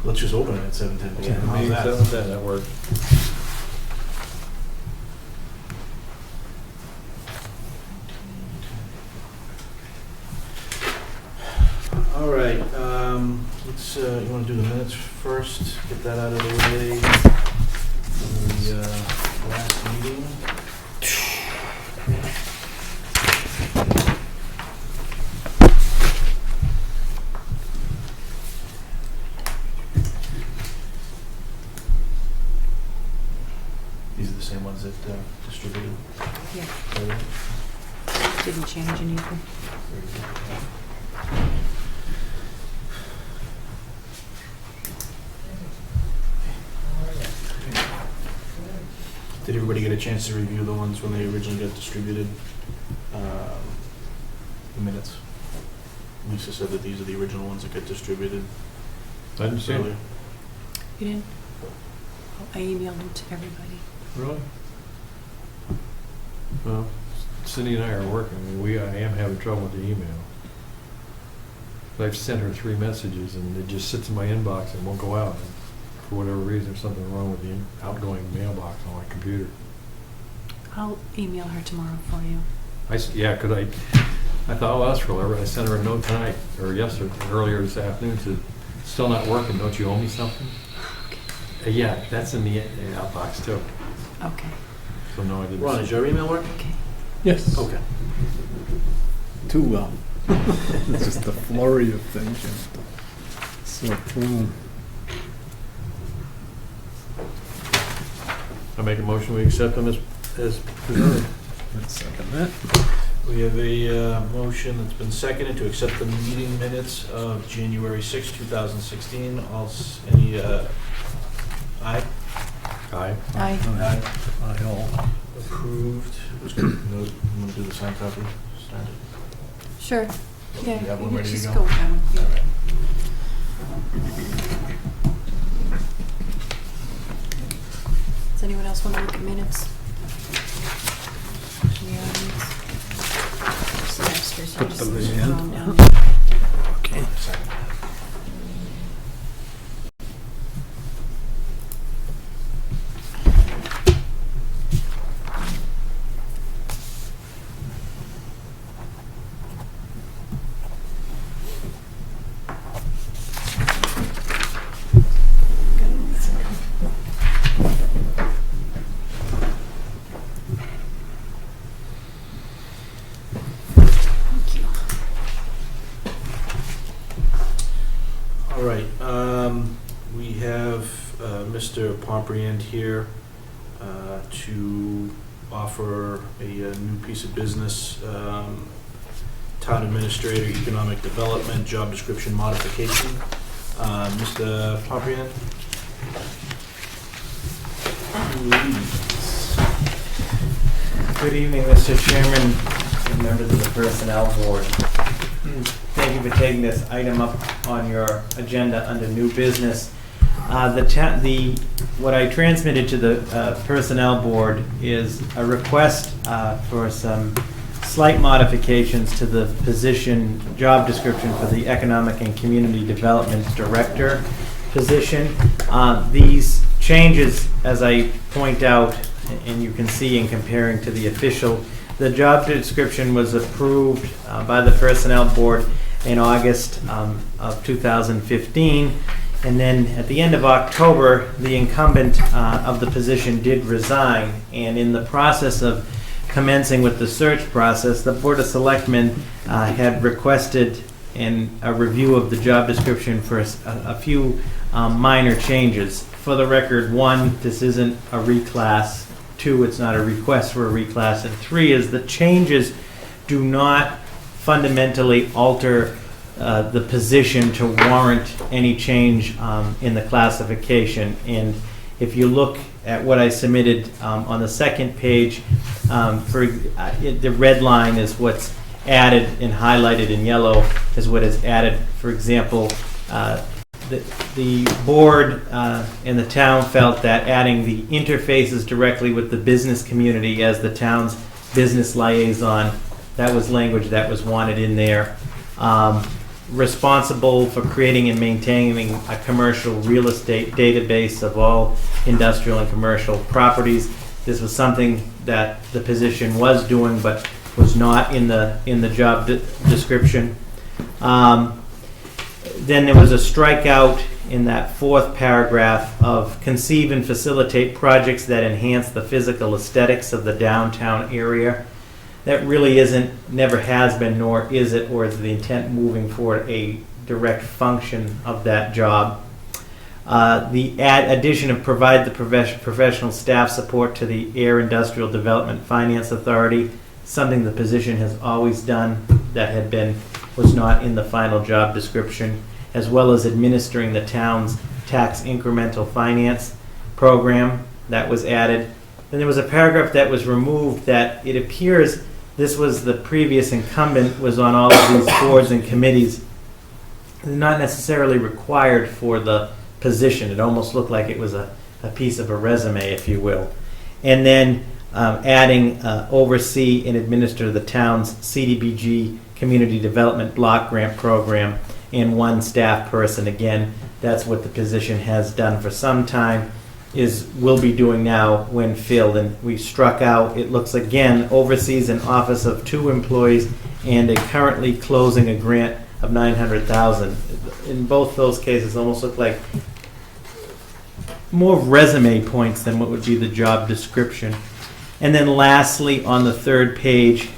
Let's just open it at 7:10 p.m. How's that? 7:10, that works. All right, let's, you want to do the minutes first, get that out of the way. The last meeting. These are the same ones that distributed? Yeah. earlier? Didn't change anything. Very good. Did everybody get a chance to review the ones when they originally got distributed? The minutes? Lisa said that these are the original ones that got distributed I didn't see earlier. it. You didn't? I emailed them to everybody. Really? Well, Cindy and I are working. I am having trouble with the email. I've sent her 3 messages and it just sits in my inbox and won't go out. And for whatever reason, there's something wrong with the outgoing mailbox on my computer. I'll email her tomorrow for you. Yeah, because I thought, oh, that's forever. I sent her a note tonight, or yesterday, earlier this afternoon, said, still not working, don't you owe me something? Yeah, that's in the outbox too. Okay. So no, I didn't. Ron, is your email working? Okay. Yes. Okay. Too well. It's just a flurry of things. You have to sort through 'em. I make a motion, we accept them as presented. Let's second that. We have a motion that's been seconded to accept the meeting minutes of January 6, 2016. Any, aye? Aye. Aye. Aye. Aye, all. Approved. Who's going to do the signed copy? Signed it. Sure. You Yeah, have one you ready to just go? go down. Yeah. All right. Does anyone else want to look at minutes? Yeah, semesters. Put them in the end. Okay. Second. Thank you. All right, we have Mr. Pompriand here to offer a new piece of business, town administrator, economic development, job description modification. Mr. Pompriand? Good evening, Mr. Chairman and members of the Personnel Board. Thank you for taking this item up on your agenda under new business. What I transmitted to the Personnel Board is a request for some slight modifications to the position, job description for the Economic and Community Development Director position. These changes, as I point out, and you can see in comparing to the official, the job description was approved by the Personnel Board in August of 2015. And then at the end of October, the incumbent of the position did resign. And in the process of commencing with the search process, the Board of Selectmen had requested a review of the job description for a few minor changes. For the record, 1, this isn't a reclass. 2, it's not a request for a reclass. And 3 is the changes do not fundamentally alter the position to warrant any change in the classification. And if you look at what I submitted on the second page, the red line is what's added and highlighted in yellow is what is added. For example, the board and the town felt that adding the interfaces directly with the business community as the town's business liaison, that was language that was wanted in there. responsible for creating and maintaining a commercial real estate database of all industrial and commercial properties. This was something that the position was doing, but was not in the job description. Then there was a strikeout in that fourth paragraph of conceive and facilitate projects that enhance the physical aesthetics of the downtown area. That really isn't, never has been, nor is it, or is the intent moving forward, a direct function of that job. The addition of provide the professional staff support to the Ayer Industrial Development Finance Authority, something the position has always done that was not in the final job description, as well as administering the town's tax incremental finance program that was added. Then there was a paragraph that was removed that it appears this was the previous incumbent was on all of these boards and committees, not necessarily required for the position. It almost looked like it was a piece of a resume, if you will. And then adding oversee and administer the town's CDBG Community Development Block Grant Program and one staff person. Again, that's what the position has done for some time, will be doing now when filled. And we struck out, it looks again, oversees an office of 2 employees and currently closing a grant of $900,000. In both those cases, almost look like more resume points than what would be the job description. And then lastly, on the third page,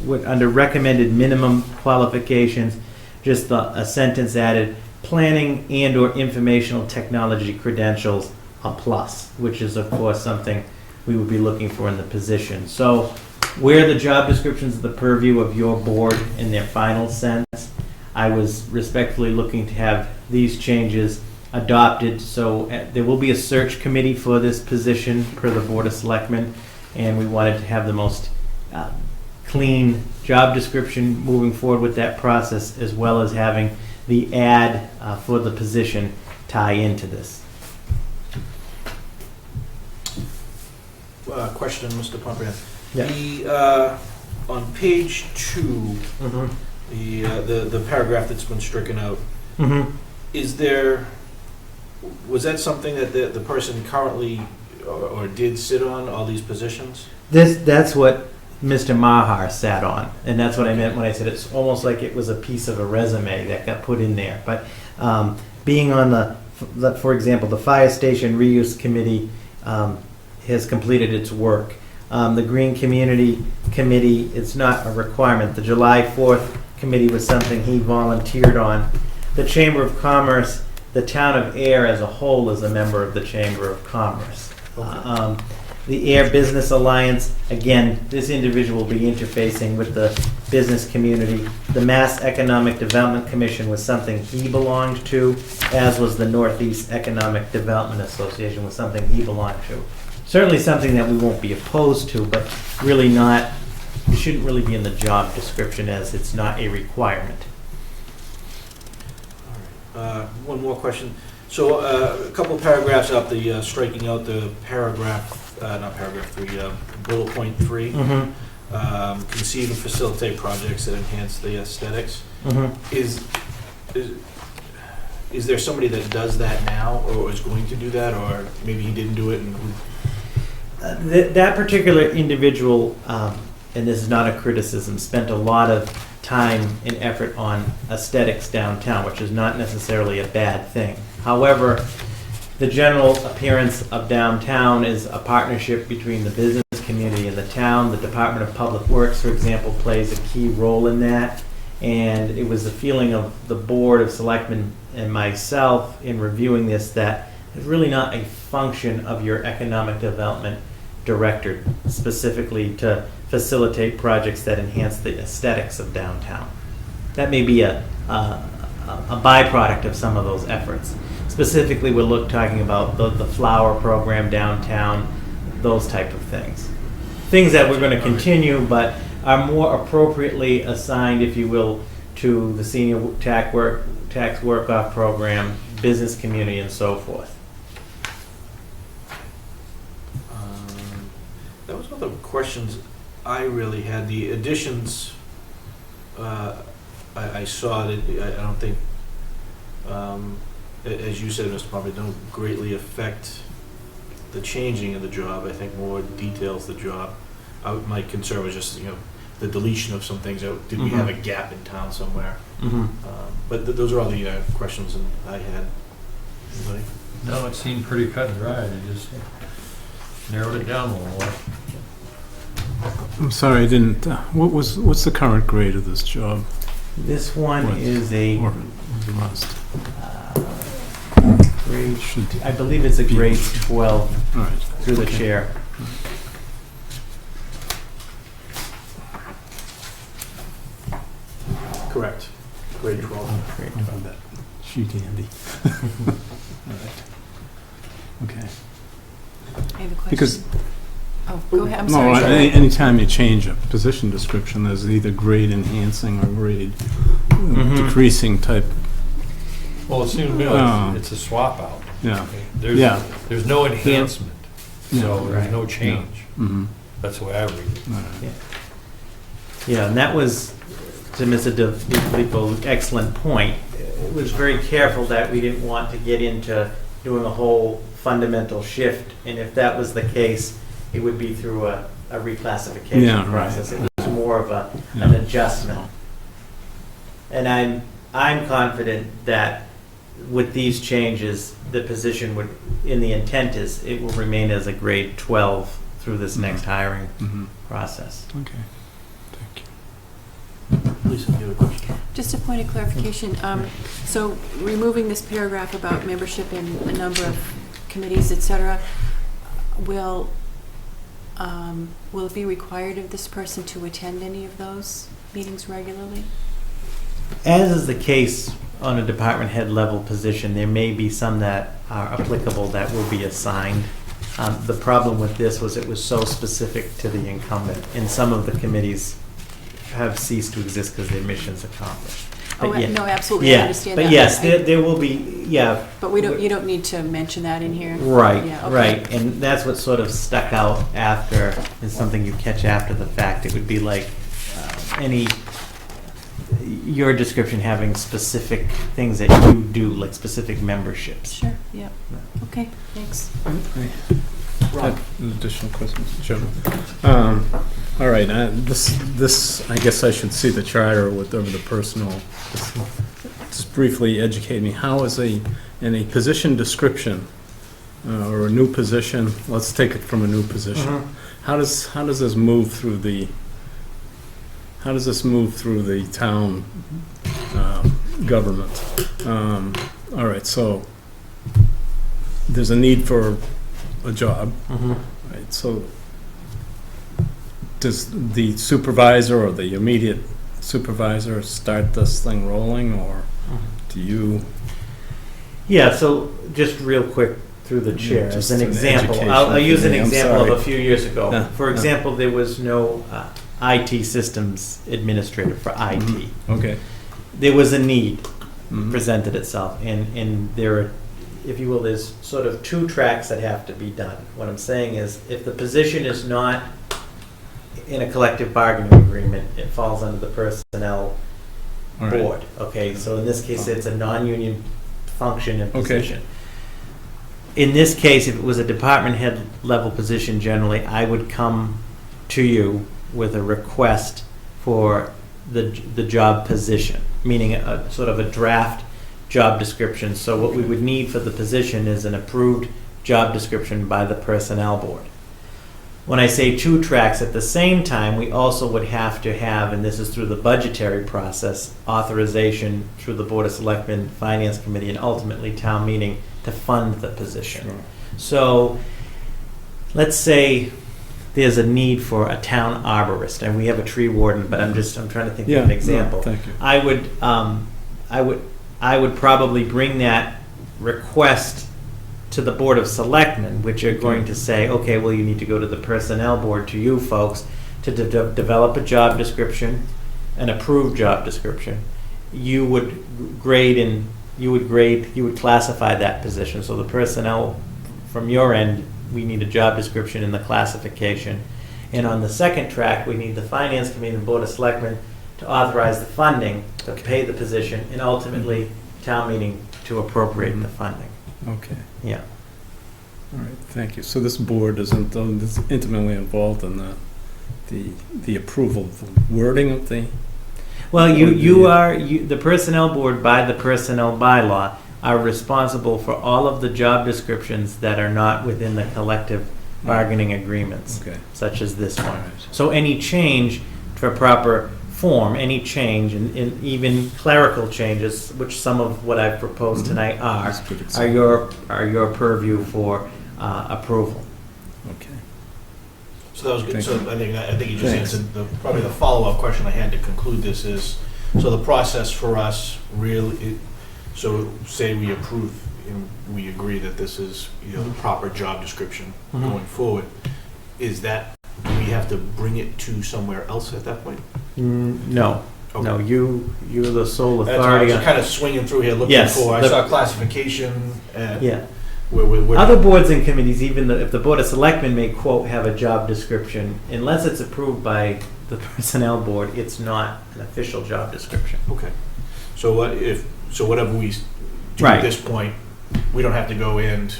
under recommended minimum qualifications, just a sentence added, planning and or informational technology credentials, a plus, which is of course something we would be looking for in the position. So where the job descriptions of the purview of your board in their final sense, I was respectfully looking to have these changes adopted. So there will be a search committee for this position per the Board of Selectmen, and we wanted to have the most clean job description moving forward with that process, as well as having the ad for the position tie into this. Question, Mr. Pombrian. Yeah. On page 2, the paragraph that's been stricken out, was that something that the person currently or did sit on, all these positions? That's what Mr. Maher sat on, and that's what I meant when I said it's almost like it was a piece of a resume that got put in there. But being on for example, the Fire Station Reuse Committee has completed its work. The Green Community Committee, it's not a requirement. The July 4th committee was something he volunteered on. The Chamber of Commerce, the town of Ayer as a whole is a member of the Chamber of Commerce. Okay. The Ayer Business Alliance, again, this individual will be interfacing with the business community. The Mass Economic Development Commission was something he belonged to, as was the Northeast Economic Development Association was something he belonged to. Certainly something that we won't be opposed to, but really not, it shouldn't really be in the job description as it's not a requirement. All right. One more question. So a couple paragraphs up, the striking out the paragraph, not paragraph 3, bullet point 3. Conceive and facilitate projects that enhance the aesthetics. Is there somebody that does that now, or is going to do that, or maybe he didn't do it? That particular individual, and this is not a criticism, spent a lot of time and effort on aesthetics downtown, which is not necessarily a bad thing. However, the general appearance of downtown is a partnership between the business community and the town. The Department of Public Works, for example, plays a key role in that. And it was the feeling of the Board of Selectmen and myself in reviewing this that it's really not a function of your economic development director specifically to facilitate projects that enhance the aesthetics of downtown. That may be a byproduct of some of those efforts. Specifically, we're talking about the flower program downtown, those type of things. Things that we're going to continue, but are more appropriately assigned, if you will, to the senior tax work-off program, business community, and so forth. That was one of the questions I really had. The additions I saw it, I don't think, as you said, Mr. Palmer, don't greatly affect the changing of the job. I think more details the job. My concern was just, the deletion of some things. Did we have a gap in town somewhere? But those are all the questions that I had. Anybody? No, it seemed pretty cut and dried. It just narrowed it down a little more. I'm sorry, I didn't, what's the current grade of this job? This one What? is a Or the rest? grade, Should I believe it's a be- grade 12 All right. through the Okay. chair. Correct. Grade 12. Grade I'll have that sheet handy. All right. Okay. I have a question. Because, Oh, go ahead, I'm no, sorry. Joe. anytime you change a position description, there's either grade enhancing or grade Mhm. decreasing type, Well, it seemed to me Oh. like it's a swap out. yeah. There's, Yeah. there's no enhancement, Yeah. so there's Right. no change. Mm-hmm. That's the way I read it. All right. Yeah, and that was, to Mr. DeFilippo's excellent point. It was very careful that we didn't want to get into doing a whole fundamental shift, and if that was the case, it would be through a Yeah, reclassification right. process. It was more of an Yeah. adjustment. And I'm confident that with these changes, the position would, in the intent is, it will remain as a grade 12 through this next hiring Mm-hmm. process. Okay. Thank you. Lisa, you have a question? Just a point of clarification. So removing this paragraph about membership in a number of committees, et cetera, will it be required of this person to attend any of those meetings regularly? As is the case on a department head level position, there may be some that are applicable that will be assigned. The problem with this was it was so specific to the incumbent, and some of the committees have ceased to exist because their mission's accomplished. Oh, But yeah- no, absolutely, I Yeah, understand that. but yes, I- there will be, yeah, But you don't need to mention that in here? right, Yeah, okay. right. And that's what sort of stuck out after, is something you catch after the fact. It would be like your description having specific things that you do, like specific memberships. Sure, yeah. Okay, thanks. Rob? An additional question, Chairman. All right, this, I guess I should see the charter with the personal. Just briefly educate me, how is in a position description, or a new position, let's take it from a new position. Mhm. How does this move through the town government? All right, so there's a need for a job, Mhm. right? So does the supervisor or the immediate supervisor start this thing rolling, or do you? Yeah, so just real quick through the chair, Just as an an example, education I'll use an thing, I'm example of sorry. a few years ago. Yeah, For yeah. example, there was no IT systems administrator for IT. Okay. There was a need Mhm. presented itself, and there are, if you will, there's sort of two tracks that have to be done. What I'm saying is, if the position is not in a collective bargaining agreement, it falls under the personnel All right. board. Okay, so in this case, it's a non-union function and Okay. position. In this case, if it was a department head level position, generally, I would come to you with a request for the job position, meaning a sort of a draft job description. So what we would need for the position is an approved job description by the personnel board. When I say two tracks, at the same time, we also would have to have, and this is through the budgetary process, authorization through the Board of Selectmen, Finance Committee, and ultimately town meeting to fund the position. Sure. So let's say there's a need for a town arborist, and we have a tree warden, but I'm trying to think Yeah, of an no, example. thank you. I would probably bring that request to the Board of Selectmen, which are going to say, okay, well, you need to go to the Personnel Board, to you folks, to develop a job description, an approved job description. You would classify that position. So the personnel, from your end, we need a job description and the classification. And on the second track, we need the Finance Committee and the Board of Selectmen to authorize the funding, to pay the position, and ultimately town meeting to appropriate the funding. Okay, Yeah. all right, thank you. So this board isn't is intimately involved in the approval of the wording of the, Well, the personnel board by the personnel bylaw are responsible for all of the job descriptions that are not within the collective bargaining agreements, okay. such as this All one. right. So any change for proper form, any change, and even clerical changes, which some of what I've proposed tonight That's a good example. are your purview for approval. Okay. So that was good. Thank So you. I think you just Thanks. answered probably the follow-up question I had to conclude this is, so the process for us really, so say we approve and we agree that this is, the proper job description Mhm. going forward, is that, do we have to bring it to somewhere else at that point? No, Okay. no, you're the sole That's why I authority was on, kind of swinging through here looking Yes, for, I the- saw classification and yeah. where. Other boards and committees, even if the Board of Selectmen may quote, have a job description, unless it's approved by the personnel board, it's not an official job description. Okay. So whatever we do Right. at this point, we don't have to go in.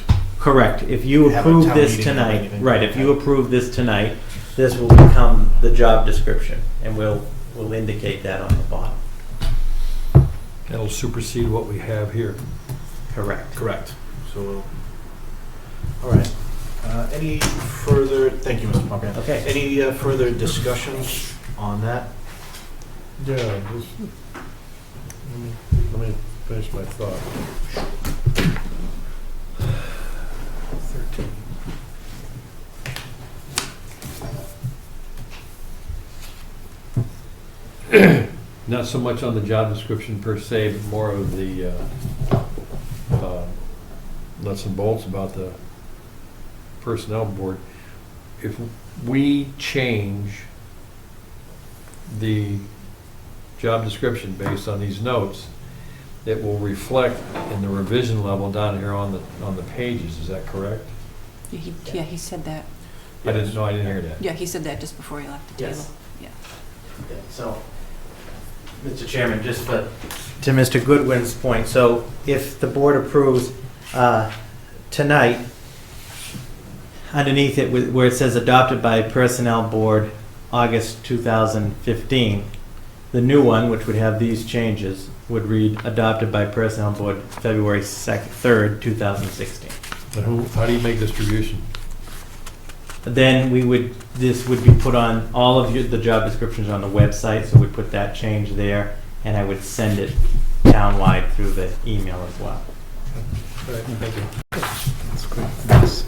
Correct. If you Have a approve town this meeting or tonight, anything. right, if you approve this tonight, this will become the job description, and we'll indicate that on the bottom. That'll supersede what we have here. Correct. Correct. So, all right. Any further, thank you, Mr. Pompey. Okay. Any further discussions on that? Yeah, just, let me finish my thought. 13. Not so much on the job description per se, but more of the nuts and bolts about the personnel board. If we change the job description based on these notes, it will reflect in the revision level down here on the pages, is that correct? Yeah, he said that. I didn't hear that. Yeah, he said that just before he left the table. Yes. Yeah. So, Mr. Chairman, just to Mr. Goodwin's point, so if the board approves tonight, underneath it where it says adopted by Personnel Board August 2015, the new one, which would have these changes, would read adopted by Personnel Board February 3rd, 2016. And how do you make distribution? Then this would be put on all of the job descriptions on the website, so we'd put that change there, and I would send it townwide through the email as well. All right, thank you. That's great. Thanks.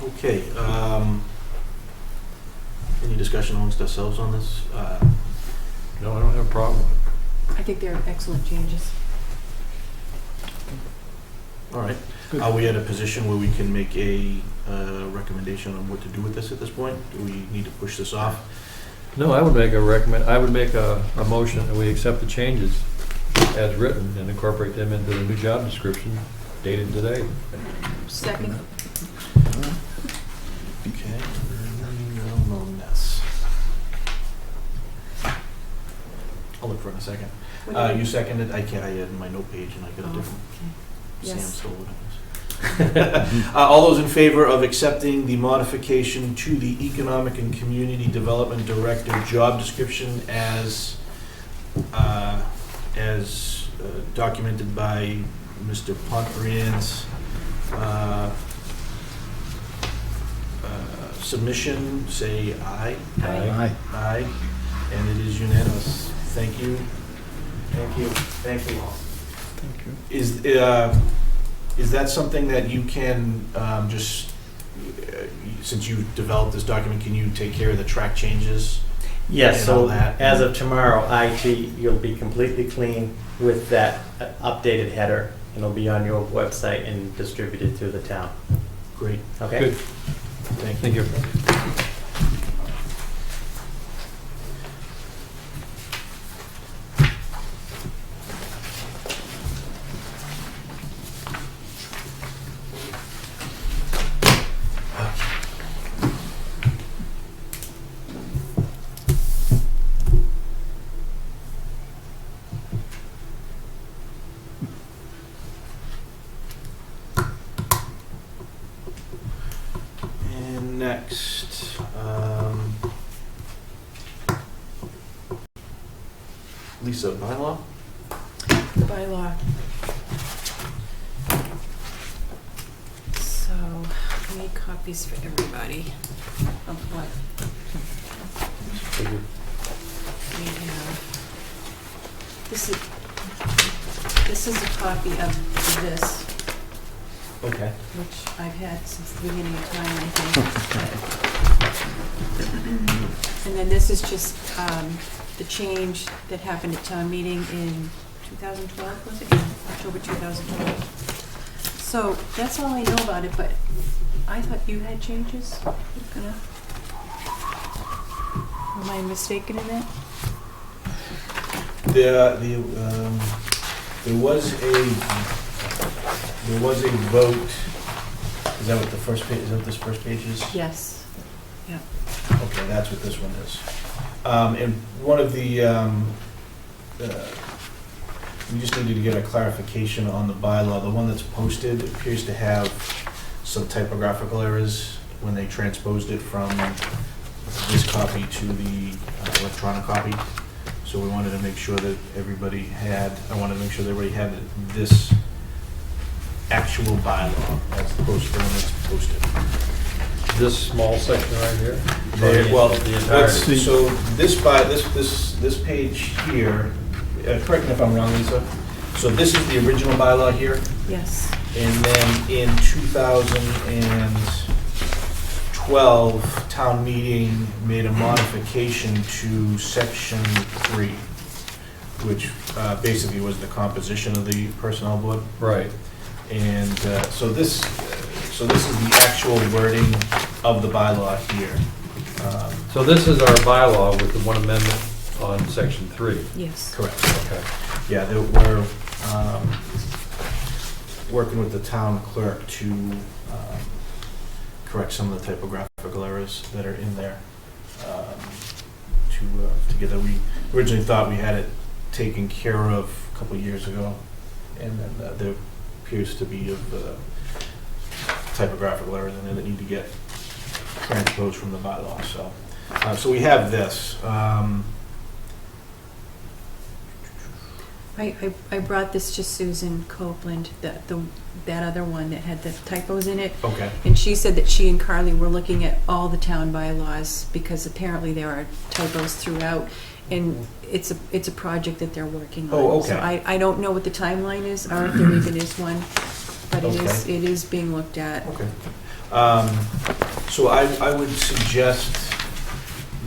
Okay. Any discussion amongst ourselves on this? No, I don't have a problem with it. I think they're excellent changes. All right. Good. Are we at a position where we can make a recommendation on what to do with this at this point? Do we need to push this off? No, I would make a motion that we accept the changes as written and incorporate them into the new job description dated today. Second. Okay. No mess. I'll look for it in a second. You seconded? I can't. I had my note page and I got a different. Sam Yes. stole it. All those in favor of accepting the modification to the Economic and Community Development Director job description as documented by Mr. Pontrian's submission, say aye. Aye. Aye. And it is unanimous. Thank you. Thank you. Thank you all. Thank you. Is that something that you can just, since you developed this document, can you take care of the track changes? Yes, And all so that. as of tomorrow, IT, you'll be completely clean with that updated header, and it'll be on your website and distributed through the town. Great. Okay? Good, Thank you. thank you. Lisa, bylaw? The bylaw. So, I made copies for everybody of what we have. This is a copy of this, Okay. which I've had since the beginning of time, I think. And then this is just the change that happened at town meeting in 2012, was it? Yeah, October 2012. So that's all I know about it, but I thought you had changes. Am I mistaken in that? There was a vote. Is that what the first page? Is that what this first page is? Yes. Yeah. Okay, that's what this one is. And one of the we just needed to get a clarification on the bylaw. The one that's posted appears to have some typographical errors when they transposed it from this copy to the electronic copy. So we wanted to make sure that everybody had, this actual bylaw as opposed to the one that's posted. This small section right here? Well, The entirety. so this page here, correct me if I'm wrong, Lisa. So this is the original bylaw here, Yes. and then in 2012, town meeting made a modification to section 3, which basically was the composition of the personnel board. Right. And so this is the actual wording of the bylaw here. So this is our bylaw with the one amendment on section 3. Yes. Correct. Okay. Yeah, we're working with the town clerk to correct some of the typographical errors that are in there. To get that, we originally thought we had it taken care of a couple of years ago, and then there appears to be typographical errors in there that need to get transposed from the bylaw. So we have this. I brought this to Susan Copeland, that other one that had the typos in it. Okay. And she said that she and Carly were looking at all the town bylaws because apparently there are typos throughout. And it's a project that they're working on. Oh, okay. So I don't know what the timeline is, or if there even is one, but Okay. it is being looked at. Okay. So I would suggest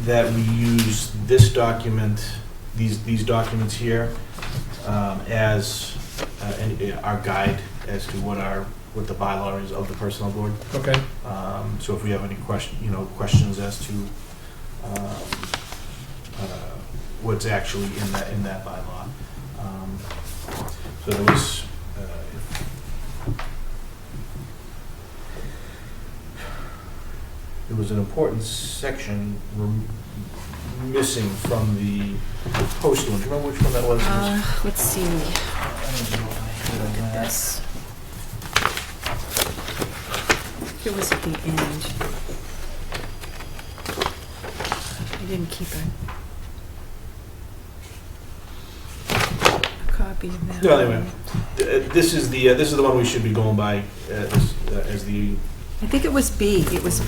that we use this document, these documents here, as our guide as to what the bylaw is of the personnel board. Okay. So if we have any questions as to what's actually in that bylaw. So there was. There was an important section missing from the postal one. Do you remember which one that was? Let's see. I don't know if I had on that. This. It was at the end. I didn't keep a copy of that. No, anyway, this is the one we should be going by as the. I think it was B. It was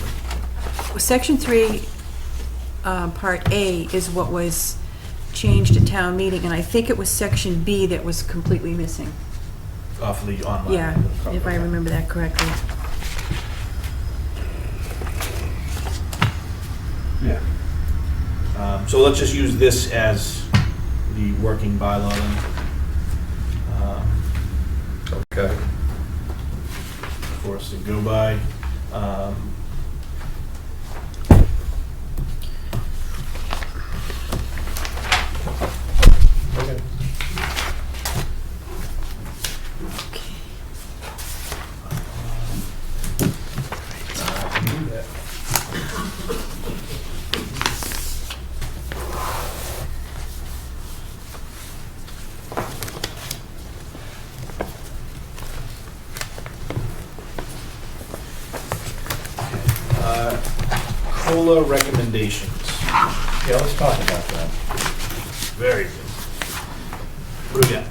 section 3, part A is what was changed at town meeting, and I think it was section B that was completely missing. Off the online. Yeah, if I remember that correctly. Yeah. So let's just use this as the working bylaw then. Okay. For us to go by. Okay. COLA recommendations. Yeah, let's talk about that. Very good. What do we got?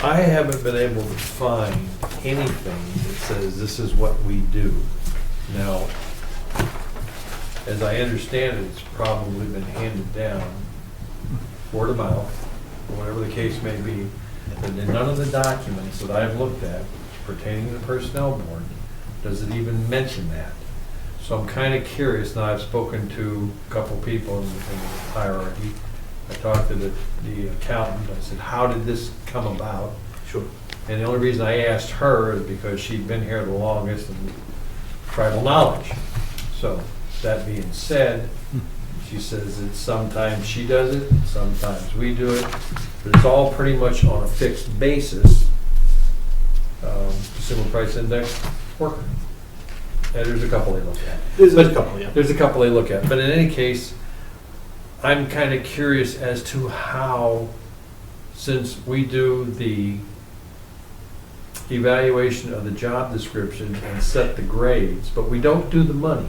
I haven't been able to find anything that says this is what we do. Now, as I understand it, it's probably been handed down word of mouth, or whatever the case may be, but in none of the documents that I've looked at pertaining to the personnel board does it even mention that. So I'm kind of curious. Now, I've spoken to a couple people in the hierarchy. I talked to the accountant. I said, how did this come about? Sure. And the only reason I asked her is because she'd been here the longest and tribal knowledge. So that being said, she says that sometimes she does it, sometimes we do it, but it's all pretty much on a fixed basis. Consumer price index worker. And there's a couple they look at. There's a couple, yeah. There's a couple they look at, but in any case, I'm kind of curious as to how, since we do the evaluation of the job description and set the grades, but we don't do the money,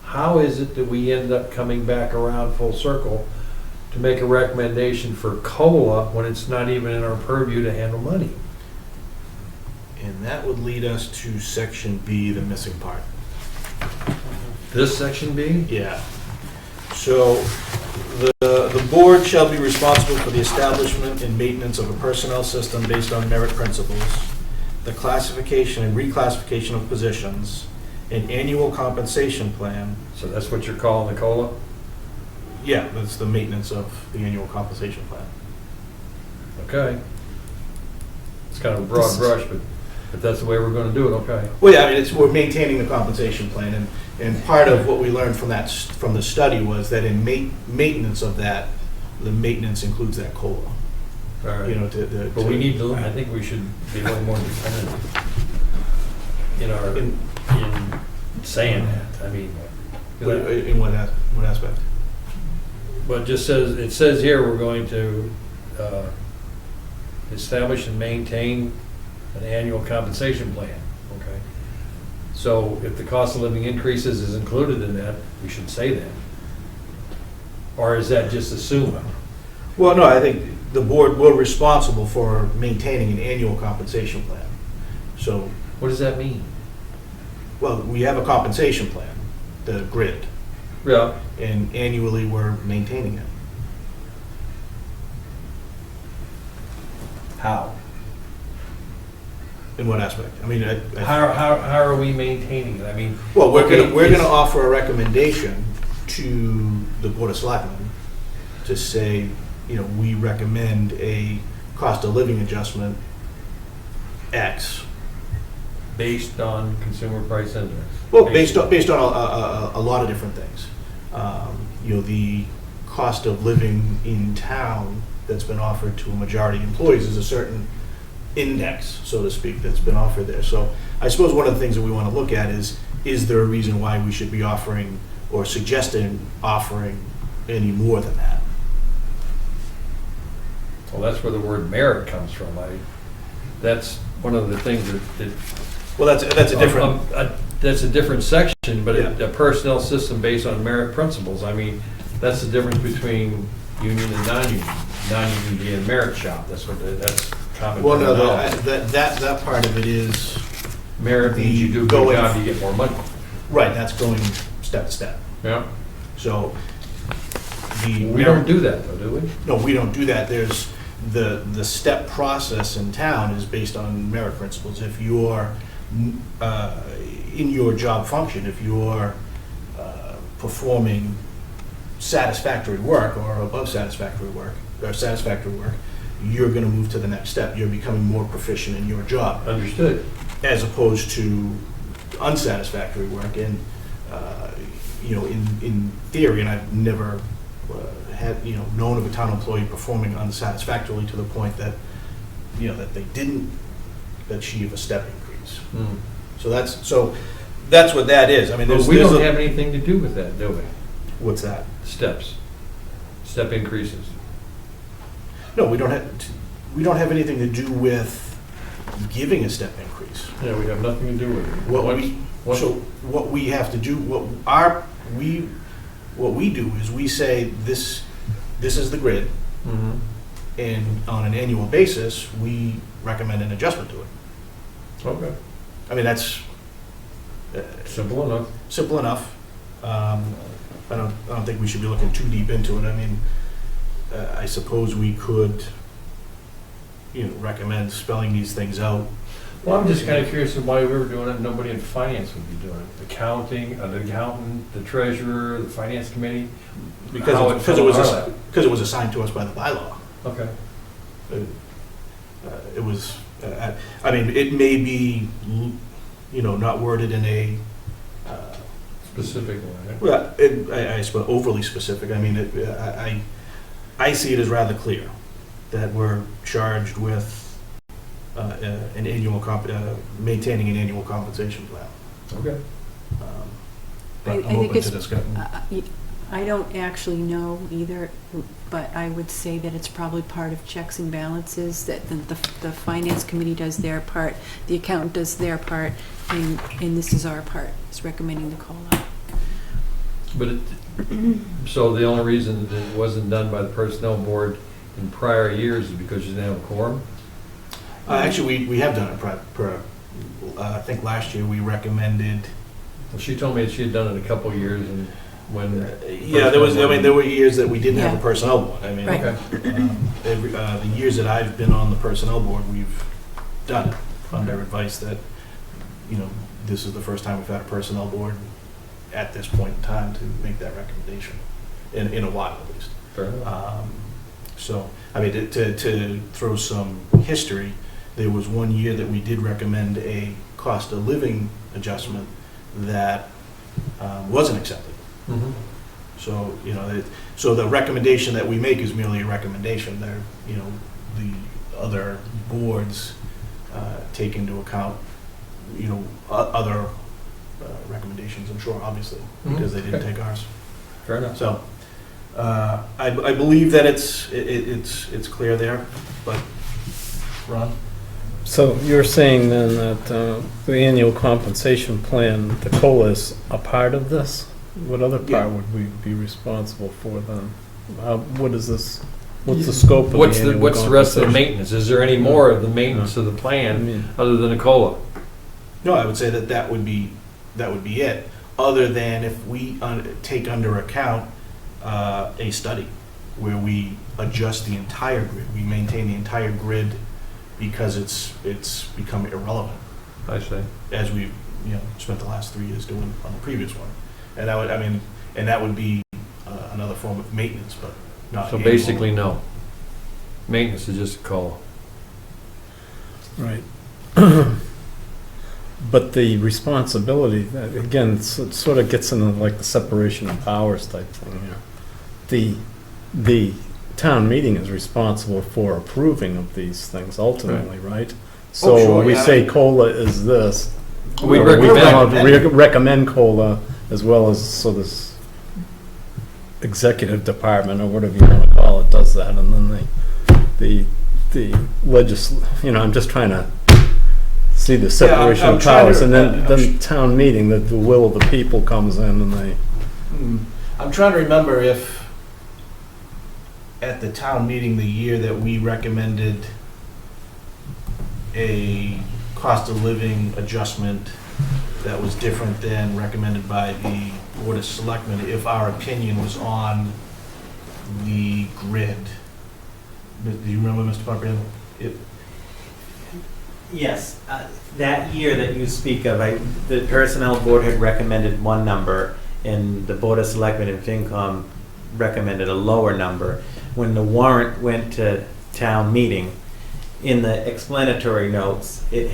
how is it that we end up coming back around full circle to make a recommendation for COLA when it's not even in our purview to handle money? And that would lead us to section B, the missing part. This section B? Yeah. So the board shall be responsible for the establishment and maintenance of a personnel system based on merit principles, the classification and reclassification of positions, an annual compensation plan. So that's what you're calling the COLA? Yeah, that's the maintenance of the annual compensation plan. Okay. It's kind of a broad brush, but if that's the way we're going to do it, okay. Well, yeah, I mean, we're maintaining the compensation plan, and part of what we learned from the study was that in maintenance of that, the maintenance includes that COLA. All right. You know, But we need to, I think we should be a little more definitive in saying that. I mean, in what aspect? but it just says, it says here, we're going to establish and maintain an annual compensation plan, okay? So if the cost of living increases is included in that, we should say that. Or is that just assuming? Well, no, I think the board will be responsible for maintaining an annual compensation plan. So, What does that mean? well, we have a compensation plan, the grid, Yeah. and annually we're maintaining it. How? In what aspect? I mean, How are we maintaining it? I mean. well, we're okay, gonna it's- offer a recommendation to the Board of Selectmen to say, you know, we recommend a cost of living adjustment X. Based on consumer price index. Well, based on a lot of different things. You know, the cost of living in town that's been offered to a majority of employees is a certain index, so to speak, that's been offered there. So I suppose one of the things that we want to look at is there a reason why we should be offering or suggesting offering any more than that? Well, that's where the word merit comes from. That's one of the things that. Well, that's a different. That's a different section, but Yeah. a personnel system based on merit principles. I mean, that's the difference between union and non-union. Non-union being merit shop. That's common Well, no, terminology. that part of it is Merit means you do a going- good job, you get more money. right. That's going step to step. Yeah. So the We don't do that though, do we? No, we don't do that. There's the step process in town is based on merit principles. If you're in your job function, if you're performing satisfactory work or above satisfactory work, you're going to move to the next step. You're becoming more proficient in your job, Understood. as opposed to unsatisfactory work. And you know, in theory, and I've never had known of a town employee performing unsatisfactorily to the point that that they didn't achieve a step increase. Hmm. So that's what that is. I mean, But there's we don't a- have anything to do with that, do we? what's that? Steps. Step increases. No, we don't have anything to do with giving a step increase. Yeah, we have nothing to do with it. What we have to do, what we do is we say this is the grid. Mhm. and on an annual basis, we recommend an adjustment to it. Okay. I mean, that's Simple enough. simple enough. I don't think we should be looking too deep into it. I mean, I suppose we could, recommend spelling these things out. Well, I'm just kind of curious of why we were doing it, nobody in finance would be doing it. Accounting, the accountant, the treasurer, the finance committee. Because it was assigned to us by the bylaw. Okay. It was, I mean, it may be, not worded in a, Specific one, right? well, I suppose overly specific. I mean, I see it as rather clear that we're charged with an annual maintaining an annual compensation plan. Okay. But I I'm think open it's, to discussion. I don't actually know either, but I would say that it's probably part of checks and balances, that the finance committee does their part, the accountant does their part, and this is our part, is recommending the COLA. But so the only reason that it wasn't done by the personnel board in prior years is because you didn't have a quorum? Actually, we have done it I think last year we recommended. Well, she told me that she had done it a couple of years and when. Yeah, there were years that we didn't have a personnel board. I mean, Right. the years that I've been on the personnel board, we've done it under advice that, this is the first time we've had a personnel board at this point in time to make that recommendation, in a while at least. Fair enough. So, I mean, to throw some history, there was one year that we did recommend a cost of living adjustment that wasn't accepted. Mhm. So, so the recommendation that we make is merely a recommendation. There, the other boards take into account, other recommendations, I'm sure, obviously, because they didn't Okay. take ours. Fair enough. So, I believe that it's clear there, but, Ron? So you're saying then that the annual compensation plan, the COLA is a part of this? What other Yeah. part would we be responsible for then? What is this, what's the scope of the What's annual the rest of the compensation? maintenance? Is there any more of the maintenance of the I plan mean, other than a COLA? No, I would say that would be it, other than if we take under account a study where we adjust the entire grid, we maintain the entire grid because it's become irrelevant, I see. as we've spent the last 3 years doing on the previous one. And that would be another form of maintenance, but not So annual. basically, no. Maintenance is just a COLA. right. But the responsibility, again, it sort of gets into like the separation of powers type thing here. The town meeting is responsible for approving of these things ultimately, right? So sure, when we yeah. say COLA is this, We or recommend COLA as well as, so this executive department or whatever you want to call it does that, and then I'm just trying to see the separation I'm of trying powers, to- and I'm then town meeting, that the will of the people comes in and they, I'm trying to remember if at the town meeting, the year that we recommended a cost of living adjustment that was different than recommended by the Board of Selectmen, if our opinion was on the grid. Do you remember, Mr. Pumpernickel? Yes, that year that you speak of, the personnel board had recommended one number, and the Board of Selectmen and FinCom recommended a lower number. When the warrant went to town meeting, in the explanatory notes, it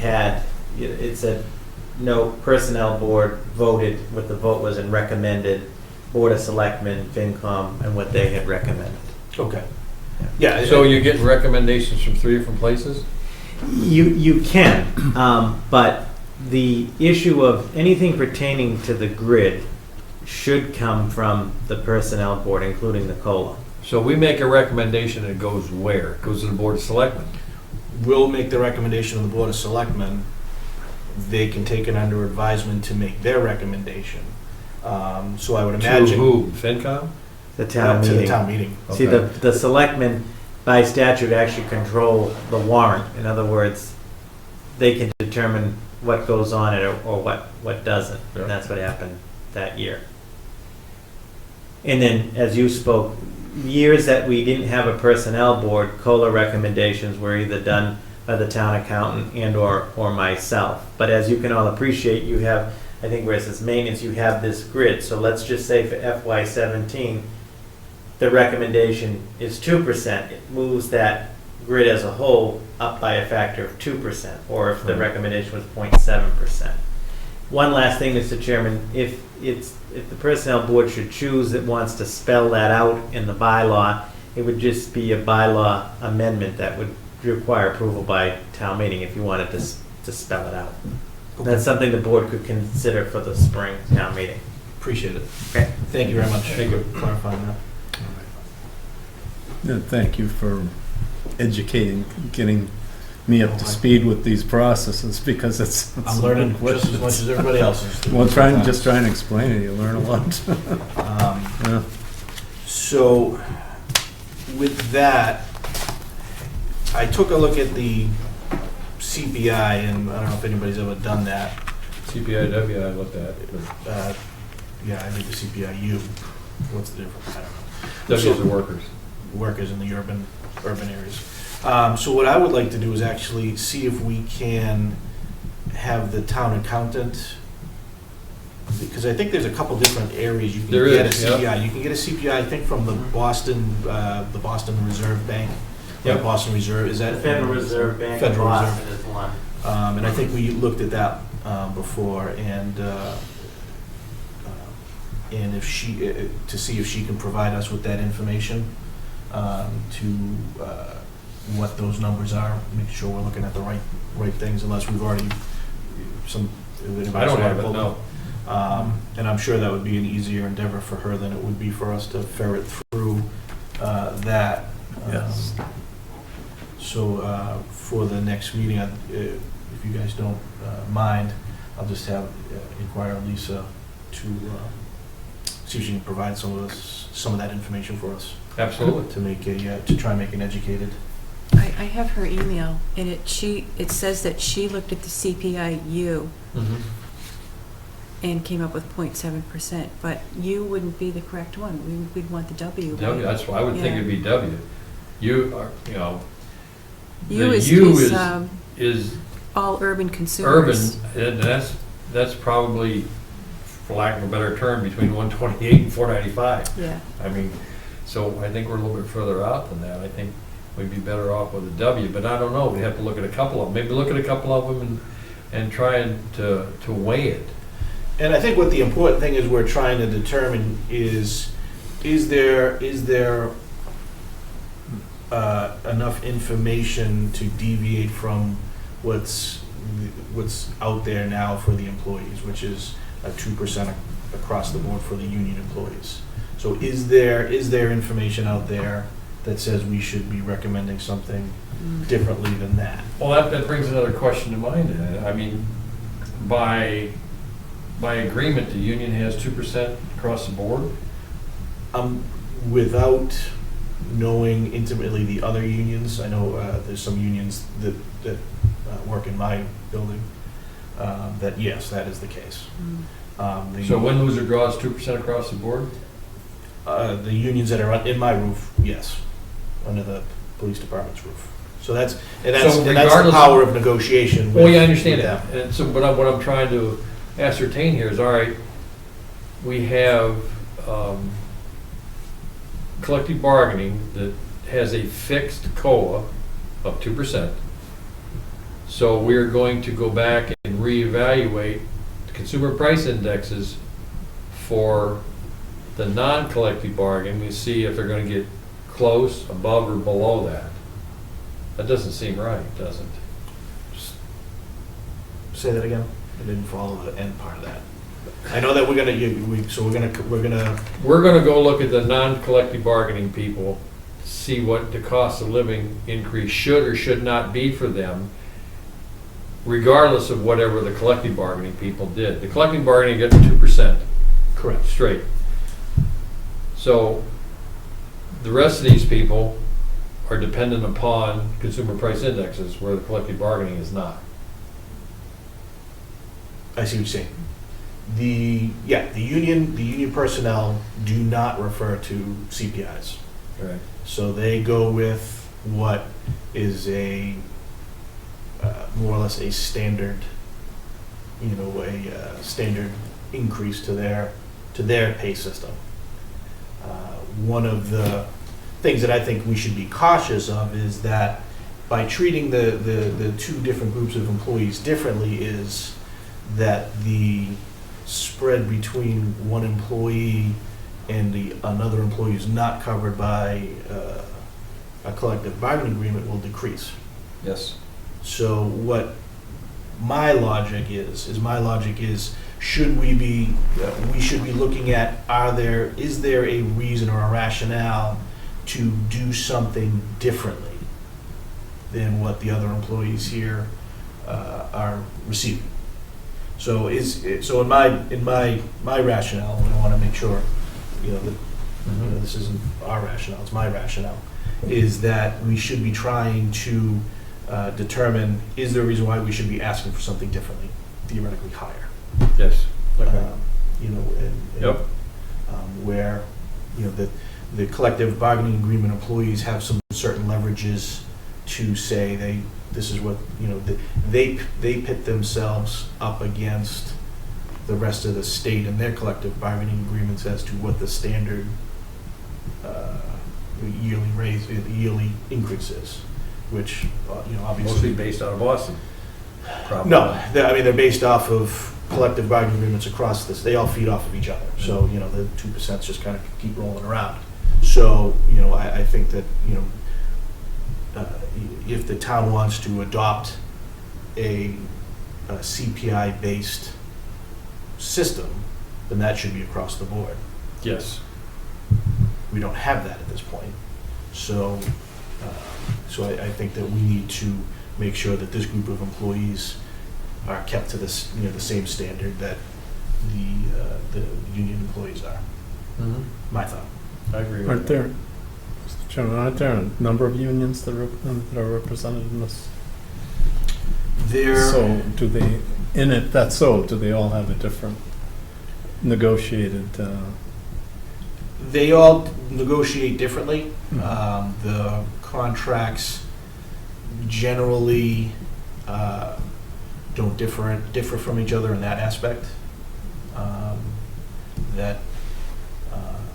said, no, personnel board voted, what the vote was, and recommended Board of Selectmen, FinCom, and what they had recommended. Okay. Yeah. So you're getting recommendations from 3 different places? You can, but the issue of anything pertaining to the grid should come from the personnel board, including the COLA. So we make a recommendation, and it goes where? It goes to the Board of Selectmen. We'll make the recommendation of the Board of Selectmen. They can take it under advisement to make their recommendation. So I would imagine. To who? FinCom? The town To meeting. the town meeting. See, Okay. the selectmen by statute, actually control the warrant. In other words, they can determine what goes on it or what doesn't. Yeah. And that's what happened that year. And then, as you spoke, years that we didn't have a personnel board, COLA recommendations were either done by the town accountant and or myself. But as you can all appreciate, you have, I think where it says maintenance, you have this grid. So let's just say for FY17, the recommendation is 2%. It moves that grid as a whole up by a factor of 2%, or if the recommendation was 0.7%. One last thing, Mr. Chairman, if the personnel board should choose that wants to spell that out in the bylaw, it would just be a bylaw amendment that would require approval by town meeting if you wanted to spell it out. That's something the board could consider for the spring town meeting. Appreciate it. Okay. Thank you very much for clarifying that. Yeah, thank you for educating, getting me up to speed with these processes, because it's. I'm learning just as much as everybody else is. Well, just try and explain it, you learn a lot. Yeah. So, with that, I took a look at the CPI, and I don't know if anybody's ever done that. CPIW I looked at. Yeah, I did the CPIU. What's the difference? I don't know. W is the workers. Workers in the urban areas. So what I would like to do is actually see if we can have the town accountant, because I think there's a couple different areas you can There get is, a CPI. yeah. You can get a CPI, I think, from the Boston Reserve Bank. Yeah. Boston Reserve, is that? The Federal Reserve Bank of Federal Boston Reserve. is one. And I think we looked at that before, and if she, to see if she can provide us with that information, to what those numbers are, make sure we're looking at the right things, unless we've already, I don't have it, no. And I'm sure that would be an easier endeavor for her than it would be for us to ferret through that. Yes. So for the next meeting, if you guys don't mind, I'll just inquire Lisa to see if she can provide some of that information for us Absolutely. to make to try and make an educated. I have her email, and it says that she looked at the CPIU and came up with 0.7%, but U wouldn't be the correct one. We'd want the W. W, right? that's why I would think Yeah. it'd be W. You are, U the is, U is is all urban urban, consumers. and that's probably, for lack of a better term, between 128 and 495. Yeah. I mean, so I think we're a little bit further out than that. I think we'd be better off with a W, but I don't know. We have to look at a couple of them. Maybe look at a couple of them and try to weigh it. And I think what the important thing is we're trying to determine is there enough information to deviate from what's out there now for the employees, which is a 2% across the board for the union employees. So is there information out there that says we should be recommending something differently than that? Well, that brings another question to mind. I mean, by agreement, the union has 2% across the board? Without knowing intimately the other unions, I know there's some unions that work in my building, that yes, that is the case. So when loser draws 2% across the board? The unions that are in my roof, yes, under the police department's roof. So that's the regardless power of negotiation. Well, yeah, I understand with that. them. And so, but what I'm trying to ascertain here is, all right, we have collective bargaining that has a fixed COLA of 2%. So we're going to go back and reevaluate the consumer price indexes for the non-collective bargain. We see if they're going to get close, above, or below that. That doesn't seem right, does it? Say that again. I didn't follow the end part of that. I know that we're gonna go look at the non-collective bargaining people, see what the cost of living increase should or should not be for them, regardless of whatever the collective bargaining people did. The collective bargaining gets 2%. correct. Straight. So the rest of these people are dependent upon consumer price indexes where the collective bargaining is not. I see what you're saying. The union personnel do not refer to CPIs. Right. So they go with what is a more or less a standard, standard increase to their pay system. One of the things that I think we should be cautious of is that by treating the two different groups of employees differently is that the spread between one employee and another employee who's not covered by a collective bargaining agreement will decrease. Yes. So what my logic is should we be looking at is there a reason or a rationale to do something differently than what the other employees here are receiving? So in my rationale, and I want to make sure that this isn't our rationale, it's my rationale, is that we should be trying to determine, is there a reason why we should be asking for something differently, theoretically higher? Yes. Yep. Where the collective bargaining agreement employees have some certain leverages to say this is what they pit themselves up against the rest of the state and their collective bargaining agreements as to what the standard yearly increase is, which obviously Mostly based out of Boston. Probably. no, they're based off of collective bargaining agreements across this. They all feed off of each other. So the 2% just kind of keep rolling around. So I think that if the town wants to adopt a CPI-based system, then that should be across the board. Yes. We don't have that at this point. So I think that we need to make sure that this group of employees are kept to this, the same standard that the union employees are. Mm-hmm. My thought. I agree with Aren't that. there, Mr. Chairman, aren't there a number of unions that are represented in this? So do they, if that's so, do they all have a different negotiated? They all negotiate differently. Mhm. The contracts generally don't differ from each other in that aspect. That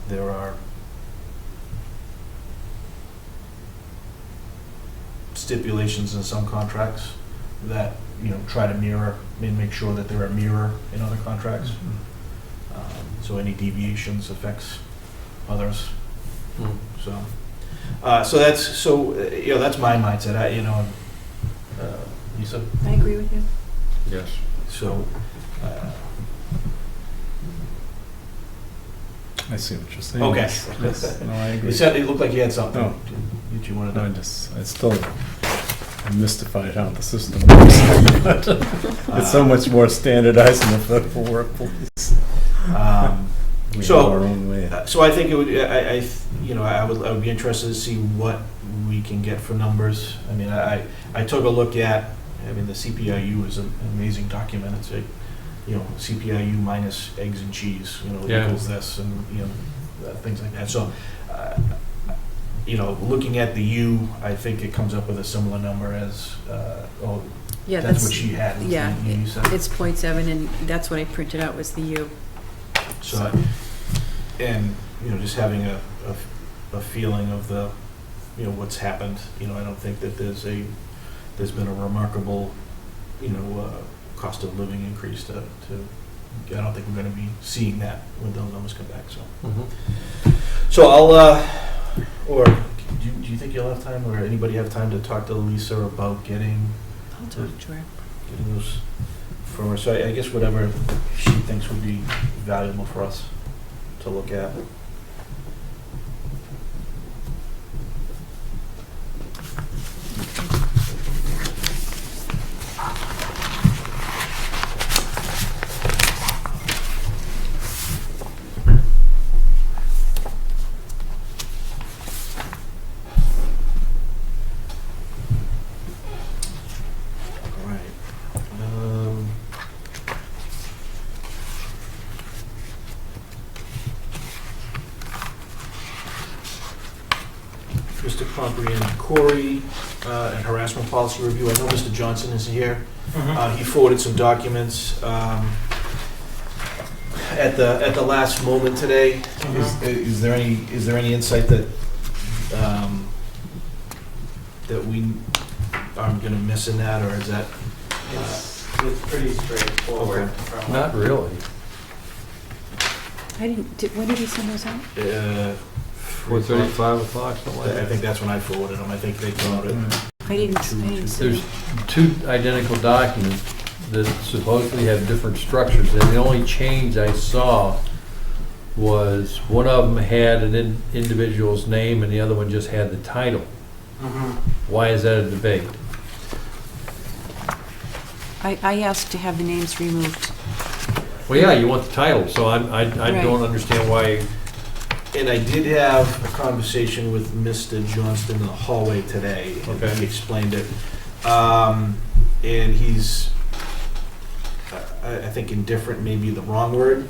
there are stipulations in some contracts that try to mirror and make sure that there are mirror in other contracts. So any deviations affects others. Mm. So that's my mindset. Lisa. I agree with you. Yes. So I see what you're saying. okay. Yes, no, I agree. It looked like you had something Oh. that you wanted No, to. I'm mystified how the system works. But it's so much more standardized in the federal workplace. We So- have our own way. So I think it would. I would be interested to see what we can get for numbers. I mean, I took a look at. I mean, the CPIU is an amazing document. It's CPIU minus eggs and cheese. Yeah. Equals this, and things like that. So, looking at the U, I think it comes up with a similar number as. Yeah, that's what she had. was yeah, the U said. it's 0.7, and that's what I printed out was the U. So, and just having a feeling of the what's happened. I don't think that there's been a remarkable cost of living increase to I don't think we're going to be seeing that when those numbers come back. So Mm-hmm. so I'll or do you think you'll have time, or anybody have time to talk to Lisa about getting I'll talk to her. those for us? So I guess whatever she thinks would be valuable for us to look at. comprehend Corey and harassment policy review. I know Mr. Johnson is here. He forwarded some documents at the last moment today. Is there any insight that that we are going to miss in that, or is that? It's pretty straightforward. Okay. from Not really. When did he send those out? 4:30, 5 o'clock, something like I that. think that's when I forwarded them. I think they found it. I didn't see There's it. two identical documents that supposedly have different structures, and the only change I saw was one of them had an individual's name and the other one just had the title. Why is that a debate? I asked to have the names removed. Well, yeah, you want the title, so I Right. don't understand why. And I did have a conversation with Mr. Johnston in the hallway today. And Okay. he explained it. And he's, I think indifferent may be the wrong word.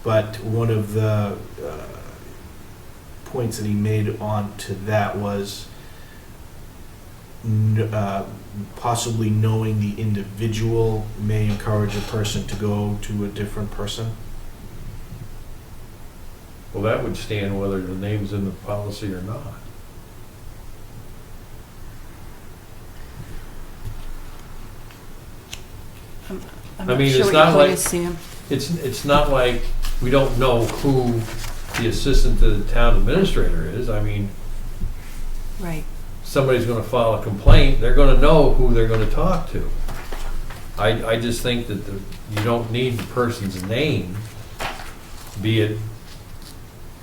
But one of the points that he made on to that was possibly knowing the individual may encourage a person to go to a different person. Well, that would stand whether the name's in the policy or not. I'm I not mean, sure it's what your not point like- is, Sam. It's not like we don't know who the assistant to the town administrator is. I mean, Right. somebody's gonna file a complaint, they're gonna know who they're gonna talk to. I just think that you don't need the person's name, be it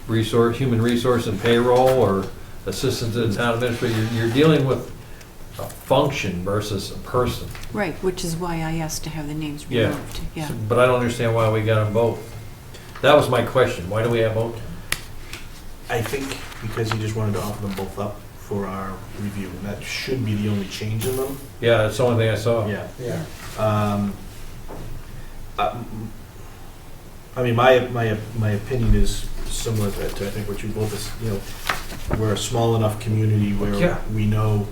human resource and payroll, or assistant to the town administrator. You're dealing with a function versus a person. Right, which is why I asked to have the names Yeah. removed. Yeah. But I don't understand why we got them both. That was my question, why do we have both? I think because he just wanted to offer them both up for our review, and that should be the only change in them. Yeah, that's the only thing I saw. Yeah. Yeah. I mean, my opinion is similar to I think what you both, we're a small enough community Yeah. where we know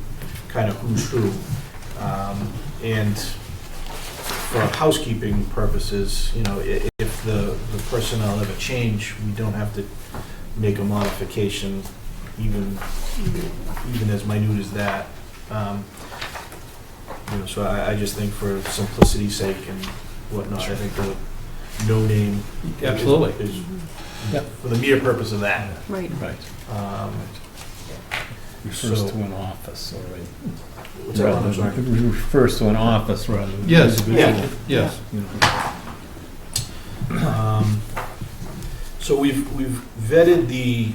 kind of who's who. And for housekeeping purposes, if the personnel ever change, we don't have to make a modification even as minute as that. So I just think for simplicity's sake and whatnot, I think the no name Absolutely. is Yep. for the mere purpose of that. Right. Right. So- Refers to an office, all right. What's that one? I'm sorry. It refers to an office rather than. Yes, individual. yes. You know. So we've vetted the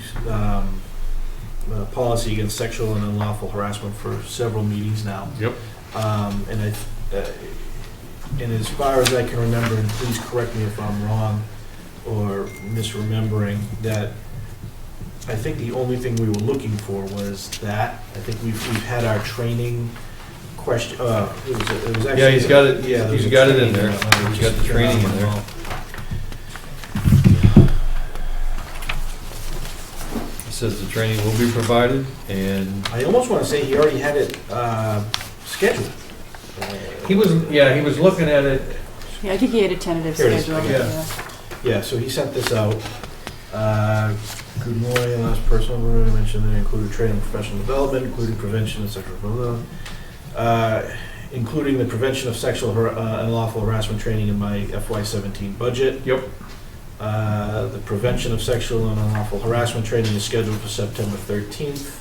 policy against sexual and unlawful harassment for several meetings now. Yep. And as far as I can remember, and please correct me if I'm wrong or misremembering, that I think the only thing we were looking for was that. I think we've had our training question, it was actually. Yeah, he's got it, Yeah, there was he's a got it in training there. one. He's got the training in there. It says the training will be provided, and I almost want to say he already had it scheduled. he was looking at it. Yeah, I think he had a tentative Here it is. schedule. Yeah. Yeah, so he sent this out. Good morning, last person I mentioned that included training and professional development, including prevention of sexual, including the prevention of sexual unlawful harassment training in my FY17 budget. Yep. The prevention of sexual and unlawful harassment training is scheduled for September 13th.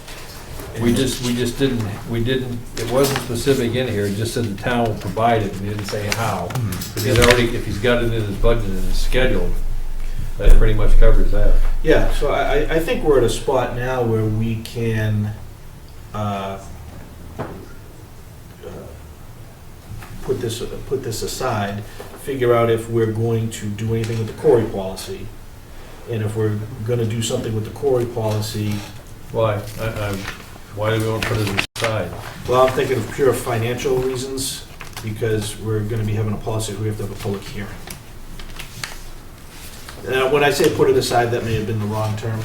We just didn't, it wasn't specific in here, it just said the town will provide it, we didn't say how. But he's already, if he's got it in his budget and it's scheduled, that pretty much covers that. Yeah, so I think we're at a spot now where we can put this aside, figure out if we're going to do anything with the Corey policy. And if we're gonna do something with the Corey policy, Why? Why do we want to put it aside? well, I'm thinking of pure financial reasons, because we're gonna be having a policy, we have to have a public hearing. When I say put it aside, that may have been the wrong term.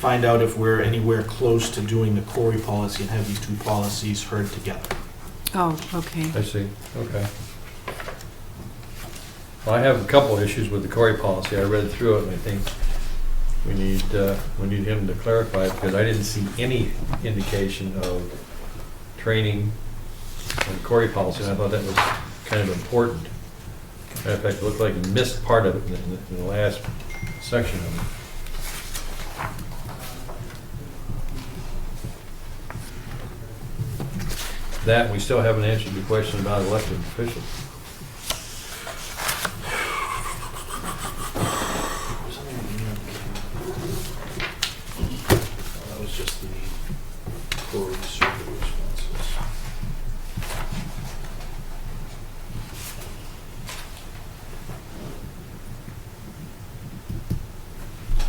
find out if we're anywhere close to doing the Corey policy and have these two policies heard together. Oh, okay. I see, okay. Well, I have a couple issues with the Corey policy. I read through it, and I think we need him to clarify it, because I didn't see any indication of training on the Corey policy, and I thought that was kind of important. Matter of fact, it looked like he missed part of it in the last section of it. That, we still haven't answered the question about elected officials. That was just the Corey survey responses.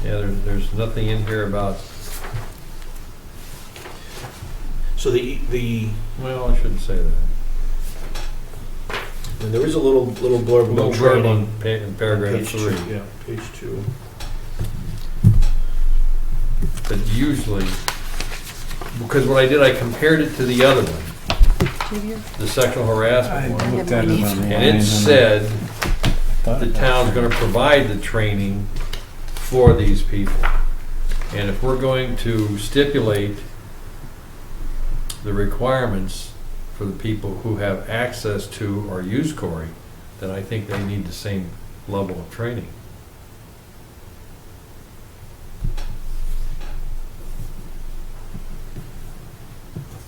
Yeah, there's nothing in here about, So the well, I shouldn't say that. and there is a little blurb Little about blurb training. on in paragraph Page 2, 3. yeah, page 2. But usually, because what I did, I compared it to the other one, the sexual harassment one. I looked at it online. And it said thought the about town's it. gonna provide the training for these people. And if we're going to stipulate the requirements for the people who have access to or use Corey, then I think they need the same level of training.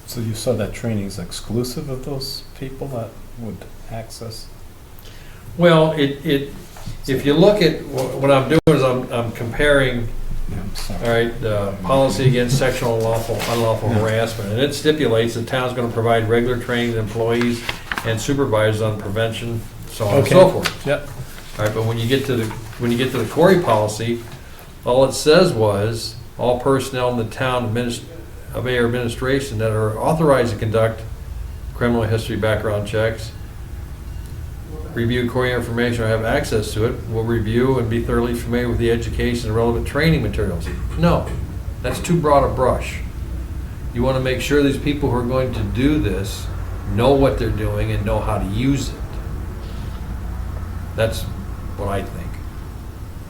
So you saw that training is exclusive of those people that would access? Well, if you look at, what I'm doing is I'm comparing, Yeah, I'm sorry. all right, policy against sexual unlawful Yeah. harassment, and it stipulates the town's gonna provide regular training to employees and supervisors on prevention, so on and so Okay. forth. Yep. All right, but when you get to the Corey policy, all it says was, all personnel in the town of Ayer administration that are authorized to conduct criminal history background checks, review Corey information or have access to it, will review and be thoroughly familiar with the education and relevant training materials. No, that's too broad a brush. You want to make sure these people who are going to do this know what they're doing and know how to use it. That's what I think.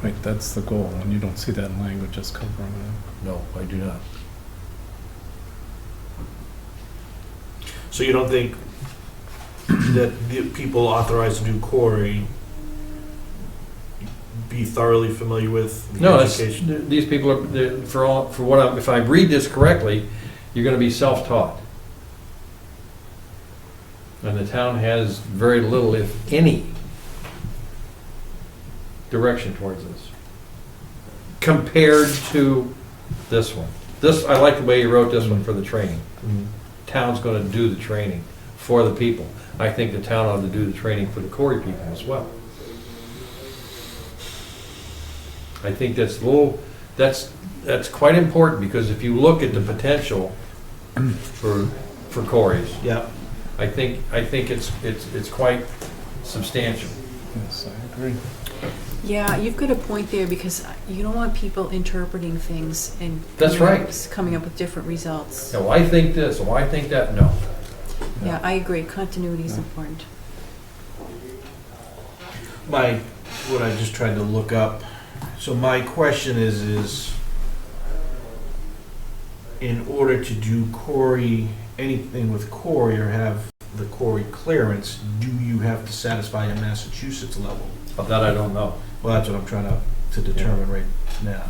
Right, that's the goal, and you don't see that in language just covering it. No, I do not. So you don't think that the people authorized to do Corey be thoroughly familiar with the No, that's, education? these people are, for what I'm, if I read this correctly, you're gonna be self-taught. And the town has very little, if any, direction towards this, compared to this one. This, I like the way you wrote this one for the training. Town's gonna do the training for the people. I think the town ought to do the training for the Corey people as well. I think that's that's quite important, because if you look at the potential for Corey's, Yeah. I think it's quite substantial. Yes, I agree. Yeah, you've got a point there, because you don't want people interpreting things and That's right. coming up with different results. So I think this, or I think that, no. Yeah, I agree. Continuity is important. What I just tried to look up, so my question is in order to do Corey, anything with Corey or have the Corey clearance, do you have to satisfy a Massachusetts level? Of that I don't know. Well, that's what I'm trying to determine right now.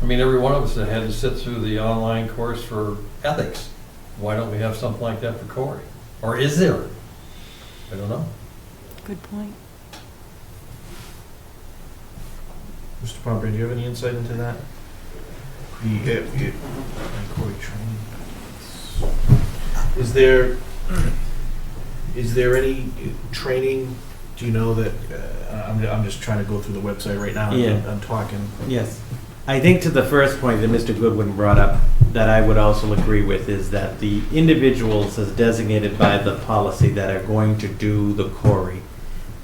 I mean, every one of us that had to sit through the online course for ethics. Why don't we have something like that for Corey? Or is there? I don't know. Good point. Mr. Pomper, do you have any insight into that? The Corey training. Is there any training? Do you know that? I'm just trying to go through the website right now. Yeah. I'm talking. Yes. I think to the first point that Mr. Goodwin brought up, that I would also agree with, is that the individuals as designated by the policy that are going to do the Corey,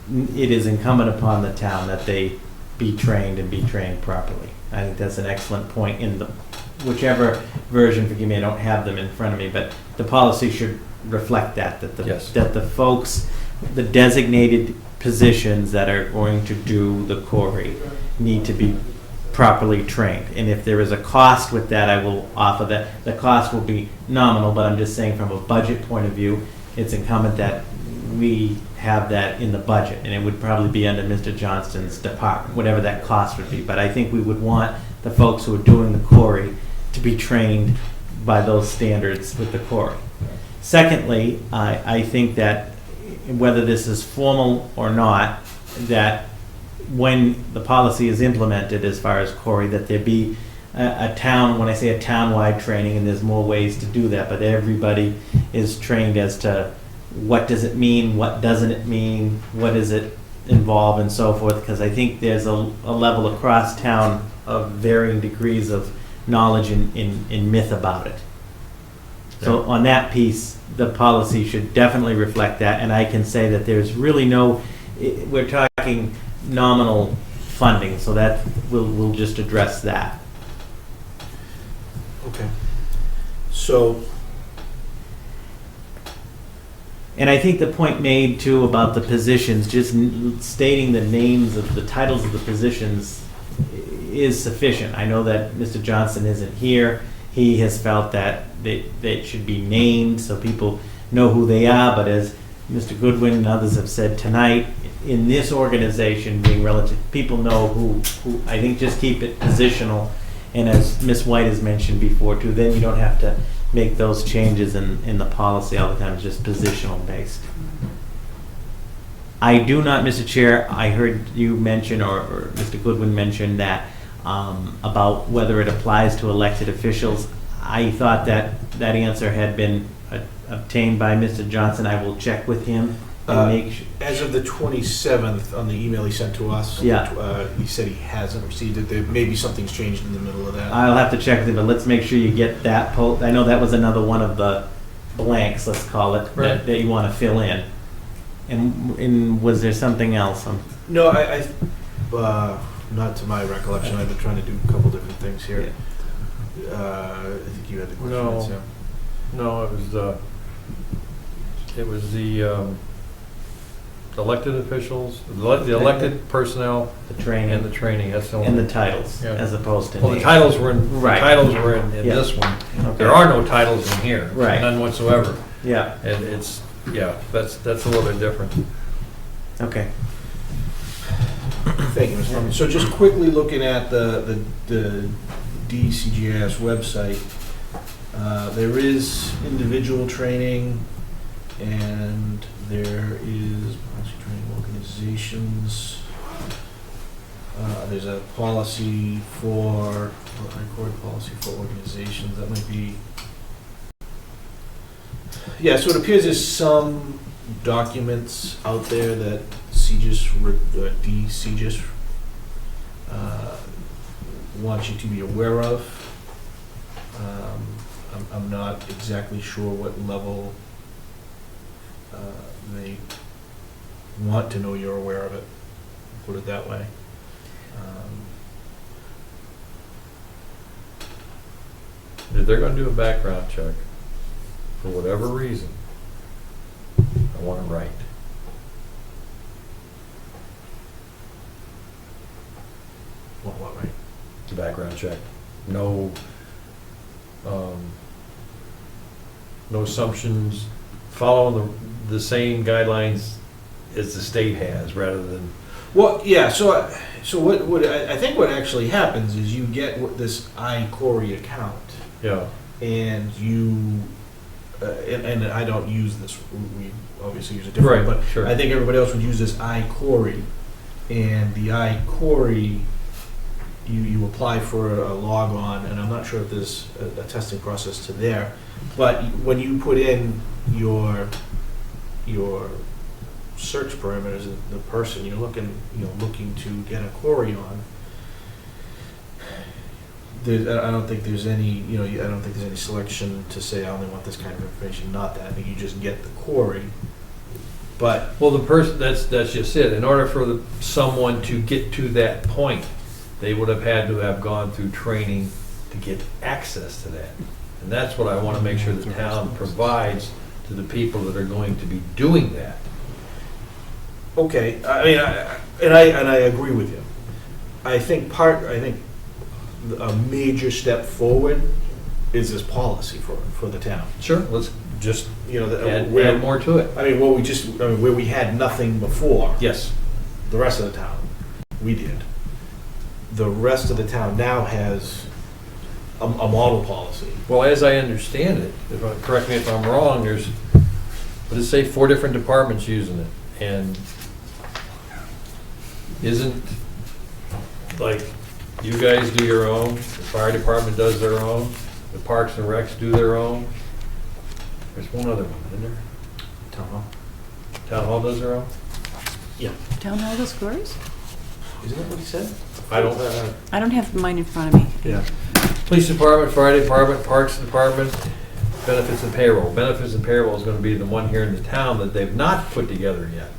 it is incumbent upon the town that they be trained and be trained properly. I think that's an excellent point in the, whichever version, forgive me, I don't have them in front of me, but the policy should reflect that Yes. that the folks, the designated positions that are going to do the quarry need to be properly trained. And if there is a cost with that, I will offer that. The cost will be nominal, but I'm just saying from a budget point of view, it's incumbent that we have that in the budget, and it would probably be under Mr. Johnston's department, whatever that cost would be. But I think we would want the folks who are doing the quarry to be trained by those standards with the quarry. Secondly, I think that whether this is formal or not, that when the policy is implemented as far as quarry, that there be a town, when I say a town-wide training, and there's more ways to do that, but everybody is trained as to what does it mean, what doesn't it mean, what does it involve, and so forth, because I think there's a level across town of varying degrees of knowledge and myth about it. So on that piece, the policy should definitely reflect that, and I can say that there's really no, we're talking nominal funding, so that we'll just address that. Okay. So, And I think the point made too about the positions, just stating the names of the titles of the positions is sufficient. I know that Mr. Johnson isn't here. He has felt that they should be named so people know who they are, but as Mr. Goodwin and others have said tonight, in this organization being relative, people know who I think just keep it positional. And as Ms. White has mentioned before too, then you don't have to make those changes in the policy all the time. It's just positional based. I do not, Mr. Chair, I heard you mention, or Mr. Goodwin mentioned that about whether it applies to elected officials. I thought that answer had been obtained by Mr. Johnson. I will check with him and make sure. as of the 27th, on the email he sent to us, he said he hasn't received it. There maybe something's changed in the middle of that. I'll have to check with him, but let's make sure you get that I know that was another one of the blanks, let's call it, Right. that you want to fill in. And was there something else? No, I not to my recollection. I've been trying to do a couple different things here. I think you had the question. No. Sam. No, it was the elected officials, the elected personnel, The training and the training. That's the only. and the titles, Yeah. as opposed to Well, the names. titles were in. Right. The titles were in Yeah. this one. Okay. There are no titles in here. Right. None whatsoever. Yeah, And it's, yeah, that's a little bit different. okay. Thank you, Mr. Chairman. So just quickly looking at the DCGS website, there is individual training, and there is policy training organizations. There's a policy for, record policy for organizations. That might be, yeah, so it appears there's some documents out there that DCGS wants you to be aware of. I'm not exactly sure what level they want to know you're aware of it, put it that way. If they're gonna do a background check, for whatever reason, I want it right. What, right? The background check. No, no assumptions, following the same guidelines as the state has, rather than, Well, yeah, so what I think what actually happens is you get this iQuery account, yeah, and you, and I don't use this, we obviously use a different, Right, but sure. I think everybody else would use this iQuery, and the iQuery, you apply for a log on, and I'm not sure if there's a testing process to there, but when you put in your search parameters, the person you're looking to get a query on, I don't think there's any, I don't think there's any selection to say I only want this kind of information, not that. I think you just get the query, But, Well, the person, that's just it. In order for someone to get to that point, they would have had to have gone through training to get access to that. And that's what I want to make sure the town provides to the people that are going to be doing that. okay, I mean, I agree with you. I think a major step forward is this policy for the town. Sure, let's just You know, add more to it. I mean, where we had nothing before, Yes. the rest of the town, we did. The rest of the town now has a model policy. Well, as I understand it, correct me if I'm wrong, there's, let's say 4 different departments using it, and isn't, like, you guys do your own, the fire department does their own, the parks and recs do their own. There's one other one, isn't there? Town hall. Town hall does their own? Yeah. Town hall does Gloria's? Isn't that what he said? I don't, I don't have mine in front of me. Yeah. police department, fire department, parks department, benefits and payroll. Benefits and payroll is gonna be the one here in the town that they've not put together yet.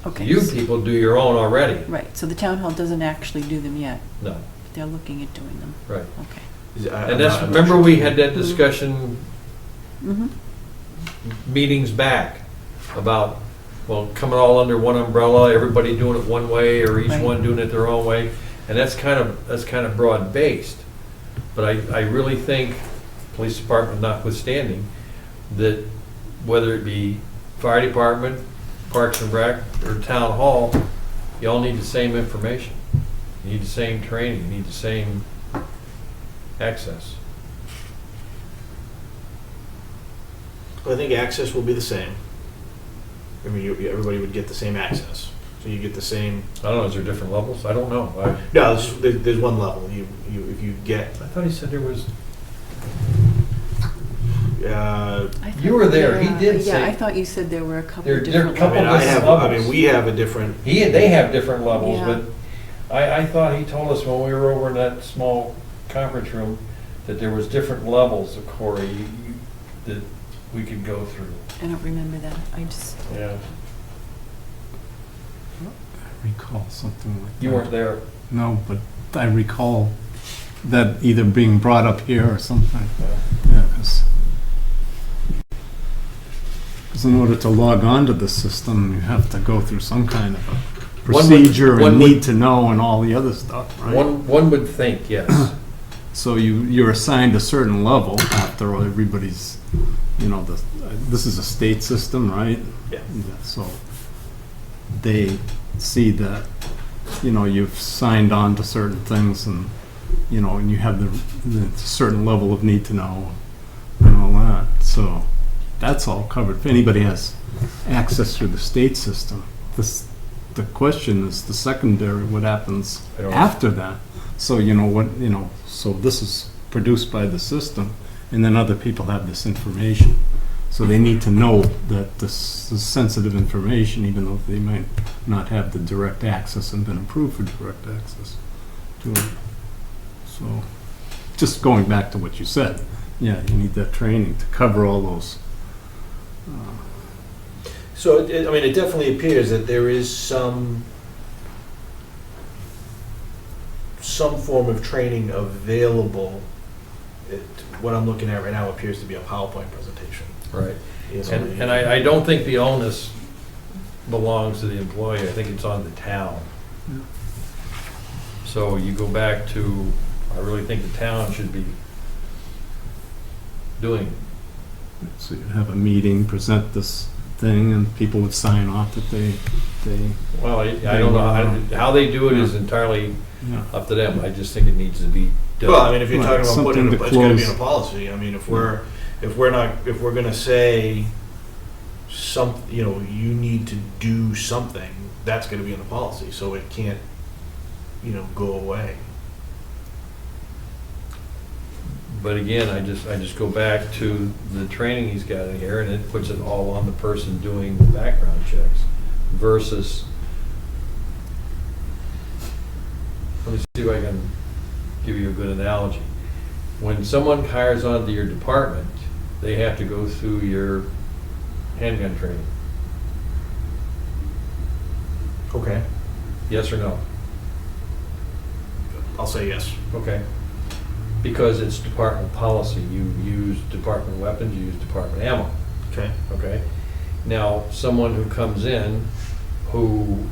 Okay. You people do your own already. Right, so the town hall doesn't actually do them yet. No, They're looking at doing them. right. Okay. And that's, remember we had that discussion Mm-hmm. meetings back about, well, coming all under one umbrella, everybody doing it one way, or each Right. one doing it their own way, and that's kind of broad based. But I really think, police department notwithstanding, that whether it be fire department, parks and rec, or town hall, you all need the same information. You need the same training, you need the same access. I think access will be the same. I mean, everybody would get the same access. So you get the same, I don't know, is there different levels? I don't know. no, there's one level. If you get, I thought he said there was, You were there. He did say- Yeah, I thought you said there were a couple There- of there are a different couple levels. we have a different, they have different levels, Yeah. but I thought he told us when we were over in that small conference room that there was different levels of Corey that we could go through. I don't remember that. I just, Yeah. I recall something like that. You weren't there. No, but I recall that either being brought up here or something. Yeah, because in order to log on to the system, you have to go through some kind of a One would- procedure one and would- need to know and all the other stuff, right? One would think, yes. So you're assigned a certain level after everybody's, this is a state system, right? Yeah. So they see that, you've signed on to certain things and, and you have the certain level of need to know and all that. So that's all covered. If anybody has access through the state system, the question is the secondary, what happens I don't know. after that? So so this is produced by the system, and then other people have this information. So they need to know that this is sensitive information, even though they might not have the direct access and been approved for direct access to it. So, just going back to what you said, yeah, you need that training to cover all those. so it definitely appears that there is some form of training available. What I'm looking at right now appears to be a PowerPoint presentation. Right. You know, And I don't think the onus belongs to the employee. I think it's on the town. Yeah. So you go back to, I really think the town should be doing it. So you have a meeting, present this thing, and people would sign off that they Well, I don't know, how they do it is entirely yeah. up to them. I just think it needs to be done. Well, I mean, if you're Right, talking about putting something it's to going to be in close. a policy. I mean, if we're going to say you need to do something, that's going to be in the policy. So it can't, go away. But again, I just go back to the training he's got in here, and it puts it all on the person doing the background checks versus, let me see if I can give you a good analogy. When someone hires onto your department, they have to go through your handgun training. Okay, Yes or no? I'll say yes. Okay. Because it's department policy. You use department weapons, you use department ammo. Okay. Okay? Now, someone who comes in who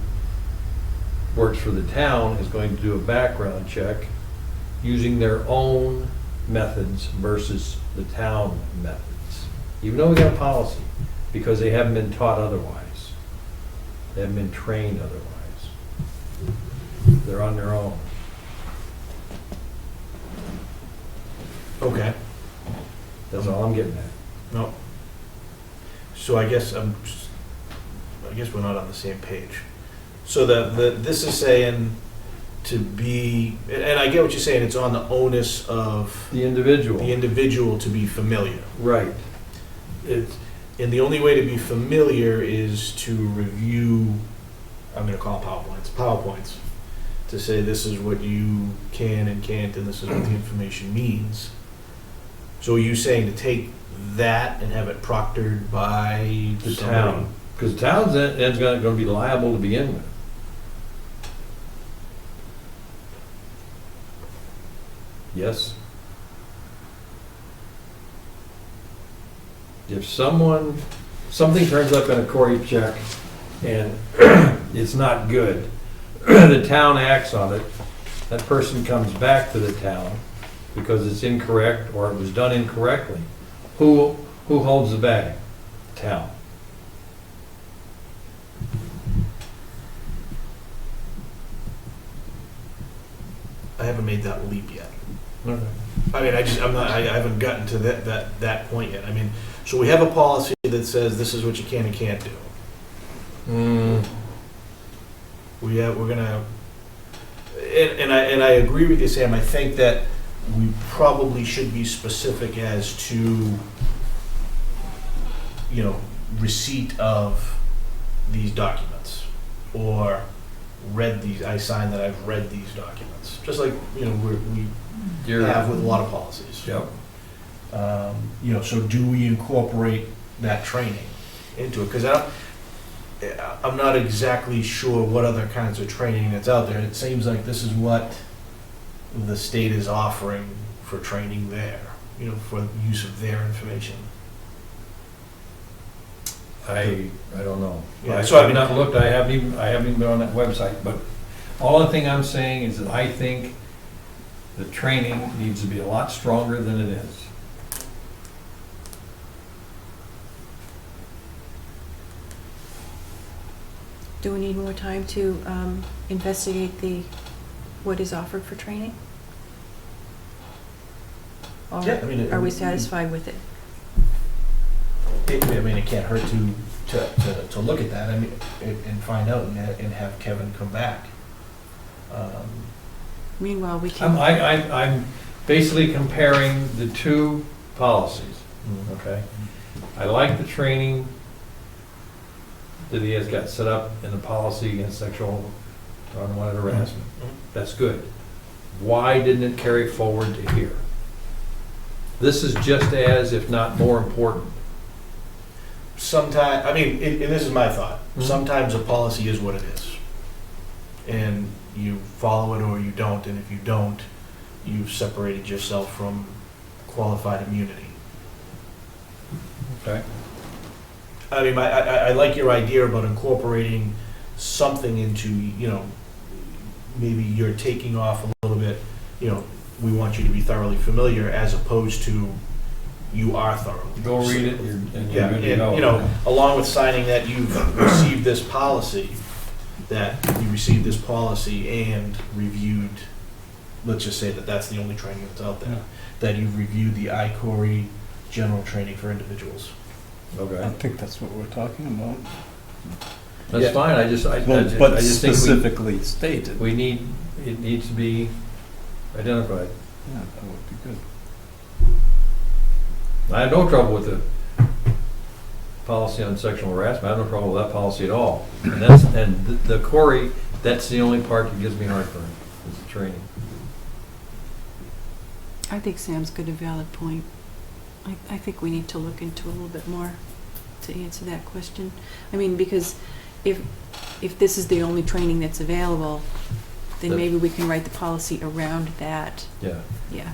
works for the town is going to do a background check using their own methods versus the town methods. Even though we got a policy, because they haven't been taught otherwise. They haven't been trained otherwise. They're on their own. Okay. That's all I'm getting at. No. So I guess we're not on the same page. So this is saying to be, and I get what you're saying, it's on the onus of The individual. the individual to be familiar. Right. And the only way to be familiar is to review, I'm gonna call them PowerPoints, to say this is what you can and can't, and this is what the information means. So are you saying to take that and have it proctored by The somebody? town. Because the town's going to be liable to begin with. Yes? If something turns up in a Cory check and it's not good, the town acts on it, that person comes back to the town because it's incorrect or it was done incorrectly. Who holds the bag? Town. I haven't made that leap yet. Okay. I mean, I haven't gotten to that point yet. I mean, so we have a policy that says this is what you can and can't do. We're gonna, and I agree with you, Sam. I think that we probably should be specific as to, receipt of these documents, or I sign that I've read these documents, just like, we have with a lot of policies. Yep. So do we incorporate that training into it? Because I'm not exactly sure what other kinds of training that's out there. It seems like this is what the state is offering for training there, for use of their information. I don't know. Yeah, I so have not looked, I haven't even been on that website, but all the thing I'm saying is that I think the training needs to be a lot stronger than it is. Do we need more time to investigate what is offered for training? Or Yeah, I mean, are we satisfied with it? It can't hurt to look at that and find out and have Kevin come back. Meanwhile, we can. I'm basically comparing the two policies, okay? I like the training that he has got set up in the policy against sexual or unwanted harassment. That's good. Why didn't it carry forward to here? This is just as, if not more important. Sometimes, and this is my thought, Mhm. sometimes a policy is what it is. And you follow it or you don't, and if you don't, you've separated yourself from qualified immunity. Okay. I like your idea about incorporating something into, maybe you're taking off a little bit, we want you to be thoroughly familiar, as opposed to you are thoroughly. Go read it and Yeah, you're good to go. and, along with signing that you've received this policy, and reviewed, let's just say that that's the only training that's out there, Yeah. that you've reviewed the ICORI general training for individuals. I Okay. think that's what we're talking about. That's Yeah. fine, I just But think specifically stated. it needs to be identified. Yeah, that would be good. I have no trouble with the policy on sexual harassment. I have no trouble with that policy at all. And the Cory, that's the only part that gives me heartburn, is the training. I think Sam's got a valid point. I think we need to look into a little bit more to answer that question. Because if if this is the only training that's available, then That- maybe we can write the policy around that, Yeah. yeah.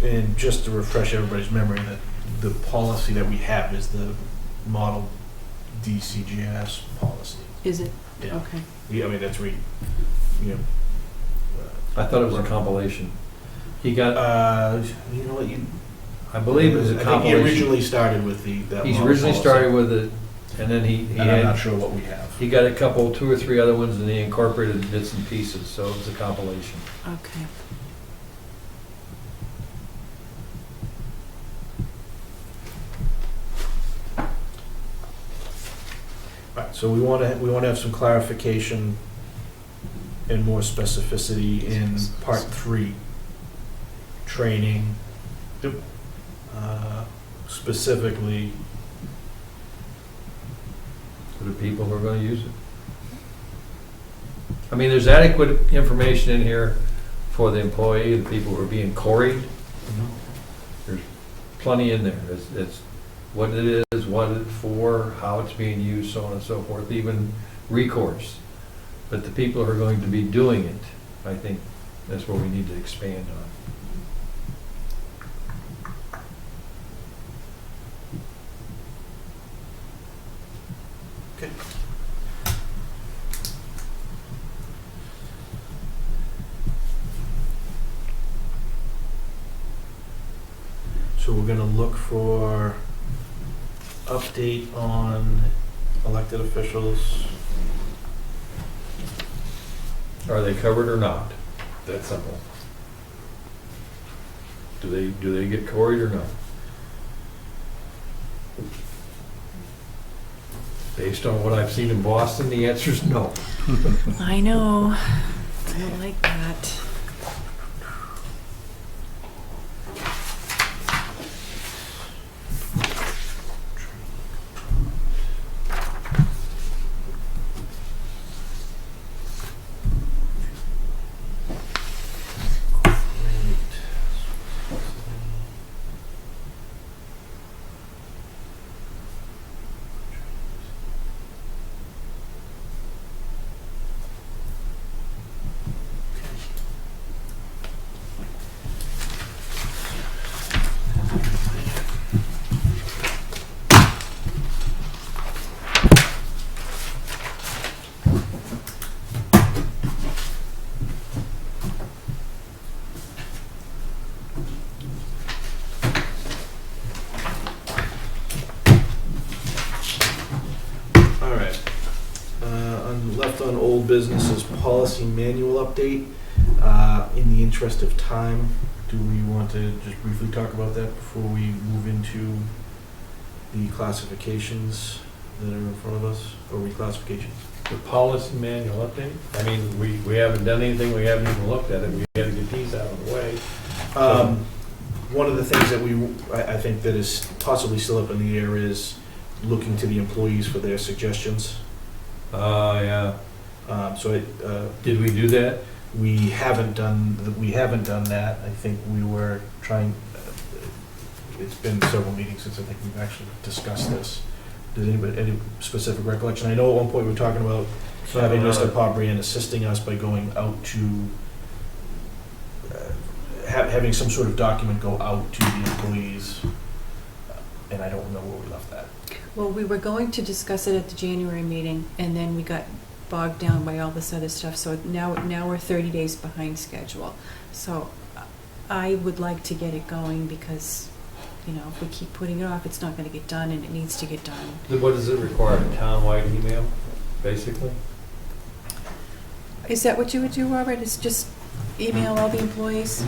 And just to refresh everybody's memory, that the policy that we have is the model DCGS policy. Is it? Yeah. Okay. I mean, that's you know. I thought it was a compilation. He got, You know what, I believe it was a I think he compilation. originally started with that He's model originally policy, started with it, and then he and I'm not had, sure what we have. he got a couple, 2 or 3 other ones, and he incorporated bits and pieces, so it was a compilation. Okay. Right, so we want to have some clarification and more specificity in part 3, training. Specifically, For the people who are gonna use it. I mean, there's adequate information in here for the employee, the people who are being quarried. There's plenty in there. It's what it is, what it's for, how it's being used, so on and so forth, even recourse. But the people who are going to be doing it, I think that's what we need to expand on. okay. So we're gonna look for update on elected officials. Are they covered or not? That's simple. Do they get quarried or not? Based on what I've seen in Boston, the answer is no. I know. I don't like that. All right. Left on old business is policy manual update. In the interest of time, do we want to just briefly talk about that before we move into the classifications that are in front of us, or reclassifications? The policy manual update? I mean, we haven't done anything, we haven't even looked at it, we gotta get these out of the way. One of the things that I think that is possibly still up in the air is looking to the employees for their suggestions. Yeah. Did we do that? We haven't done that. I think we were trying, it's been several meetings since I think we've actually discussed this. Does anybody, any specific recollection? I know at one point we were talking about having Mr. Pobrian assisting us by going out to, having some sort of document go out to the employees, and I don't know where we left that. Well, we were going to discuss it at the January meeting, and then we got bogged down by all this other stuff, so now we're 30 days behind schedule. So I would like to get it going because, you know, if we keep putting it off, it's not gonna get done, and it needs to get done. What does it require, a town-wide email, basically? Is that what you would do, Robert? Is just email all the employees?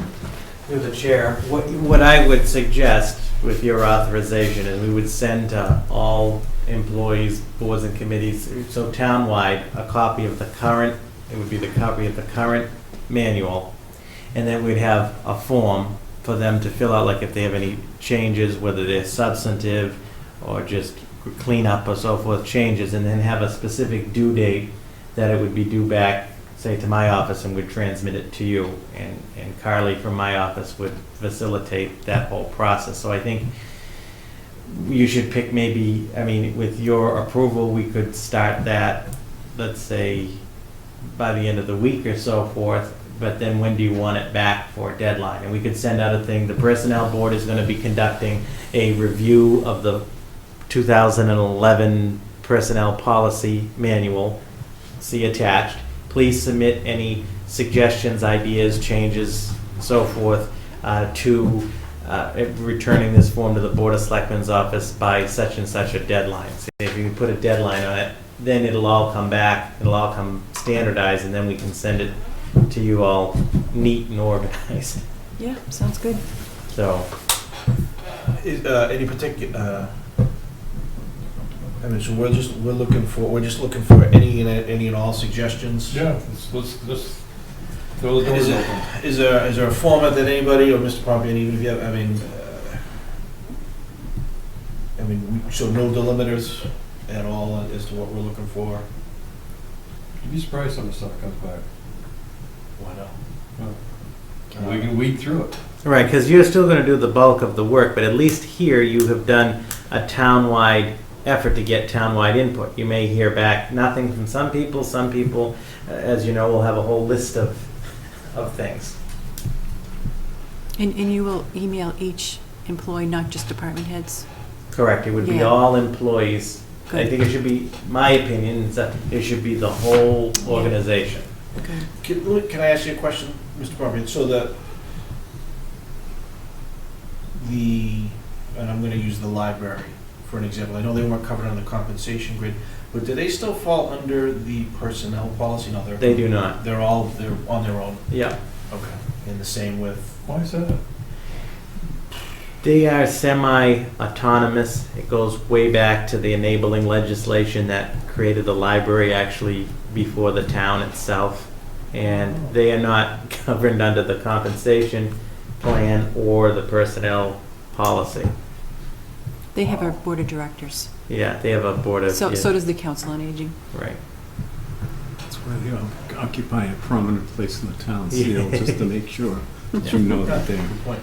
Through the chair, what I would suggest, with your authorization, is we would send to all employees, boards and committees, so townwide, a copy of the current, it would be the copy of the current manual, and then we'd have a form for them to fill out, like if they have any changes, whether they're substantive or just cleanup or so forth, changes, and then have a specific due date that it would be due back, say, to my office, and would transmit it to you, and Carly from my office would facilitate that whole process. So I think you should pick maybe, I mean, with your approval, we could start that let's say, by the end of the week or so forth, but then when do you want it back for a deadline? And we could send out a thing, the Personnel Board is gonna be conducting a review of the 2011 Personnel Policy Manual, see attached. Please submit any suggestions, ideas, changes, so forth, to returning this form to the Board of Selectmen's office by such and such a deadline. So if you put a deadline on it, then it'll all come back, it'll all come standardized, and then we can send it to you all neat and organized. Yeah, sounds good. So, Is, any particular, I mean, so we're just looking for any and all suggestions? Yeah, let's throw the Is doors it- open. Is there a format that anybody, or Mr. Pompey, and even if you have, so no delimiters at all as to what we're looking for? You'd be surprised some of the stuff comes back. Why not? We can weed through it. right, because you're still gonna do the bulk of the work, but at least here you have done a townwide effort to get townwide input. You may hear back nothing from some people, as you know, will have a whole list of things. And you will email each employee, not just department heads? Correct, it would be Yeah. all employees. I Good. think it should be, my opinion, is that it should be the whole organization. Good. Can I ask you a question, Mr. Pompey? So and I'm gonna use the library for an example. I know they weren't covered on the compensation grid, but do they still fall under the personnel policy? No, They do not. They're on their own. Yeah. Okay. And the same with, Why is that? They are semi-autonomous. It goes way back to the enabling legislation that created the library actually before the town itself. And they are not governed under the compensation plan or the personnel policy. They have our board of directors. Yeah, they have a board of. So does the council on aging. Right. That's why they occupy a prominent place in the town seal, just to make sure that you know that they're. good point.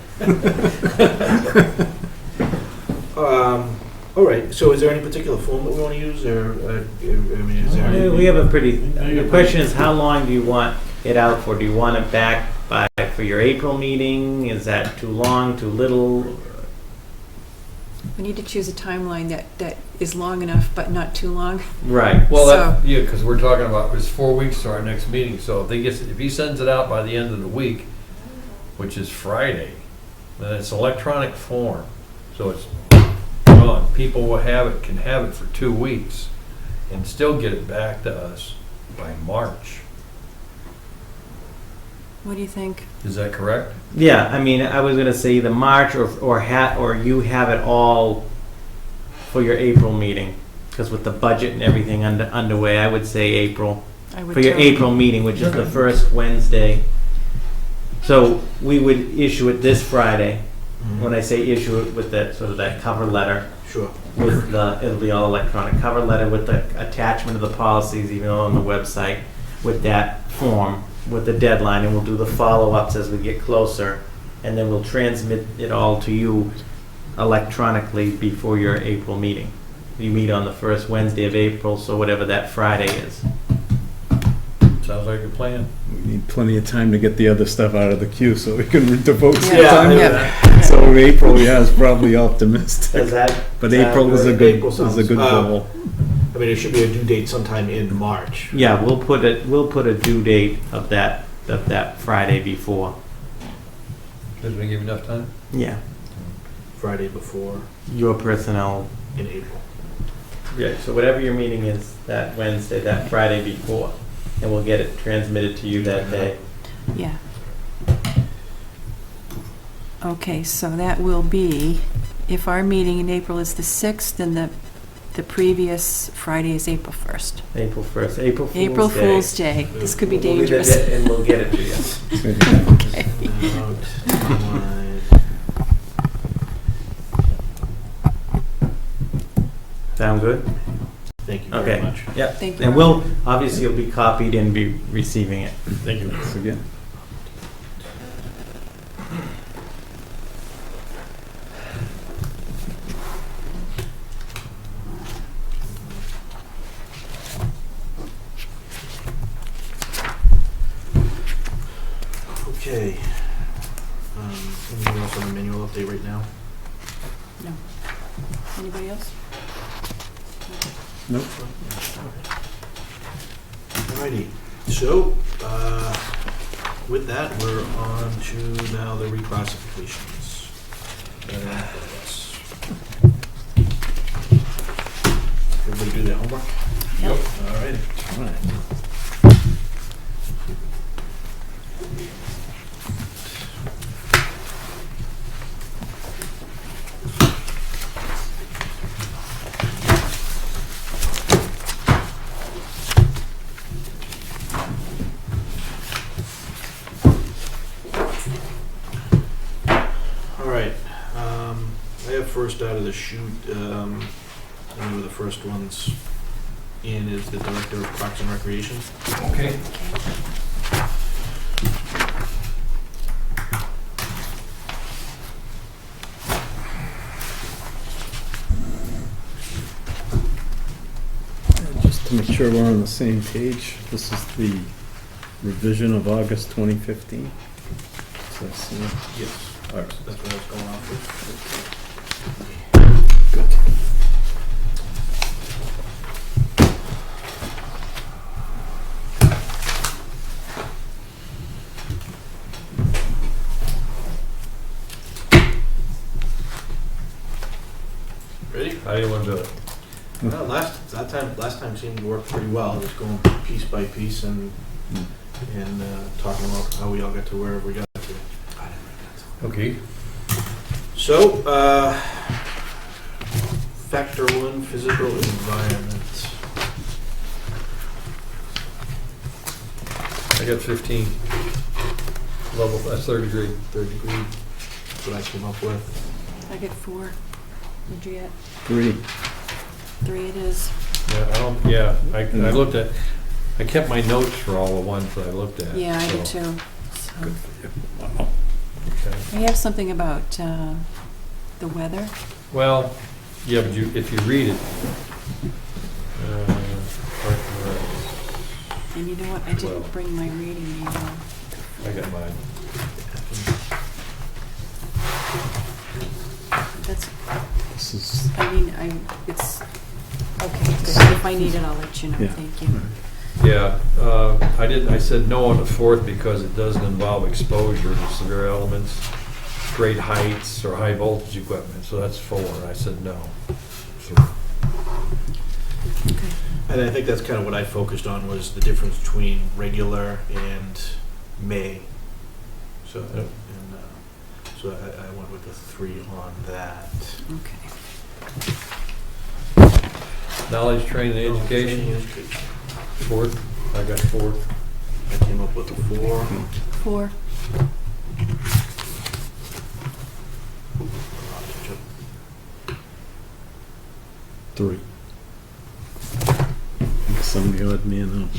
All right, so is there any particular form that we want to use, or, is there any? We have a pretty, the question is, how long do you want it out for? Do you want it back for your April meeting? Is that too long, too little? We need to choose a timeline that is long enough, but not too long. Right. Well, So- yeah, because we're talking about, it's 4 weeks to our next meeting, so if he sends it out by the end of the week, which is Friday, then it's electronic form, so it's gone. People can have it for 2 weeks and still get it back to us by March. What do you think? Is that correct? Yeah, I mean, I was gonna say either March or you have it all for your April meeting. Because with the budget and everything underway, I would say April. I would For your too. April meeting, which is the first Wednesday. So we would issue it this Friday. When I say issue it with that, sort of that cover letter, Sure. with it'll be all electronic cover letter with the attachment of the policies, even on the website, with that form, with the deadline, and we'll do the follow-ups as we get closer, and then we'll transmit it all to you electronically before your April meeting. You meet on the first Wednesday of April, so whatever that Friday is. Sounds like a plan. We need plenty of time to get the other stuff out of the queue so we can devote some Yeah, time to yeah. that. So April, yeah, is probably optimistic. Does that? But April is a good, April is a sounds- good goal. I mean, it should be a due date sometime in March. Yeah, we'll put a due date of that Friday before. Does we give you enough time? Yeah, Friday before your personnel. in April. Yeah, so whatever your meeting is that Wednesday, that Friday before, and we'll get it transmitted to you that day. Yeah. Okay, so that will be, if our meeting in April is the 6th, then the previous Friday is April 1st. April 1st, April Fool's Day. April Fool's Day. This could be We'll leave dangerous. it and we'll get it to you. Okay. Sound good? Thank you very Okay. much. Yep. Thank you. And obviously you'll be copied and be receiving it. Thank you. Thanks again. Anybody else? Nope. Alrighty, so, with that, we're on to now the reclassifications. Yes. Everybody do their homework? Yep. Alrighty. All right. Alright, I have first out of the chute, one of the first ones in is the Director of Parks and Recreation. Okay. Just to make sure we're on the same page, this is the revision of August 2015. So I see. Yes. All right. That's what I was going off with. Good. Ready? How do you want to do it? Well, last time seemed to work pretty well, just going piece by piece and talking about how we all got to wherever we got to. Okay. So, factor one, physical environment. I got 15. Level, that's third degree. That's what I came up with. I get 4. What'd you get? 3. 3 it is. Yeah, I looked at, I kept my notes for all the ones that I looked at. Yeah, I did so, too. So, Good for you. Wow. okay. I have something about the weather. Well, yeah, but if you read it, And you know what? I didn't Well. bring my reading manual. I got mine. That's, This is, it's, okay, good. If I need it, I'll let you know. Yeah. Thank you. Yeah, I said no on the fourth because it doesn't involve exposure to severe elements, great heights, or high voltage equipment, so that's 4. I said no. So, Okay. And I think that's kind of what I focused on, was the difference between regular and May. So, Yep. so I went with the 3 on that. Okay. knowledge, training, and education, Training and education. 4th. I got 4th. I came up with a 4. 4. 3. I guess I'm the odd man out.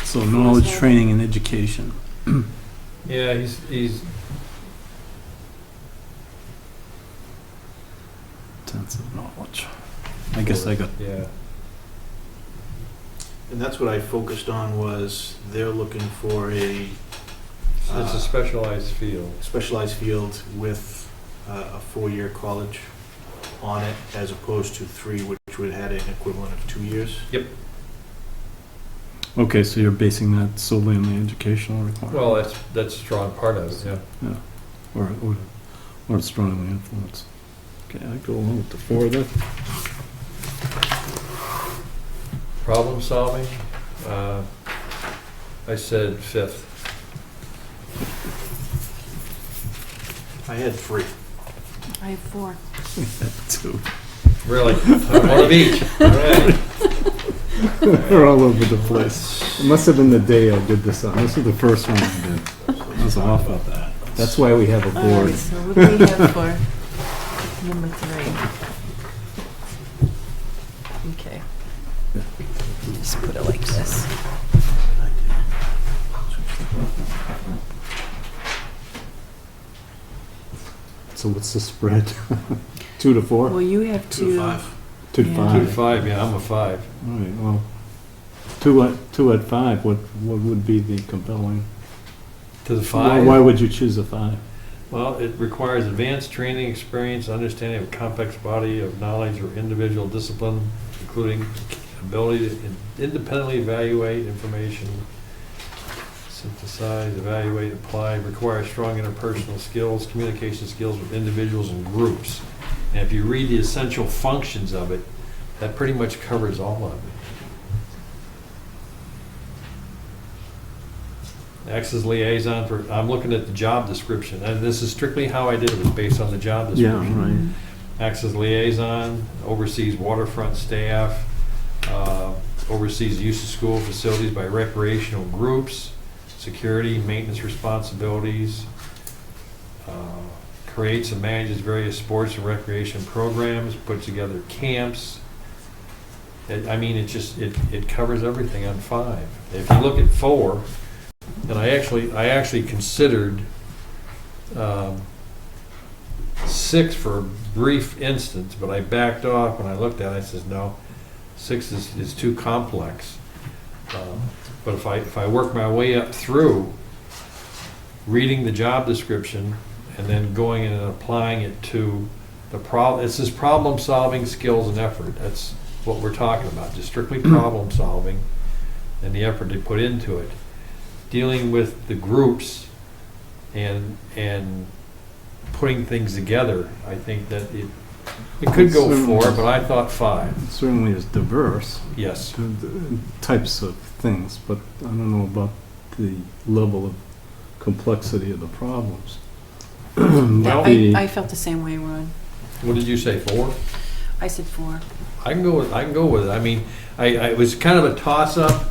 So knowledge, training, and education. Yeah, he's Sense of knowledge. I guess I got, yeah. And that's what I focused on, was they're looking for a It's a specialized field. specialized field with a 4-year college on it, as opposed to 3, which would have had an equivalent of 2 years. Yep. okay, so you're basing that solely on the educational requirement? Well, that's a strong part of it, yeah. Or strongly influenced. Okay, I go along with the 4 then. Problem solving, I said 5th. I had 3. I have 4. 2. Really? One of each. All right. We're all over the place. It must have been the day I did this on. This is the first one I did. That was awful. That's why we have a All board. right, so what do we have for number 3? Okay. Just put it like this. So what's the spread? 2 to 4? Well, you have 2 to 2. 5. 2 to yeah. 5? 2 to 5, yeah, I'm a 5. All right, well, 2 at 5, what would be the compelling? To the Why 5? would you choose a 5? Well, it requires advanced training, experience, understanding of complex body of knowledge or individual discipline, including ability to independently evaluate information, synthesize, evaluate, apply, requires strong interpersonal skills, communication skills with individuals and groups. And if you read the essential functions of it, that pretty much covers all of it. Acts as liaison for, I'm looking at the job description, and this is strictly how I did it, was based on the job description. Yeah, right. Acts as liaison, oversees waterfront staff, oversees use of school facilities by recreational groups, security, maintenance responsibilities, creates and manages various sports and recreation programs, puts together camps. I mean, it covers everything on 5. If you look at 4, and I actually considered 6 for a brief instance, but I backed off when I looked at it. I said, no, 6 is too complex. But if I work my way up through reading the job description and then going in and applying it to the problem, it says problem solving skills and effort. That's what we're talking about, just strictly problem solving and the effort they put into it. Dealing with the groups and putting things together, I think that it could go 4, but I thought 5. It certainly is diverse. Yes. The types of things, but I don't know about the level of complexity of the problems. Yeah, The- I felt the same way, Ron. What did you say, 4? I said 4. I can go with it. I mean, it was kind of a toss-up.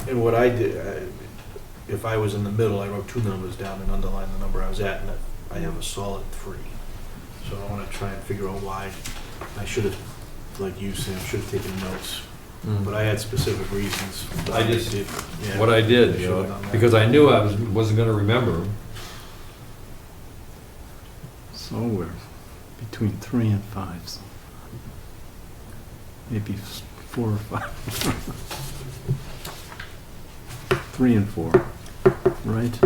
And what I did, if I was in the middle, I wrote 2 numbers down and underlined the number I was at, and I have a solid 3. So I want to try and figure out why. I should have, like you said, should have taken notes, but I had specific reasons. I just did what I did, should have done that. because I knew I wasn't going to remember them. So we're between 3 and 5, so maybe 4 or 5. 3 and 4, right?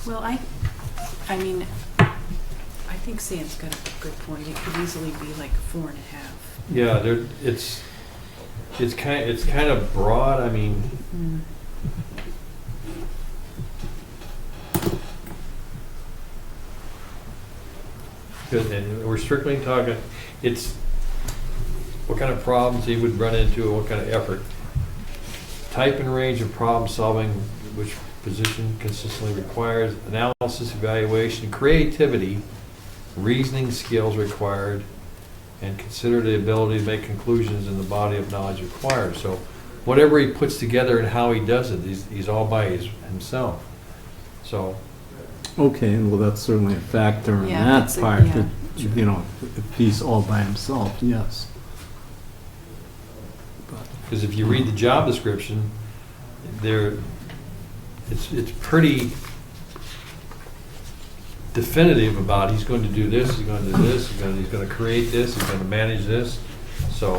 Well, I mean, I think Sam's got a good point. It could easily be like 4.5. Yeah, it's kind of broad. I mean, and we're strictly talking. It's what kind of problems he would run into, what kind of effort. Type and range of problem solving, which position consistently requires analysis, evaluation, creativity, reasoning skills required, and consider the ability to make conclusions in the body of knowledge required. So whatever he puts together and how he does it, he's all by himself. So. Okay, well, that's certainly a factor in Yeah, that that's a- part, yeah. that, you know, if he's all by himself, yes. Because if you read the job description, it's pretty definitive about he's going to do this, he's going to do this, he's going to create this, he's going to manage this. So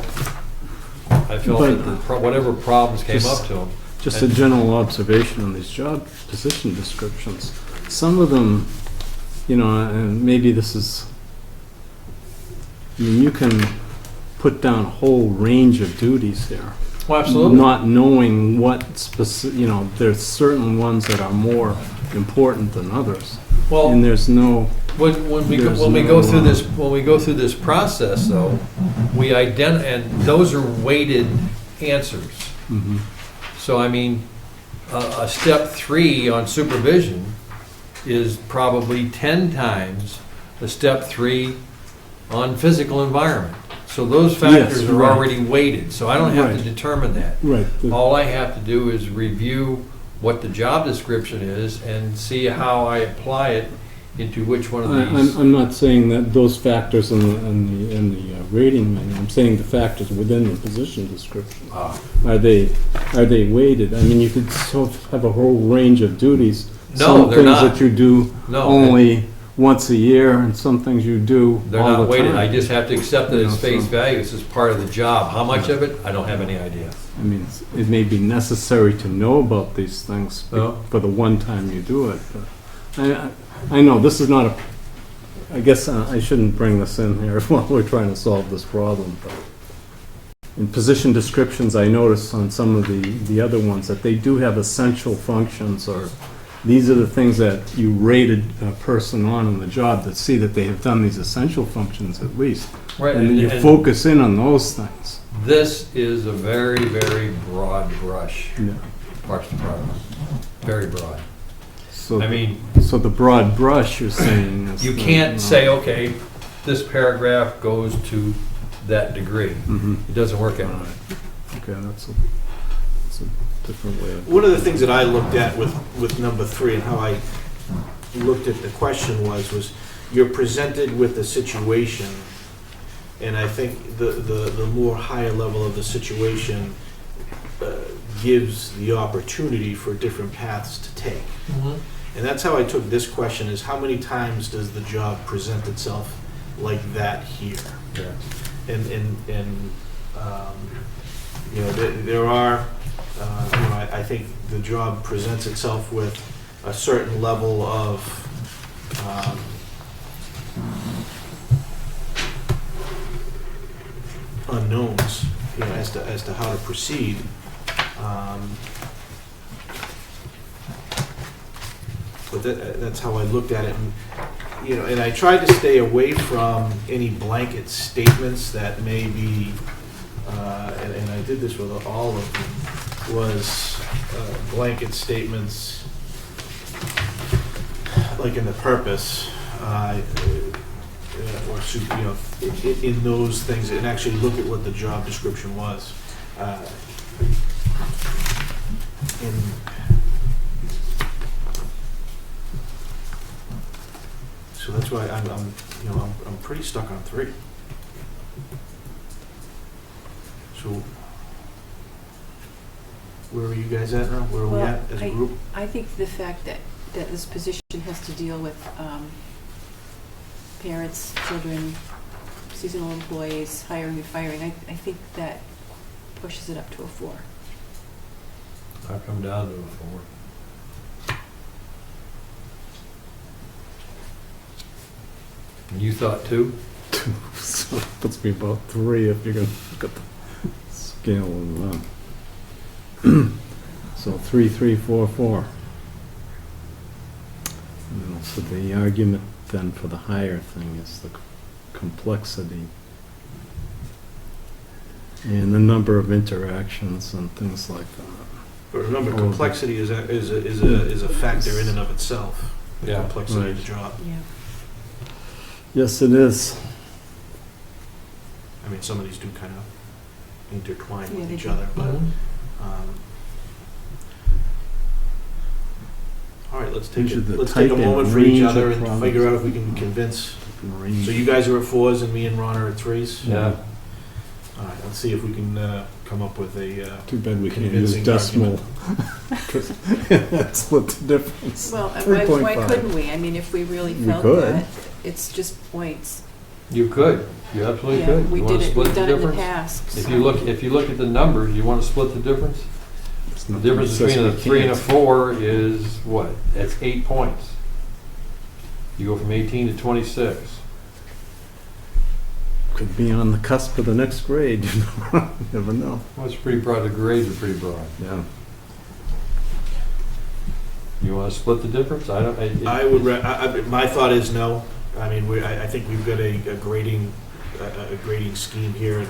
I felt But- that whatever problems came up to him. Just a general observation on these job position descriptions. Some of them, you know, and maybe this is, I mean, you can put down a whole range of duties there. Well, absolutely. Not knowing what specific, you know, there's certain ones that are more important than others. Well, And there's no, when we there's go through no, this process, though, we and those are weighted answers. mhm. So I mean, a step 3 on supervision is probably 10 times a step 3 on physical environment. So those factors Yes, are right. already weighted, so I don't have to Right. determine that. Right. All I have to do is review what the job description is and see how I apply it into which one of these. I'm not saying that those factors in the rating manual, I'm saying the factors within the position description. Are they weighted? I mean, you could sort of have a whole range of duties. No, Some they're things not. that you do No, only once a year, and some things you do They're all not the weighted, I time. just have to accept that You it's know, face so- value, this is part of the job. How much of it, I don't have any idea. I mean, it may be necessary to know about these things Oh. for the one time you do it, but I know this is not a, I guess I shouldn't bring this in here while we're trying to solve this problem, but in position descriptions, I noticed on some of the other ones that they do have essential functions, or these are the things that you rated a person on in the job, that see that they have done these essential functions at least. Right, And then you and focus in on those things. this is a very, very broad brush, Yeah. Parks Department, very broad. So, I mean, so the broad brush you're saying is. you that, can't know, say, okay, this paragraph goes to that degree. Mhm. It doesn't work that way. Okay, that's a different way of. One of the things that I looked at with number 3 and how I looked at the question was you're presented with a situation, and I think the more higher level of the situation gives the opportunity for different paths to take. And that's how I took this question, is how many times does the job present itself like that here? Yeah. And you know, there are, you know, I think the job presents itself with a certain level of unknowns, you know, as to how to proceed. But that's how I looked at it, and, you know, and I tried to stay away from any blanket statements that may be, and I did this with all of them, was blanket statements like in the purpose, or, you know, in those things, and actually look at what the job description was. And so that's why I'm pretty stuck on 3. So where are you guys at now? Where are we Well, at as a group? I think the fact that this position has to deal with parents, children, seasonal employees, hiring and firing, I think that pushes it up to a 4. I'll come down to a 4. And you thought 2? So it puts me about 3 if you're gonna look at the scale of so 3, 3, 4, 4. And so the argument then for the higher thing is the complexity and the number of interactions and things like that. But remember, Oh, complexity is a factor in and of itself. The Yeah. complexity of the Right. job. Yeah. Yes, it is. I mean, some of these do kind of intertwine Yeah, with they each do. other, but. All right, let's take These are the let's take a type and moment for each range other of and problems. figure out if we can convince. Range. So you guys are at 4s and me and Ron are at 3s? Yeah. All right, let's see if we can come up with a, Too bad we can't use convincing decimal. Split the difference. Well, why 3.5. couldn't we? I mean, if we really We felt could. that, it's just points. You could. You absolutely Yeah, could. we You wanna did it, split we've the done it in the difference? past. If you look at the numbers, you want to split the difference? It's The not difference that between a we 3 and a can't. 4 is what? That's 8 points. You go from 18 to 26. Could be on the cusp of the next grade, you know. You never know. Well, it's pretty broad. The grades are pretty broad. Yeah. You want to split the difference? I don't. I would, my thought is no. I mean, I think we've got a grading scheme here, and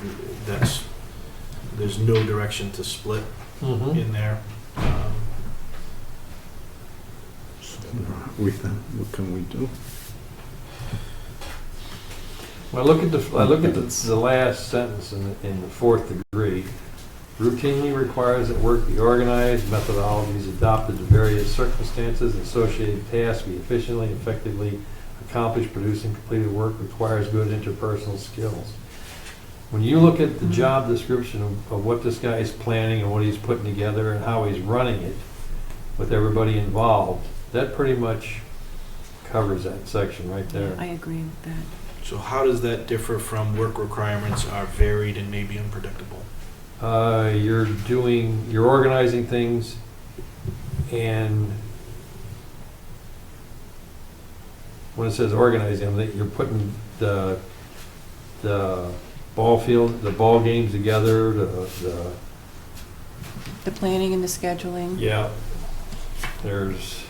there's no direction to split Mhm. in there. What can we do? Well, I look at the last sentence in the 4th degree. Routinely requires that work be organized, methodologies adopted to various circumstances, associated tasks be efficiently and effectively accomplished, producing completed work requires good interpersonal skills. When you look at the job description of what this guy is planning and what he's putting together and how he's running it with everybody involved, that pretty much covers that section right there. I agree with that. So how does that differ from work requirements are varied and maybe unpredictable? You're organizing things, and when it says organizing, I think you're putting the ball field, the ball games together, The planning and the scheduling. yeah, there's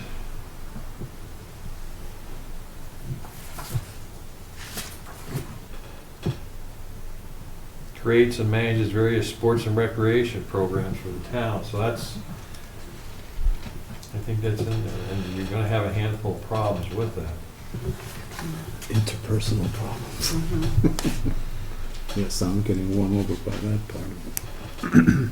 creates and manages various sports and recreation programs for the town. So that's, I think that's in there, and you're gonna have a handful of problems with that. Interpersonal problems. Mhm. Yes, I'm getting won over by that part of it.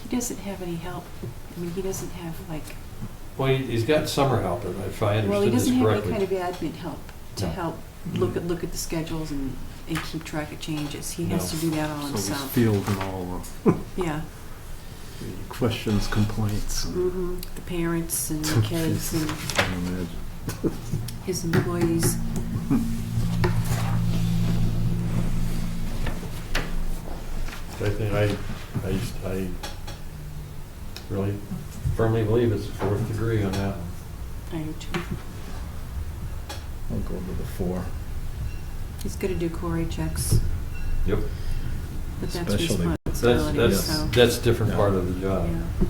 He doesn't have any help. I mean, he doesn't have like, Well, he's got summer help, if I well, he understood this doesn't have any correctly. kind of admin help to No. help look at the schedules and keep track of changes. He has No. to do that all So he's himself. fielding all Yeah. the questions, complaints. Hmm. The parents and the kids and I can imagine. his employees. I think I really firmly believe it's a fourth degree on that one. I do too. I'll go to the 4. He's got to do query checks, Yep. but that's Especially- responsibility. That's So, that's a different Yeah. part of the job. yeah.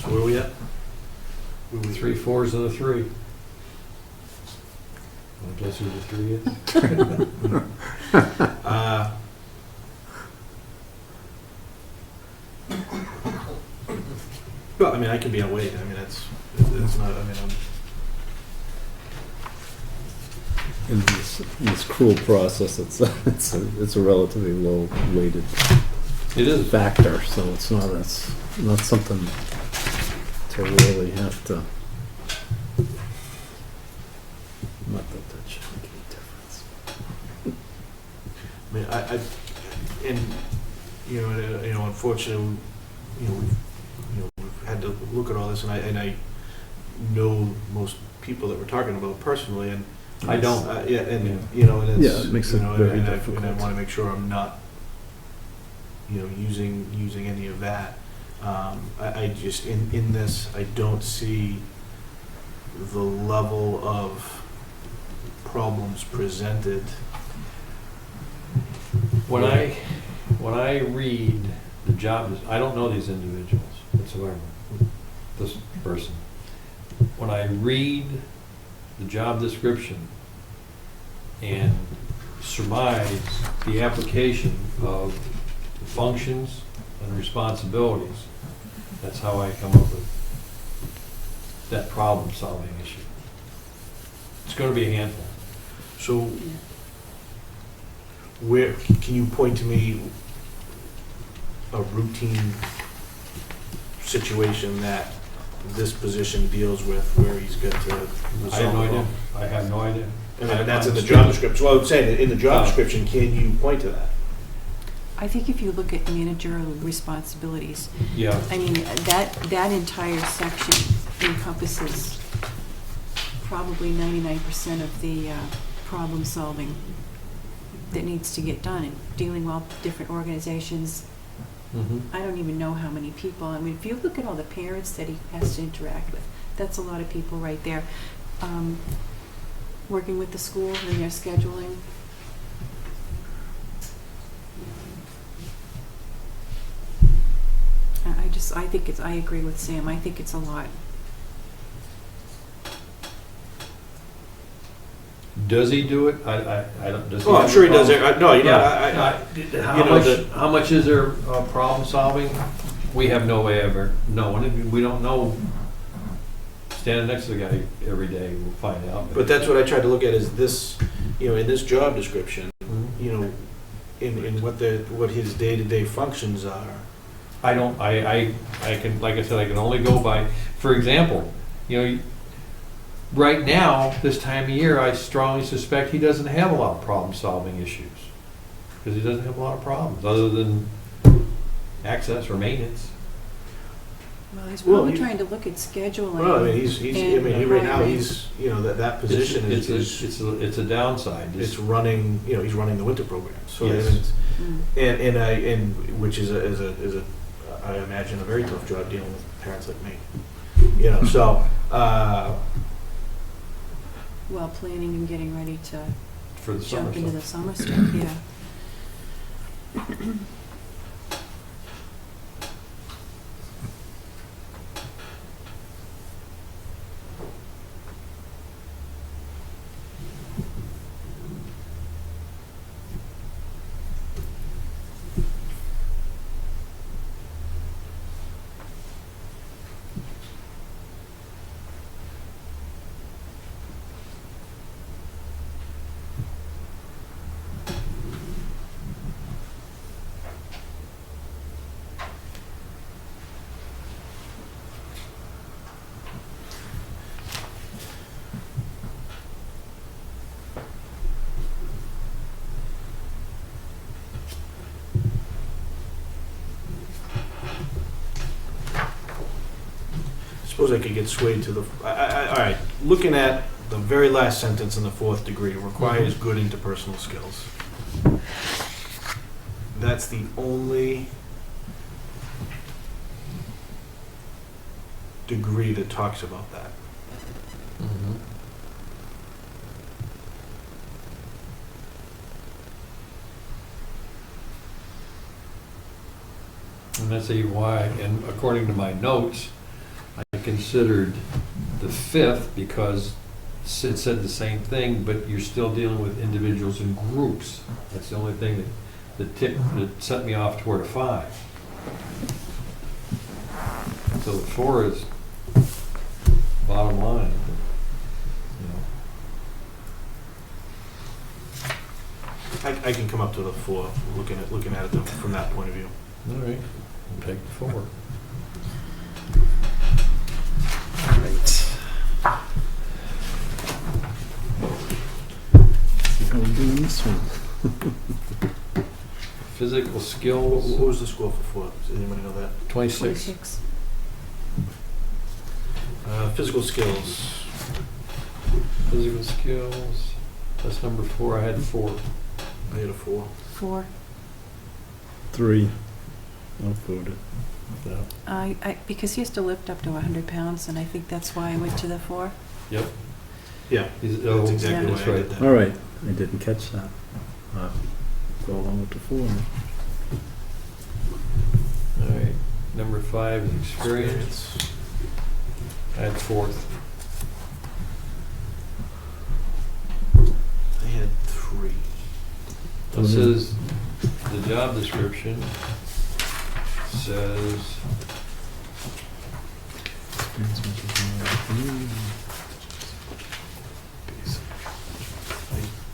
So where are we at? 3 4s and a 3. Want to guess who the 3 is? Well, I mean, I can be away. I mean, it's not, I mean, In this cruel process, it's a relatively low weighted It is. factor, so it's not something to really have to. Not that that should make any difference. I mean, and, unfortunately, we've had to look at all this, and I know most people that we're talking about personally, and I don't. yeah, and Yeah. and it's, Yeah, it makes it very and I difficult. want to make sure I'm not, using any of that. I just in this, I don't see the level of problems presented. When I read the job, I don't know these individuals whatsoever, this person. When I read the job description and surmise the application of the functions and responsibilities, that's how I come up with that problem-solving issue. It's going to be a handful. So, where can you point to me a routine situation that this position deals with where he's got to resolve? I have no idea. I have no idea. I mean, and that's in the job description. Well, I'm saying, that in the job description, can you point to that? I think if you look at managerial responsibilities, Yeah. I mean, that entire section encompasses probably 99% of the problem solving that needs to get done, and dealing with all different organizations. Mm-hmm. I don't even know how many people. I mean, if you look at all the parents that he has to interact with, that's a lot of people right there. Working with the school and their scheduling. I think I agree with Sam. I think it's a lot. Does he do it? I don't, does he? Oh, I'm have sure a he does. problem? No, you know, How you know, much, how much is there problem solving? We have no way of ever knowing. We don't know. Standing next to the guy every day, we'll find out. But that's what I tried to look at, is this, you know, in this job description, Mhm. you know, in what his day-to-day functions are. I don't, I can, like I said, I can only go by, for example, you know, right now, this time of year, I strongly suspect he doesn't have a lot of problem-solving issues. Because he doesn't have a lot of problems, other than access or maintenance. Well, he's Well, probably he- trying to look at scheduling. Well, I mean, right now, And- he's, you know, that position It's is, it's a downside. it's running, you know, he's running the winter program. So, Yes. and it's- Mm. and which is a, I imagine, a very tough job dealing with parents like me. You know, so, Well, planning and getting ready to For the summer jump into the stuff. summer stuff, yeah. suppose I could get swayed to the, all right, looking at the very last sentence in the fourth degree, requires good interpersonal skills. That's the only degree that talks about that. Mhm. And that's why, and according to my notes, I considered the fifth because it said the same thing, but you're still dealing with individuals and groups. That's the only thing that set me off toward a 5. So the 4 is bottom line. You know. I can come up to the 4, looking at it from that point of view. All right, we'll take the 4. Right. See how we're doing this one. Physical What skills, was the score for 4? Does anybody know that? 26. 26. Physical skills. Physical skills, that's number 4. I had 4. I had a 4. 4. 3. I'll vote it. Yeah. Because he has to lift up to 100 pounds, and I think that's why I went to the 4. Yep. Yeah, Oh, that's exactly Yeah. why that's I right. did that. All right, I didn't catch that. Go along with the 4. All right, number 5 is experience. I had 4th. I had 3. This is the job description says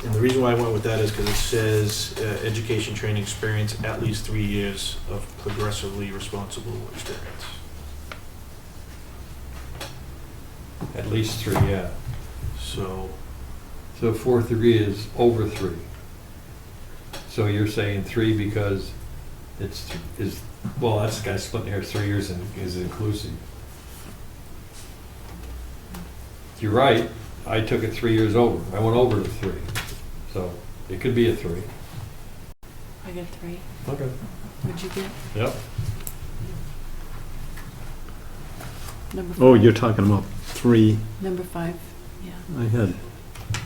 And the reason why I went with that is because it says education, training, experience, at least 3 years of progressively responsible experience. at least 3, yeah. So, So fourth degree is over 3. So you're saying 3 because well, that's the guy splitting hairs, 3 years is inclusive. You're right, I took it 3 years over. I went over to 3. So it could be a 3. I got 3. Okay. What'd you get? Yep. Number 5. Oh, you're talking about 3. Number 5, yeah. I had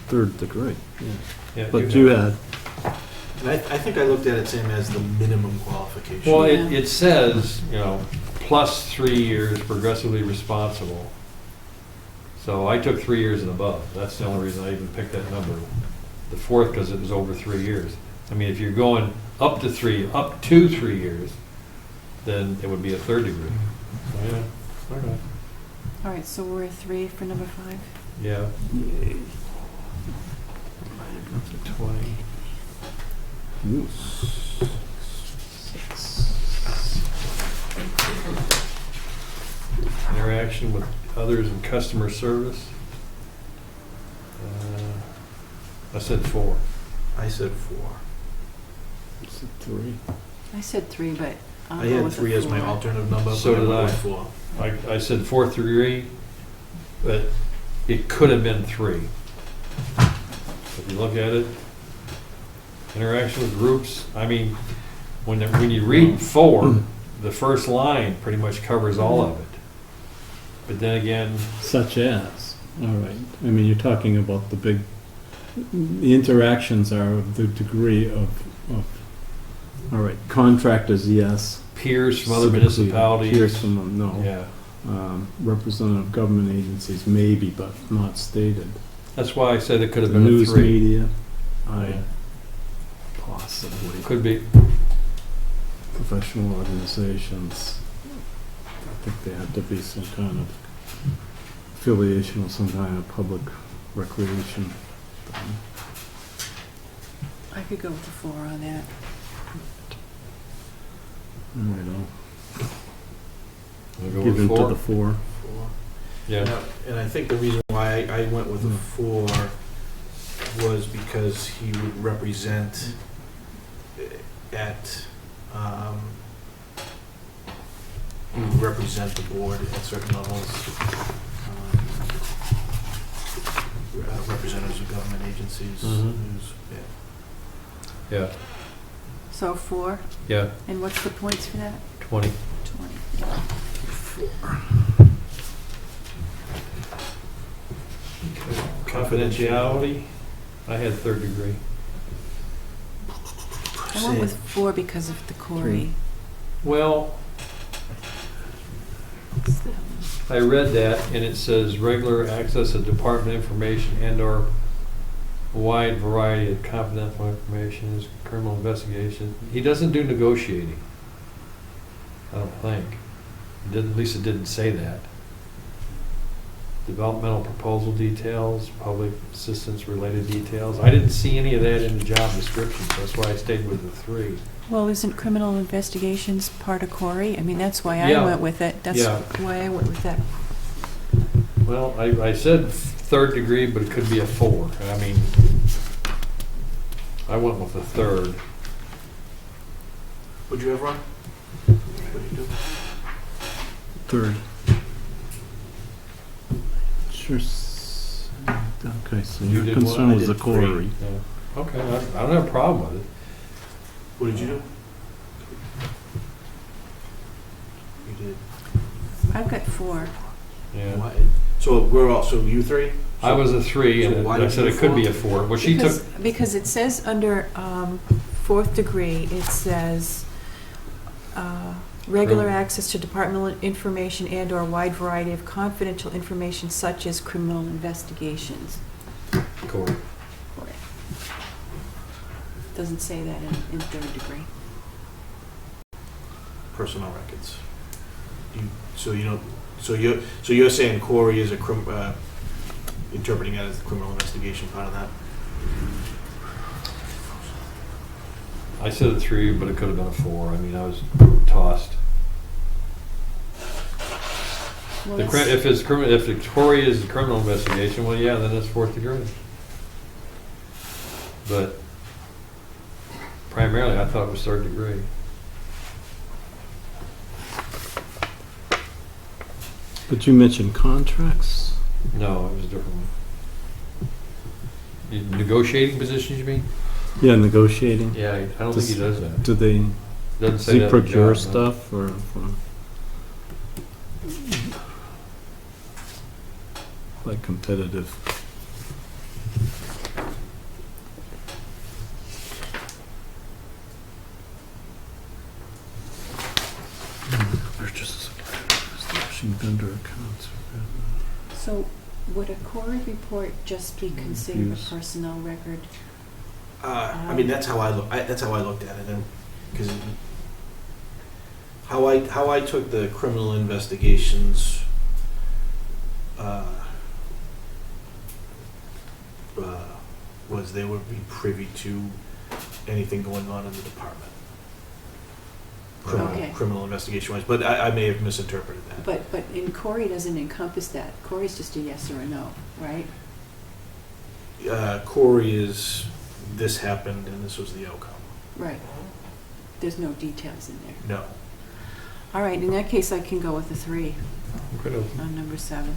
third degree, yeah. Yeah, But you had, And I think I looked at it same as the minimum qualification. Well, Yeah. it says, plus 3 years progressively responsible. So I took 3 years and above. That's the only reason I even picked that number. The fourth, because it was over 3 years. I mean, if you're going up to 3 years, then it would be a third degree. So, yeah, okay. All right, so we're at 3 for number 5. Yeah. up to 20. Ooh. 6. Interaction with others in customer service. I said 4. I said 4. It's a 3. I said 3, but I'll I go had with the 3 as my 4. alternative number, So but I did went I. with 4. I said fourth degree, but it could have been 3. If you look at it, interaction with groups, I mean, when you read 4, the first line pretty much covers all of it. But then again, Such as, all right. I mean, you're talking about the interactions are of the degree of, all right, contractors, yes. peers from other Civic municipalities. Peers from, no. Yeah, Representative government agencies, maybe, but not stated. that's why I said it could have The been a news 3. media, Yeah. possibly. Could be. Professional organizations, I think there had to be some kind of affiliation with some kind of public recreation thing. I could go with the 4 on that. I don't know. We'll go Give with into 4. the 4. 4. Yeah. Now, and I think the reason why I went with a 4 was because he would represent he would represent the board at certain levels. Representatives of government agencies. Mhm. Yeah. Yeah, So 4, yeah, and what's the points for that? 20. 20. Confidentiality, I had third degree. I went with 4 because of the Corey. Well, I read that and it says regular access to department information and/or a wide variety of confidential information is criminal investigation. He doesn't do negotiating. I don't think. At least it didn't say that. Developmental proposal details, public assistance related details. I didn't see any of that in the job description, so that's why I stayed with the 3. Well, isn't criminal investigations part of Corey? I mean, that's why Yeah. I went with it. That's Yeah. why I went with that. Well, I said third degree, but it could be a 4. I mean, I went with the 3rd. What'd you have, Ron? What did you do? 3rd. Sure. Okay, so You your did concern what? I was the did 3. Corey. Yeah. Okay, I don't have a problem with it. What did you do? You did. I've got 4. Yeah. Why- So we're all, so you 3? I was a 3, So and why I did said you it could be fall? a 4. Well, she took, Because it says under 4th degree, it says regular access to departmental information and/or wide variety of confidential information such as criminal investigations. Corey. Doesn't say that in 3rd degree. Personnel records. So you don't, so you're saying Corey is interpreting that as the criminal investigation part of that? I said a 3, but it could have been a 4. I mean, I was tossed. Well, If it's if the Corey is a criminal investigation, well, yeah, then it's 4th degree. but primarily I thought it was third degree. But you mentioned contracts? No, it was a different one. Negotiating positions, you mean? Yeah, negotiating. Yeah, I don't think he does that. Do they, Doesn't does say he that in the procure job, no. stuff or like competitive? Purchase, establishing vendor accounts. So would a Corey report just be considered a Use. personnel record? I mean, that's how I look, that's how I looked at it, and, because how I took the criminal investigations, was they would be privy to anything going on in the department. Okay. Criminal investigation wise, but I may have misinterpreted that. But in Corey doesn't encompass that. Corey's just a yes or a no, right? Corey is, this happened and this was the outcome. Right. There's no details in there. No. All right, in that case, I can go with a 3 Incredible. on number 7.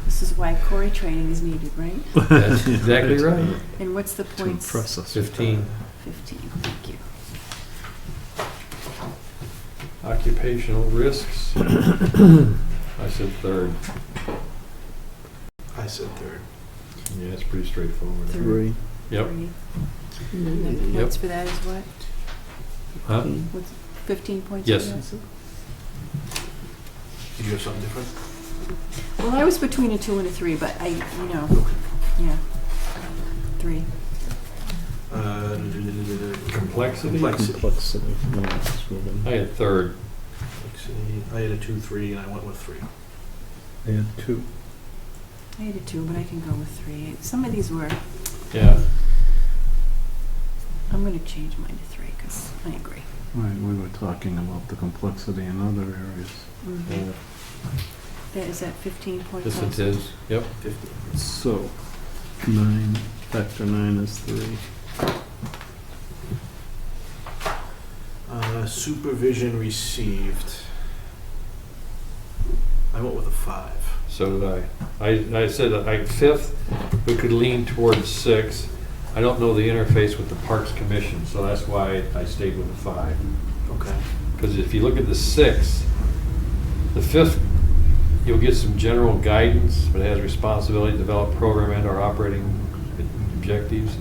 This is why Corey training is needed, right? That's exactly right. And what's the To points? impress us. 15. 15, thank you. Occupational risks. I said third. I said third. Yeah, it's pretty straightforward. Third. 3. Yep. 3. And Yep. notes for that is what? Huh? What's 15 points? Yes. for that? Did you have something different? Well, I was between a 2 and a 3, but yeah, 3. Complexity? Complexity. No, it's really- I had third. I had a 2, 3, and I went with 3. I had 2. I had a 2, but I can go with 3. Some of these were, Yeah. I'm going to change mine to 3 because I agree. Right, we were talking about the complexity in other areas. Mhm. Is that 15 points? This also? one's his. Yep. 50. So, 9, factor 9 is 3. Supervision received. I went with a 5. So did I. I said that I fifth, we could lean towards 6. I don't know the interface with the Parks Commission, so that's why I stayed with the 5. Okay. Because if you look at the 6th, the 5th, you'll get some general guidance, but it has responsibility to develop program and or operating objectives.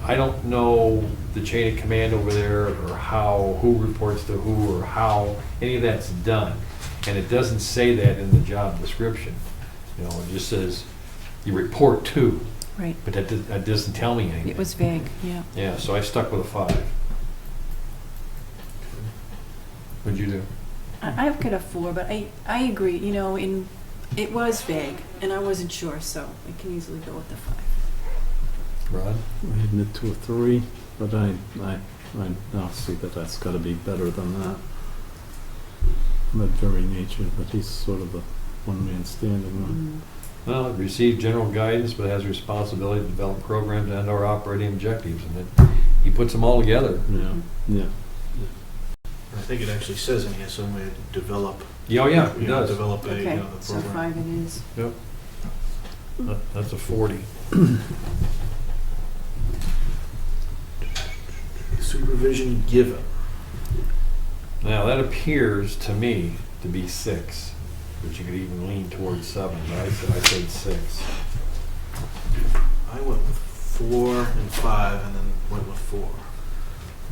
I don't know the chain of command over there, or how, who reports to who, or how any of that's done. And it doesn't say that in the job description. You know, it just says you report to, Right. but that doesn't tell me anything. It was vague, yeah. Yeah, so I stuck with a 5. What'd you do? I've got a 4, but I agree, it was vague, and I wasn't sure, so I can easily go with the 5. Rod? I had it to a 3, but I now see that that's got to be better than that. That very nature, but he's sort of a one-man standing one. Well, it received general guidance, but has responsibility to develop programs and or operating objectives, and he puts them all together. Yeah, yeah. I think it actually says in here somewhere to develop. Yeah, oh yeah, it you know, does. Develop a, Okay, the so program. 5 it is. Yep. That's a 40. Supervision given. Now, that appears to me to be 6, but you could even lean towards 7, but I said 6. I went with 4 and 5, and then went with 4.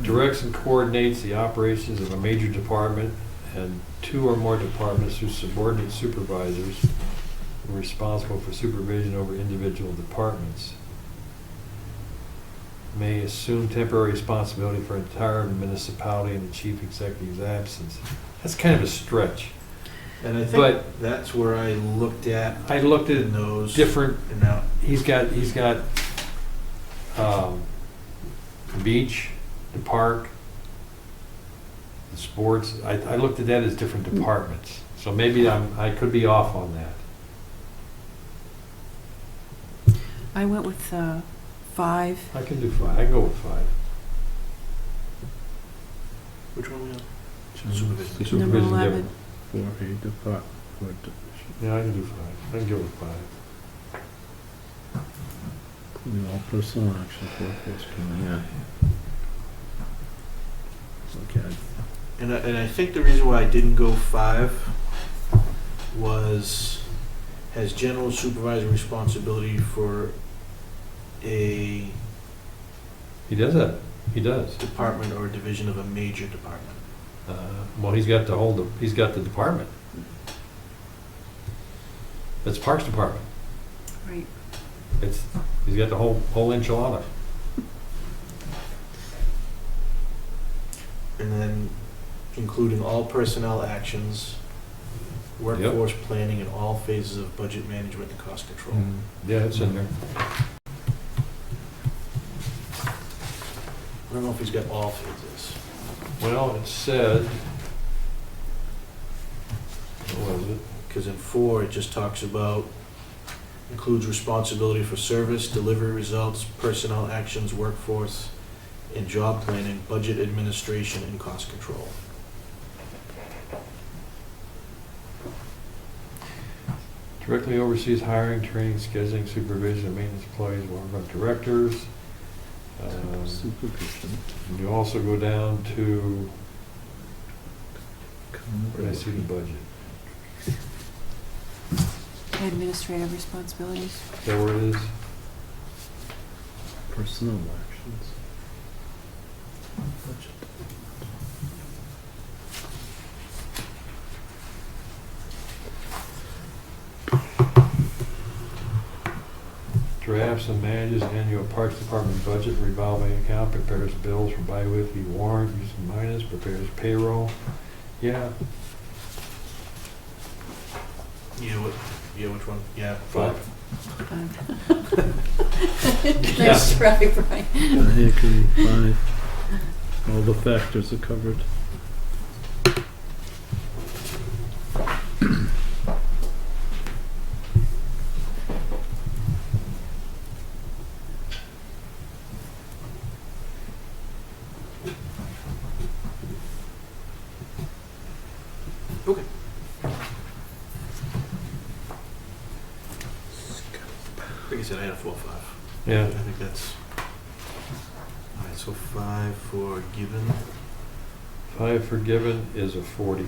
Directs and coordinates the operations of a major department and 2 or more departments whose subordinate supervisors are responsible for supervision over individual departments. May assume temporary responsibility for entire municipality in the chief executive's absence. That's kind of a stretch. And I think But- that's where I looked at I looked at in those. different, And now, he's got the beach, the park, the sports. I looked at that as different departments. So maybe I could be off on that. I went with 5. I can do 5, I can go with 5. Which one we on? Supervision. Number Supervision 11. For a department, for a division. Yeah, I can do 5, I can go with 5. Including all personal actions, workforce planning, yeah. Okay. And I think the reason why I didn't go 5 was, has general supervisory responsibility for a He does that, he does. department or division of a major department. Well, he's got he's got the department. That's Parks Department. Right. He's got the whole enchilada. And then including all personnel actions, workforce planning, and all phases of budget management and cost control. Yeah, it's in there. I don't know if he's got all phases. Well, it said, what was it? Because in 4, it just talks about, includes responsibility for service, delivery results, personnel actions, workforce, and job planning, budget administration, and cost control. Directly oversees hiring, training, scheduling, supervision, and maintenance employees, one of directors. Supervision. And you also go down to, where did I see the budget? Administrative responsibilities. Is that where it is? Personal actions. Budget. Drafts and manages annual Parks Department budget revolving account, prepares bills for bi-weekly warrant, using minus, prepares payroll. Yeah, Yeah, which one? Yeah, 5. 5. Nice try, Brian. I agree, 5. All the factors are covered. Okay. Like I said, I had a 4 or 5. Yeah. I think that's, all right, so 5 for given. 5 for given is a 40.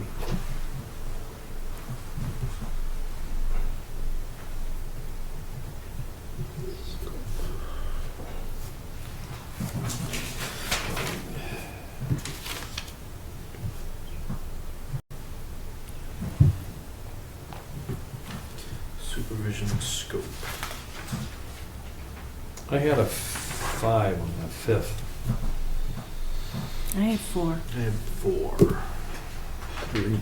Supervision scope. I had a 5 on that 5th. I had 4. I had 4. 3.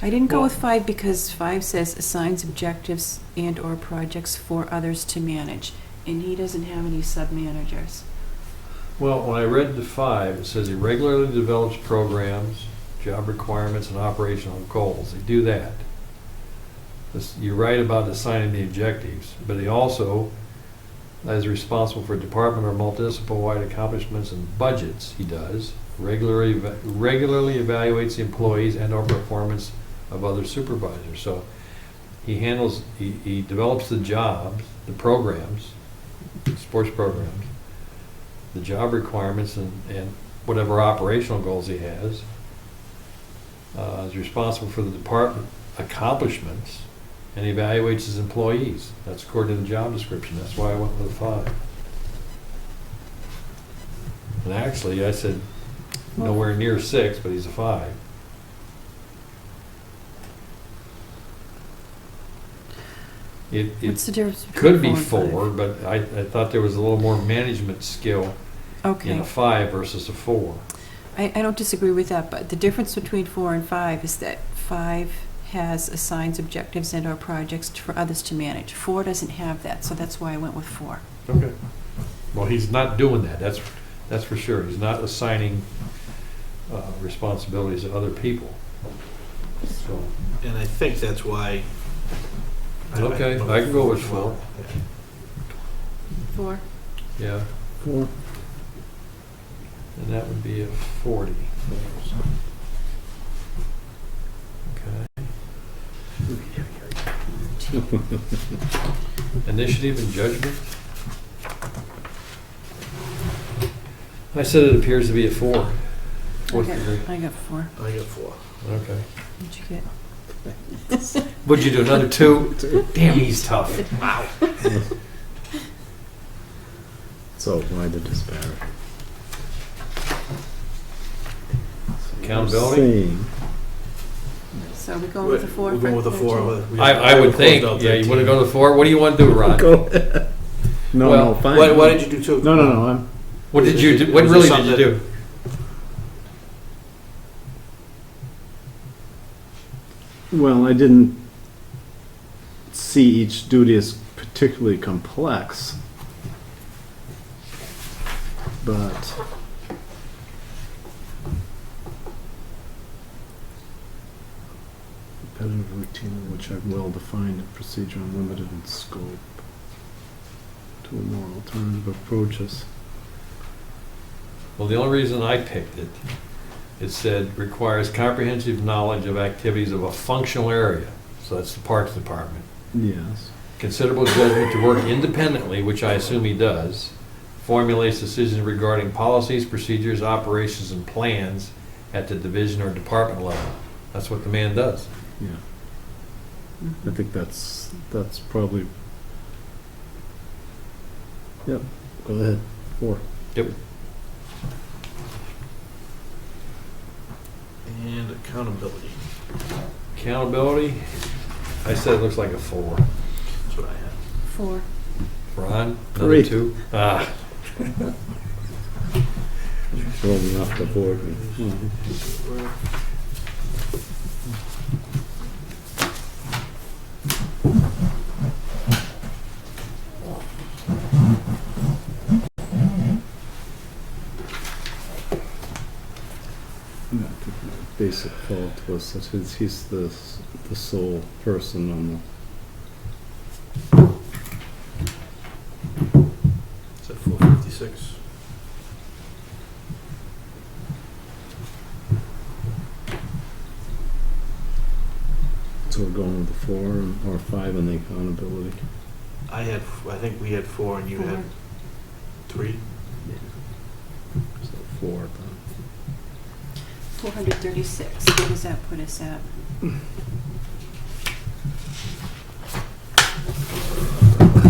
I didn't go Well- with 5 because 5 says assigns objectives and/or projects for others to manage, and he doesn't have any sub-managers. Well, when I read the 5, it says he regularly develops programs, job requirements, and operational goals. They do that. You're right about assigning the objectives, but he also is responsible for department or municipal-wide accomplishments and budgets. He does. Regularly evaluates the employees and/or performance of other supervisors. So he develops the jobs, the programs, sports programs, the job requirements, and whatever operational goals he has. Is responsible for the department accomplishments and evaluates his employees. That's according to the job description. That's why I went with a 5. And actually, I said nowhere near 6, but he's a 5. What's It the difference between could be 4 and 4, but I thought there was a little more management skill 5? in Okay. a 5 versus a 4. I don't disagree with that, but the difference between 4 and 5 is that 5 has assigns objectives and/or projects for others to manage. 4 doesn't have that, so that's why I went with 4. Okay. Well, he's not doing that. That's for sure. He's not assigning responsibilities to other people. full. And I think that's why. Okay, I can go with 4. 4? Yeah, 4. and that would be a 40. Okay. Initiative and judgment? I said it appears to be a 4. Fourth degree. I got 4. I got 4. Okay. What'd you get? What'd you do, another 2? Damn, he's tough. Wow. So why the disparity? Accountability? So we're going with the 4? We're going with the 4. I would think, yeah, you want to go to 4? What do you want to do, Ron? Go ahead. No, Well, no, fine. Why did you do 2? No, I'm, What did you do? What Was it really did something you do? well, I didn't see each duty as particularly complex, but repetitive routine in which I've well-defined procedure and limited in scope to a more alternative approaches. Well, the only reason I picked it, it said requires comprehensive knowledge of activities of a functional area. So that's the Parks Department. Yes. Considerable judgment to work independently, which I assume he does. Formulates decisions regarding policies, procedures, operations, and plans at the division or department level. That's what the man does. Yeah. I think that's probably. Yep. Go ahead. 4. Yep. And accountability. Accountability, I said it looks like a 4. That's what I had. 4. Ron, another Great. 2. Ah, Rolling off the board. Basic fault was that he's the sole person on It's at 456. so we're going with the 4 or 5 in the accountability. I think we had 4 and you had 3. So 4 then. 436. What does that put us at?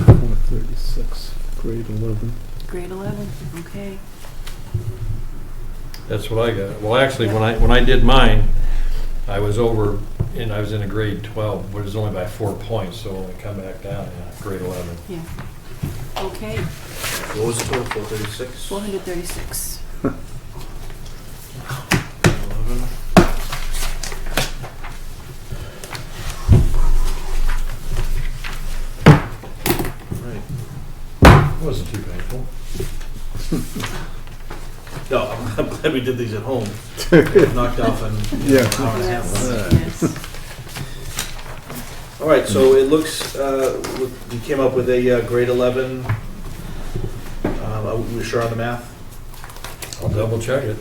436, grade 11. Grade 11. Okay. that's what I got. Well, actually, when I did mine, I was over, and I was in a grade 12, but it was only by 4 points, so only come back down, grade 11. Yeah. Okay. What was the total? 436? 436. 11. Right. It wasn't too painful. No, I'm glad we did these at home. Knocked off in Yeah. an hour and a half. Yes. Yes. All right, so it looks, you came up with a grade 11. Are we sure on the math? I'll double check it.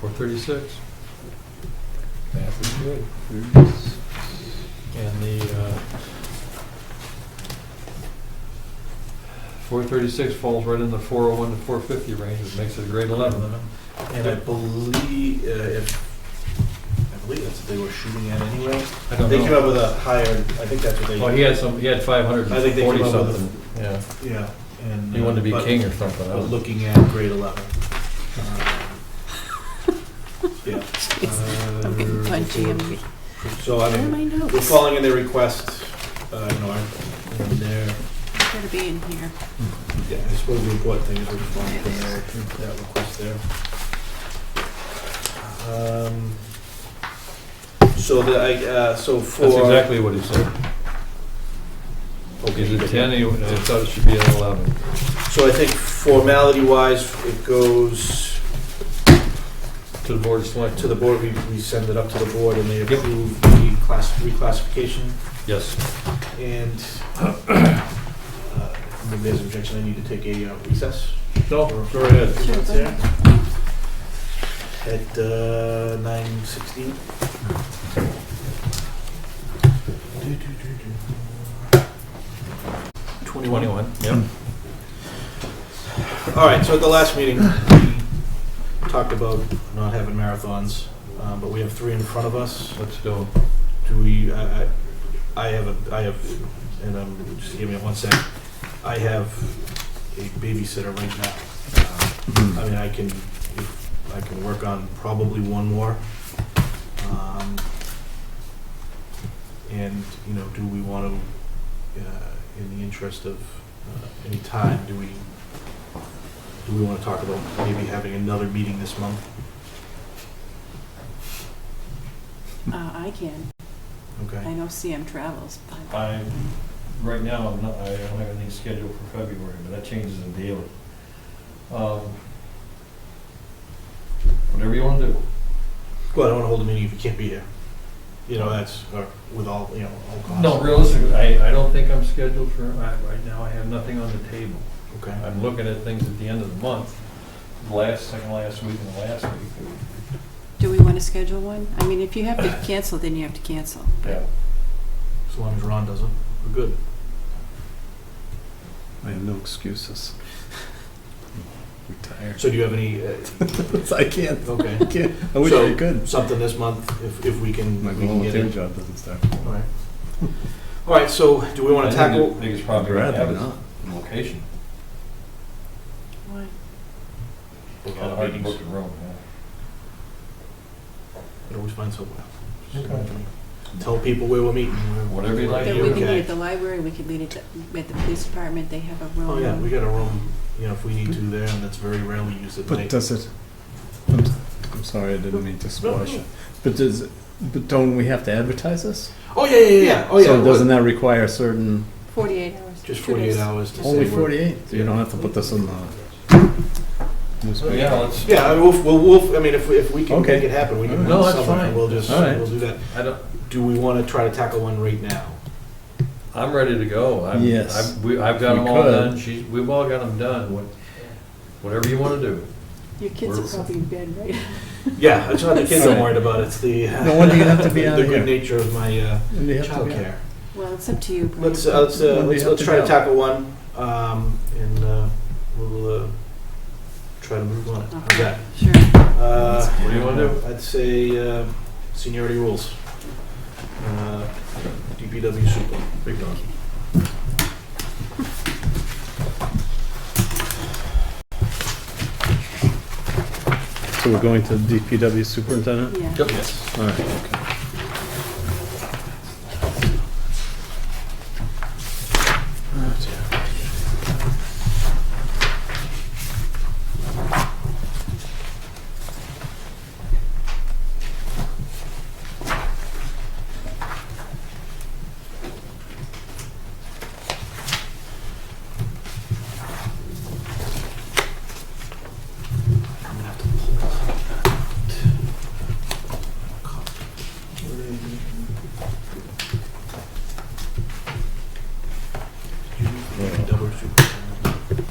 .436. Math is good. And the 436 falls right in the 401 to 450 range, which makes it a grade 11. And I believe, that's what they were shooting at anyway. I don't They came know. up with a higher, I think that's what they. Oh, he had 540 I think they came up with something. Yeah. Yeah, And, You wanted to be but- king or something, but huh? looking at grade 11. Yeah. I'm getting punchy. So, I Where are mean, my we're notes? following in their request, in their, Better be in here. yeah, I suppose the important thing is we're following in that request there. So so for. That's exactly what he said. Okay, He's at 10, I thought it should be at 11. So I think formality-wise, it goes To the board of selectmen. to the board, we send it up to the board, and they approve the reclassification. Yes. And maybe there's objection, I need to take a recess. No, go ahead. Few minutes Sure, there. At 9:16. 21, yep. All right, so at the last meeting, we talked about not having marathons, but we have 3 in front of us. Let's do Do we, I have, and just give me 1 sec. I have a babysitter right now. I mean, I can work on probably 1 more. And, do we want to, in the interest of any time, do we want to talk about maybe having another meeting this month? I can. I Okay. know CM travels, but Right now, I don't have anything scheduled for February, but that changes in daily. Whatever you want to do. Well, I don't want to hold a meeting if you can't be here. That's with all, all costs. No, realistically, I don't think I'm scheduled for, right now, I have nothing on the table. Okay. I'm looking at things at the end of the month, second last week and the last week. do we want to schedule one? I mean, if you have to cancel, then you have to cancel. Yeah. As long as Ron doesn't, we're good. I have no excuses. Retired. So do you have any, I can't. okay, I can't. I wish So- I could. something this month, if we can, My we can get volunteer it? job doesn't start. All right. All right, so do we want I to think tackle? the biggest problem I'd we have rather is not. location. Why? Kind of hard to book the room, It always finds so well. Okay. Tell people where we're meeting. Whatever you like. Then Yeah, we can okay. meet at the library, we can meet at the police department, they have a room. Oh, yeah, we got a room, if we need to there, and that's very rarely used at But night. does it? I'm sorry, I didn't mean to splash it. But don't we have to advertise this? Oh, yeah. Oh, yeah. So doesn't that require certain? 48 hours. Just 2 48 days. hours to say. Only we're- 48. So you don't have to put this on the. So, yeah, let's. Yeah, I mean, we'll, I mean, if we can Okay. make it happen, we can. No, do that's something, fine. and we'll just, All right. we'll do that. I don't, Do we want to try to tackle one right now? I'm ready to go. Yes. I've got We them all could. done. We've all got them done. Whatever you want to do. Your kids are We're- probably in bed, right? Yeah, it's not the kids I'm Right. worried about, it's the. No, when do you have to be out The of good here? nature of my When do you have to be out? childcare. Well, it's up to you. Brian. Let's When do you have let's to try be to out? tackle one, and we'll try to move on it. How's Okay, that? sure. What do you want to do? I'd say seniority rules. DPW super, big dog. So we're going to DPW superintendent? Yeah. Yep. Yes. All right, okay. I'm gonna have to pull that out. Double superintendent.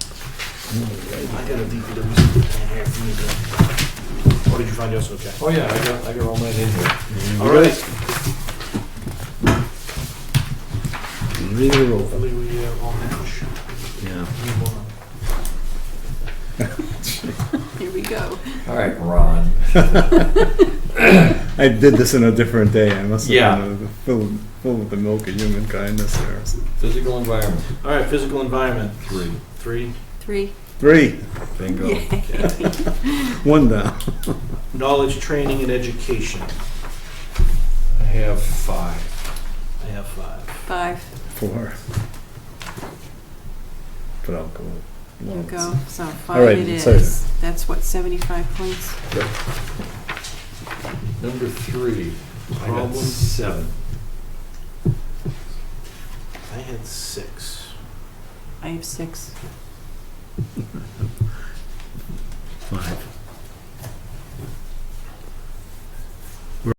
I got a DPW superintendent here for me to. Or did you find yours? Okay. Oh, yeah, I got all mine in here. All right. read the roll. Hopefully we all match. Yeah. Here we go. All right, Ron. I did this in a different day. I must have Yeah. been filled with the milk of human kindness there. Physical environment, All right, physical environment. 3. 3. 3. 3. Bingo. Yay. 1 down. Knowledge, training, and education. I have 5. I have 5. 5. 4. But I'll go. You go. So All 5 right, it so- is. That's what, 75 points? Yep. Number 3, I got Problem. 7. I had 6. I have 6. 5.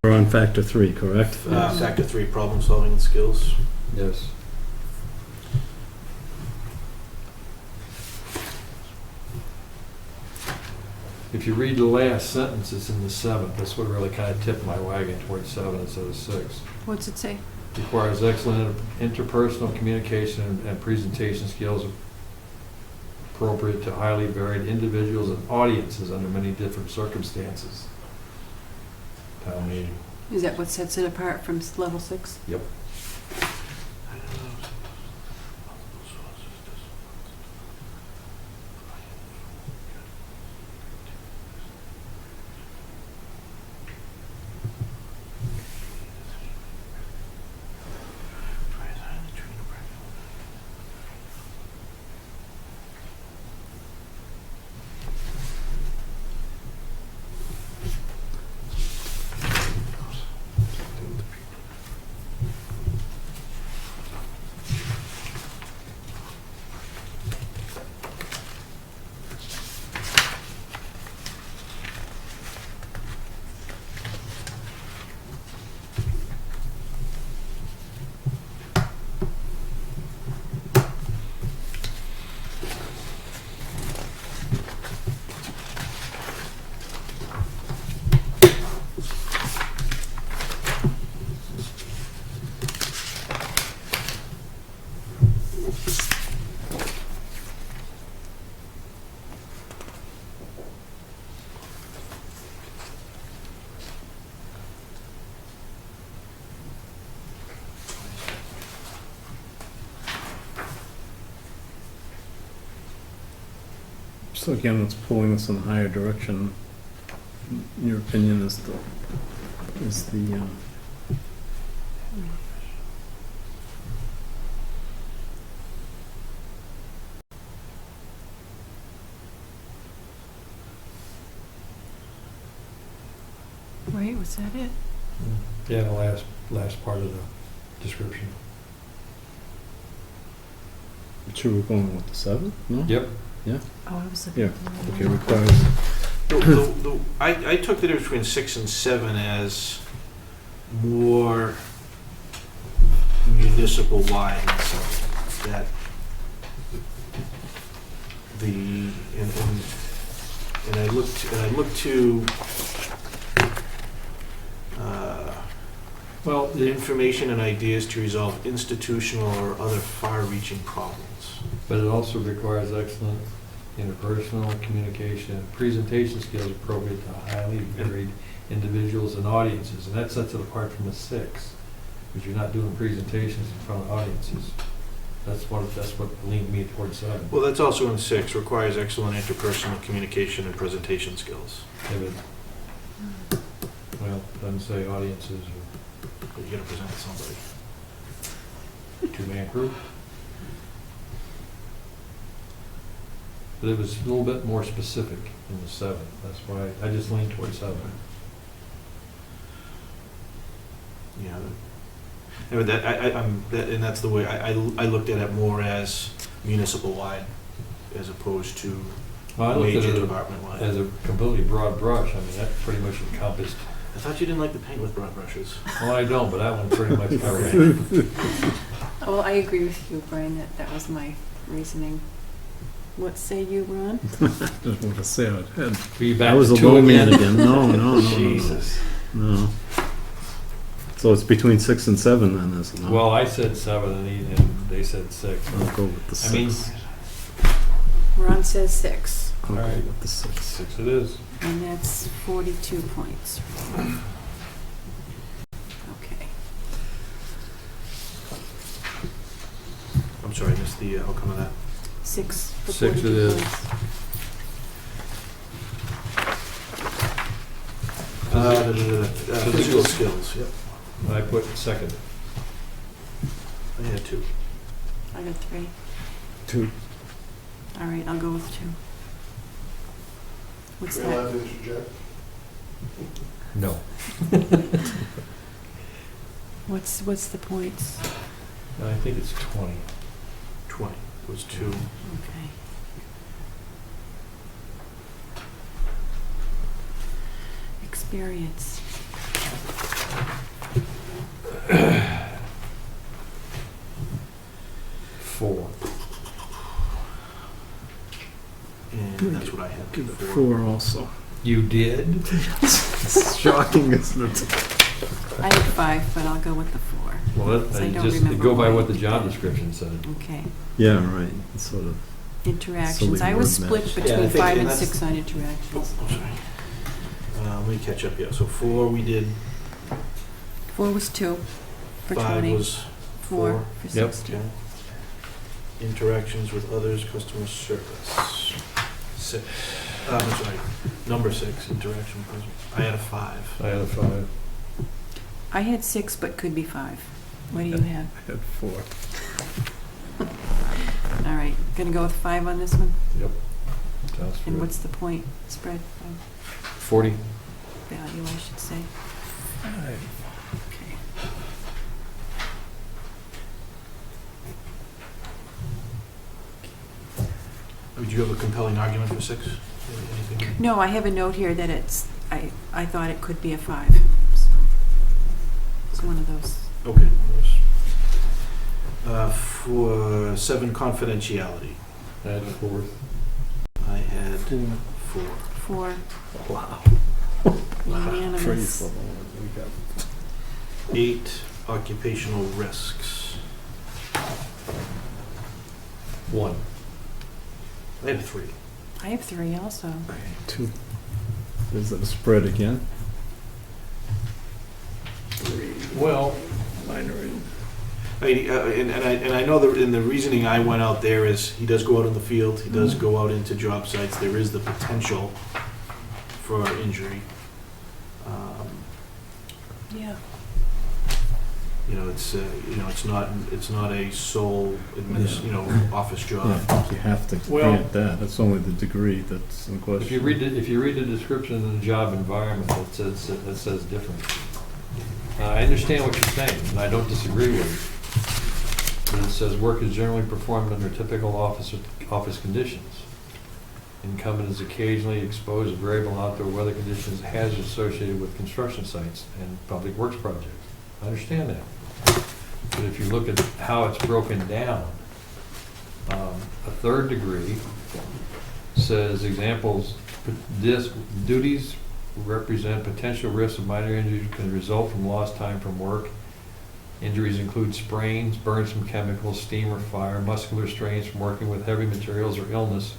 We're on factor 3, correct? Factor 3, problem solving skills. Yes. If you read the last sentence, it's in the 7th. That's what really kind of tipped my wagon towards 7 instead of 6. What's it say? Requires excellent interpersonal communication and presentation skills appropriate to highly varied individuals and audiences under many different circumstances. Town meeting. Is that what sets it apart from level 6? Yep. So again, what's pulling us in a higher direction, in your opinion, is the Right, was that it? Yeah, the last part of the description. sure we're going with the 7? No? Yep. Oh, I was looking Yeah. at the wrong Okay, one. requires. I took the difference between 6 and 7 as more municipal wide, so that and I looked to Well, the information and ideas to resolve institutional or other far-reaching problems. but it also requires excellent interpersonal communication and presentation skills appropriate to highly varied individuals and audiences. And that sets it apart from the 6, because you're not doing presentations in front of audiences. That's what leaned me towards 7. Well, that's also in 6, requires excellent interpersonal communication and presentation skills. Yeah, but, well, doesn't say audiences But you gotta present to somebody. or 2-man crew. But it was a little bit more specific in the 7. That's why I just leaned towards 7. Yeah. And and that's the way I looked at it more as municipal wide as opposed to Well, I looked at major it department wide. as a completely broad brush. I mean, that pretty much encompassed. I thought you didn't like to paint with broad brushes. Well, I don't, but that one pretty much covered it. Well, I agree with you, Brian, that was my reasoning. What say you, Ron? Just want to say it. Were you I back was to a 2 low man again? again. No. Jesus. No. It's So it's between 6 and 7 then, isn't it? Well, I said 7 and they said 6. I'll go with the I mean, 6. Ron says 6, I'll go Alright. with the 6. 6 it is. and that's 42 points. Okay. I'm sorry, I missed the outcome of that. 6 for 6 it 42 is. points. Physical skills, yep. I put second. I had 2. I got 3. 2. All right, I'll go with 2. What's You're allowed that? to interject? No. What's the points? I think it's 20. 20 was 2. Okay. Experience. Four. And that's what I had. Give it 4. 4 also. You did? Shocking, isn't it? I had 5, but I'll go with the 4. Well, Because I that, don't just remember go by why what the you job did. description said. Okay. Yeah, right. It's sort of. Interactions. Silly I was word split match. between Yeah, I think- 5 and and that's- 6 on Oh, interactions. I'm sorry. Let me catch up here. So 4 we did, 4 was 2 for 5 20. was 4 for Yep. 60. okay. Interactions with others, customer service. 6. I'm sorry, number 6, interaction with others. I had a 5. I had a 5. I had 6, but could be 5. What do you have? I had 4. All right, gonna go with 5 on this one? Yep. Sounds And good. what's the point spread 40. value, I should say? Okay. Would you have a compelling argument for 6? Anything? No, I have a note here that I thought it could be a 5. So it's one of those. Okay. For 7, confidentiality. I had a 4. I had 4. 4 Wow. unanimous. Praise the Lord. We got 8, occupational risks. 1. I had 3. I have 3 also. 2. Is it a spread again? Well, Minor. I mean, and I know in the reasoning I went out there is he does go out in the field, he does go out into job sites, there is the potential for injury. Yeah. It's not a sole office Yeah, I job. think you have to Well- grant that. It's only the degree that's in question. if you read the description of the job environment, it says different. I understand what you're saying, and I don't disagree with you. But it says work is generally performed under typical office conditions. Incumbent is occasionally exposed to variable outdoor weather conditions, hazards associated with construction sites and public works projects. I understand that. But if you look at how it's broken down, a 3rd degree says examples, duties represent potential risks of minor injury can result from lost time from work. Injuries include sprains, burns from chemicals, steam or fire, muscular strains from working with heavy materials, or illness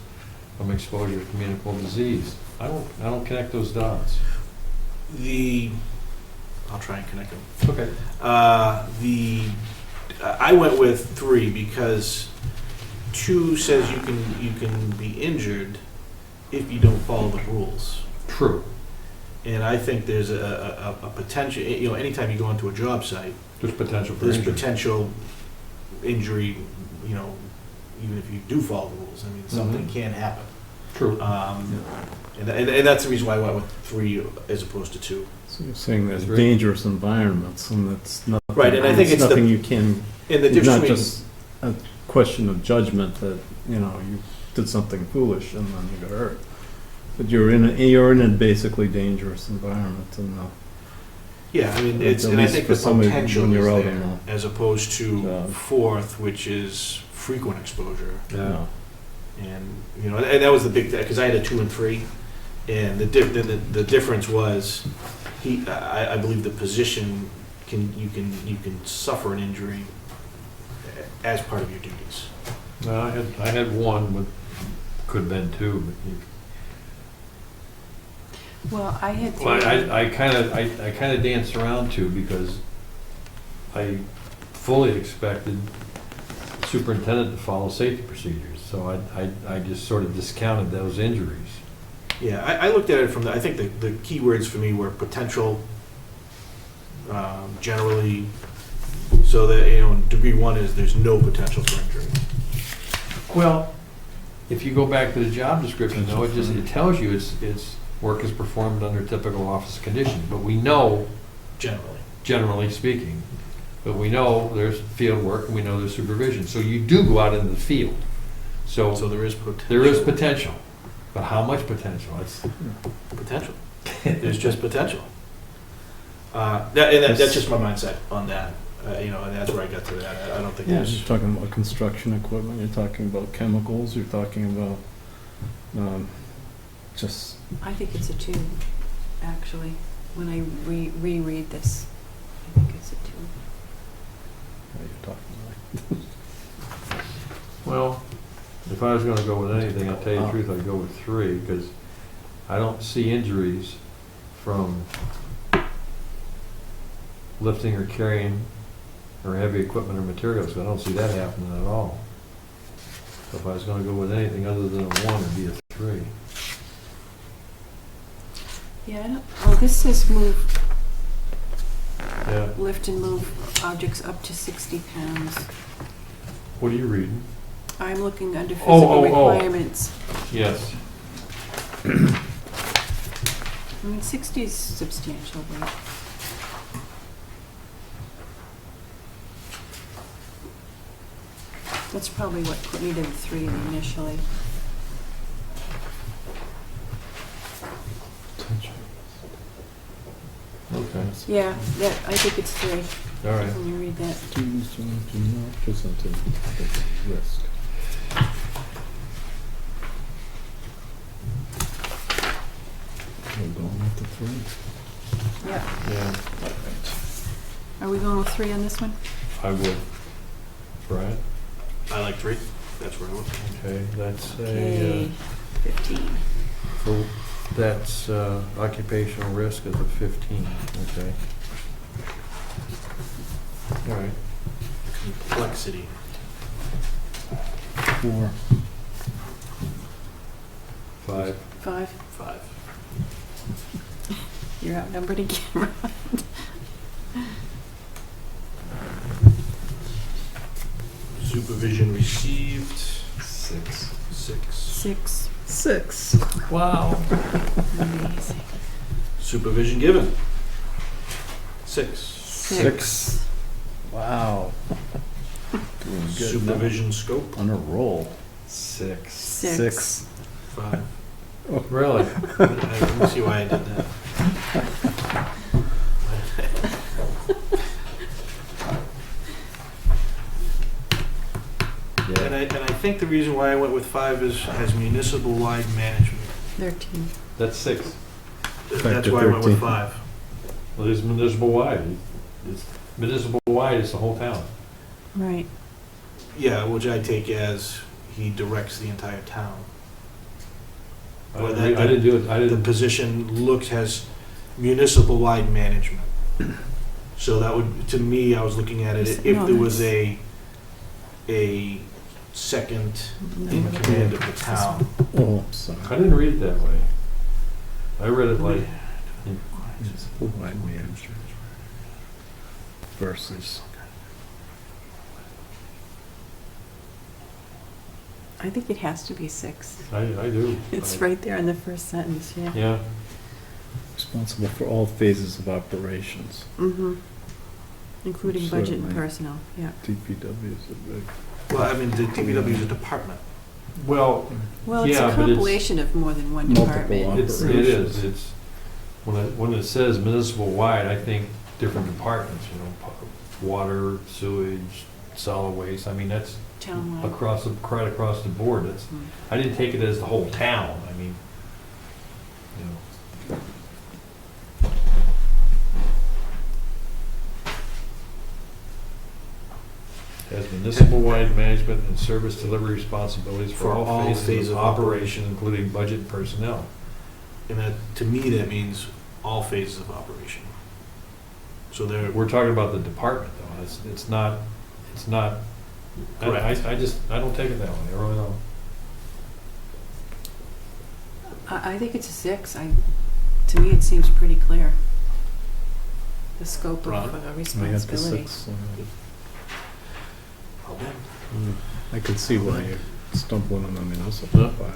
from exposure to communicable disease. I don't connect those dots. I'll try and connect them. Okay. I went with 3 because 2 says you can be injured if you don't follow the rules. True. And I think there's a potential, anytime you go into a job site, There's potential for there's injury. potential injury, even if you do follow the rules. I mean, something can happen. True. And that's the reason why I went with 3 as opposed to 2. So you're saying there's Right. dangerous environments, and that's nothing. Right, and I think it's nothing you can. And the It's difference not between, just a question of judgment that you did something foolish and then you got hurt. But you're in a basically dangerous environment, and yeah, I mean, At and I least think for the somebody potential when is you're out there, on as opposed to job. 4th, which is frequent exposure. Yeah. And and that was the big, because I had a 2 and 3, and the difference was I believe the position you can suffer an injury as part of your duties. No, I had one, but could have been two, but Well, I had. well, I kind of danced around too, because I fully expected the superintendent to follow safety procedures, so I just sort of discounted those injuries. Yeah, I looked at it from I think the key words for me were potential, generally, so that, degree 1 is there's no potential for injury. Well, if you go back to the job description, though, it tells you it's work is performed under typical office conditions, but we know, generally speaking, but we know there's field work and we know there's supervision. So you do go out into the field. So there is potential. there is potential, but how much potential? It's Potential. There's just potential. That's just my mindset on that. And that's where I got to that. I don't think Yeah, there's. you're talking about construction equipment, you're talking about chemicals, you're talking about, just, I think it's a 2, actually. When I reread this, I think it's a 2. what you're talking about. well, if I was going to go with anything, I'll tell you the truth, I'd go with 3, because I don't see injuries from lifting or carrying or heavy equipment or materials. I don't see that happening at all. So if I was going to go with anything other than a 1, it'd be a 3. Yeah, I don't, oh, this says move, Yeah. lift and move objects up to 60 pounds. What are you reading? I'm looking under Oh, physical oh, oh. requirements. Yes. I mean, 60 is substantial, right? That's probably what put me to the 3 initially. Okay. Yeah, I think it's 3 All right. when you read that. Students do not present a risk. We're going with the 3. Yeah. Yeah, Are we going with 3 on this one? I would. Brian? I like 3. That's where I was. Okay, that's Okay, a, 15. so that's occupational risk is a 15, okay. All right. Complexity. 4. 5. 5. 5. You're outnumbered again, Ron. Supervision received. 6. 6. 6. Wow. Amazing. Supervision given. 6. 6. Wow. Doing good now. Supervision scope. On a roll. 6. 6. 5. Really? I can see why I did that. And I think the reason why I went with 5 is has municipal-wide management. 13. That's 6. That's why I went 13. with 5. Well, it's municipal wide. It's municipal wide, it's the whole town. Right. Yeah, which I take as he directs the entire town. Well, I didn't do it, I The didn't, position has municipal-wide management. So that would, to me, I was looking at it, if No, there was that's- a second No, in but- command of the town. Oh, sorry. I didn't read it that way. I read it like, Municipal-wide management versus. I think it has to be 6. I do. It's right there in the first sentence, yeah. Yeah, Responsible for all phases of operations. Mm-hmm. Including budget and Certainly. personnel, yeah. DPW is a big. Well, I mean, the DPW is a department. well, Well, it's Yeah, a but it's- compilation of more than one Multiple department. it is, it's, when it says municipal wide, I think different departments, water, sewage, solid waste, I mean, that's Townwide. right across the board, that's, Mm. I didn't take it as the whole town, I mean, municipal-wide management and service delivery responsibilities for all phases of operation, including budget and personnel. And that, to me, that means all phases of operation. So they're, We're talking about the department, though. It's not, Correct. I don't take it that way. I really don't. I think it's a 6. To me, it seems pretty clear, the scope Ron? of I got the responsibility. 6. I could see why you're stumbling on the municipal Yeah. part.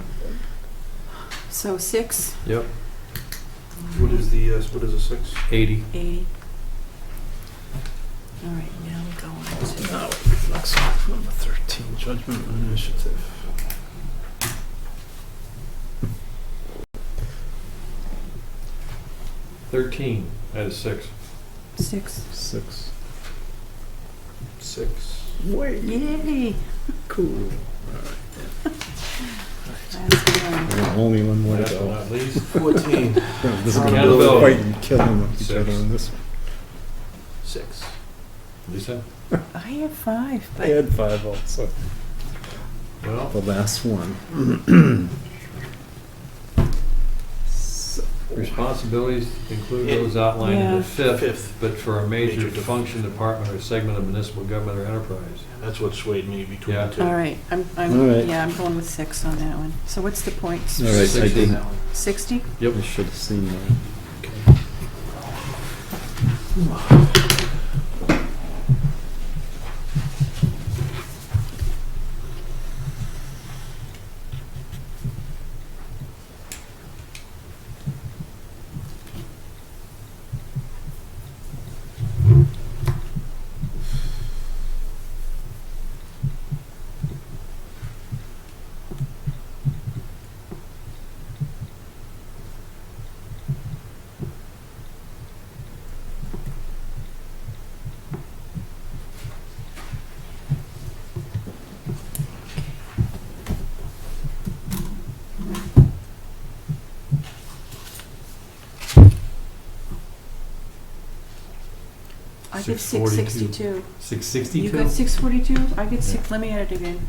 So 6, Yep. what is a 6? 80. 80. All right, now we go on to, Now, next one, number 13, judgment and initiative. $13 out of 6. 6. 6. 6. Wait. Yay! Cool. That's good. Yeah, only one more to Last but go. not least, 14. This is gonna be Accountability. fighting, killing each 6. other on this one. 6. Lisa? I have 5, I but had 5 also. Well, The last one. responsibilities include Yeah. those outlined in the Yeah. fifth, Fifth. but for a major Major function, department, or segment of municipal government or enterprise. That's what swayed me between Yeah. the two. all right, All right. yeah, I'm going with 6 on that one. So what's the points? All right, I 60. didn't. That one. 60? Yep. I should have seen that. I get 642. 662. 662? You got 642? I get 6, let me add it again.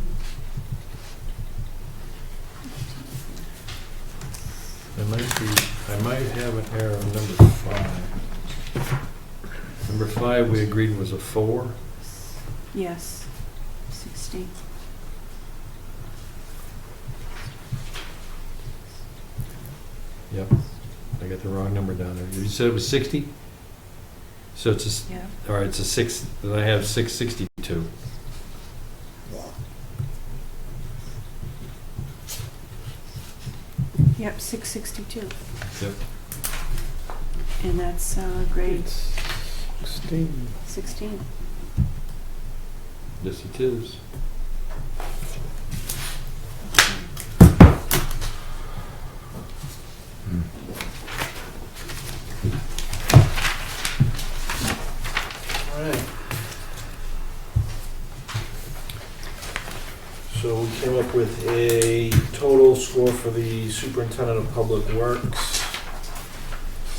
I might have an error on number 5. Number 5 we agreed was a 4. Yes, 60. Yep. I got the wrong number down there. You said it was 60? So it's a, Yeah. all right, it's a 6, then I have 662. Yep, 662. Yep. And that's grade 16. 16. Yes, it is. All right. So we came up with a total score for the superintendent of public works,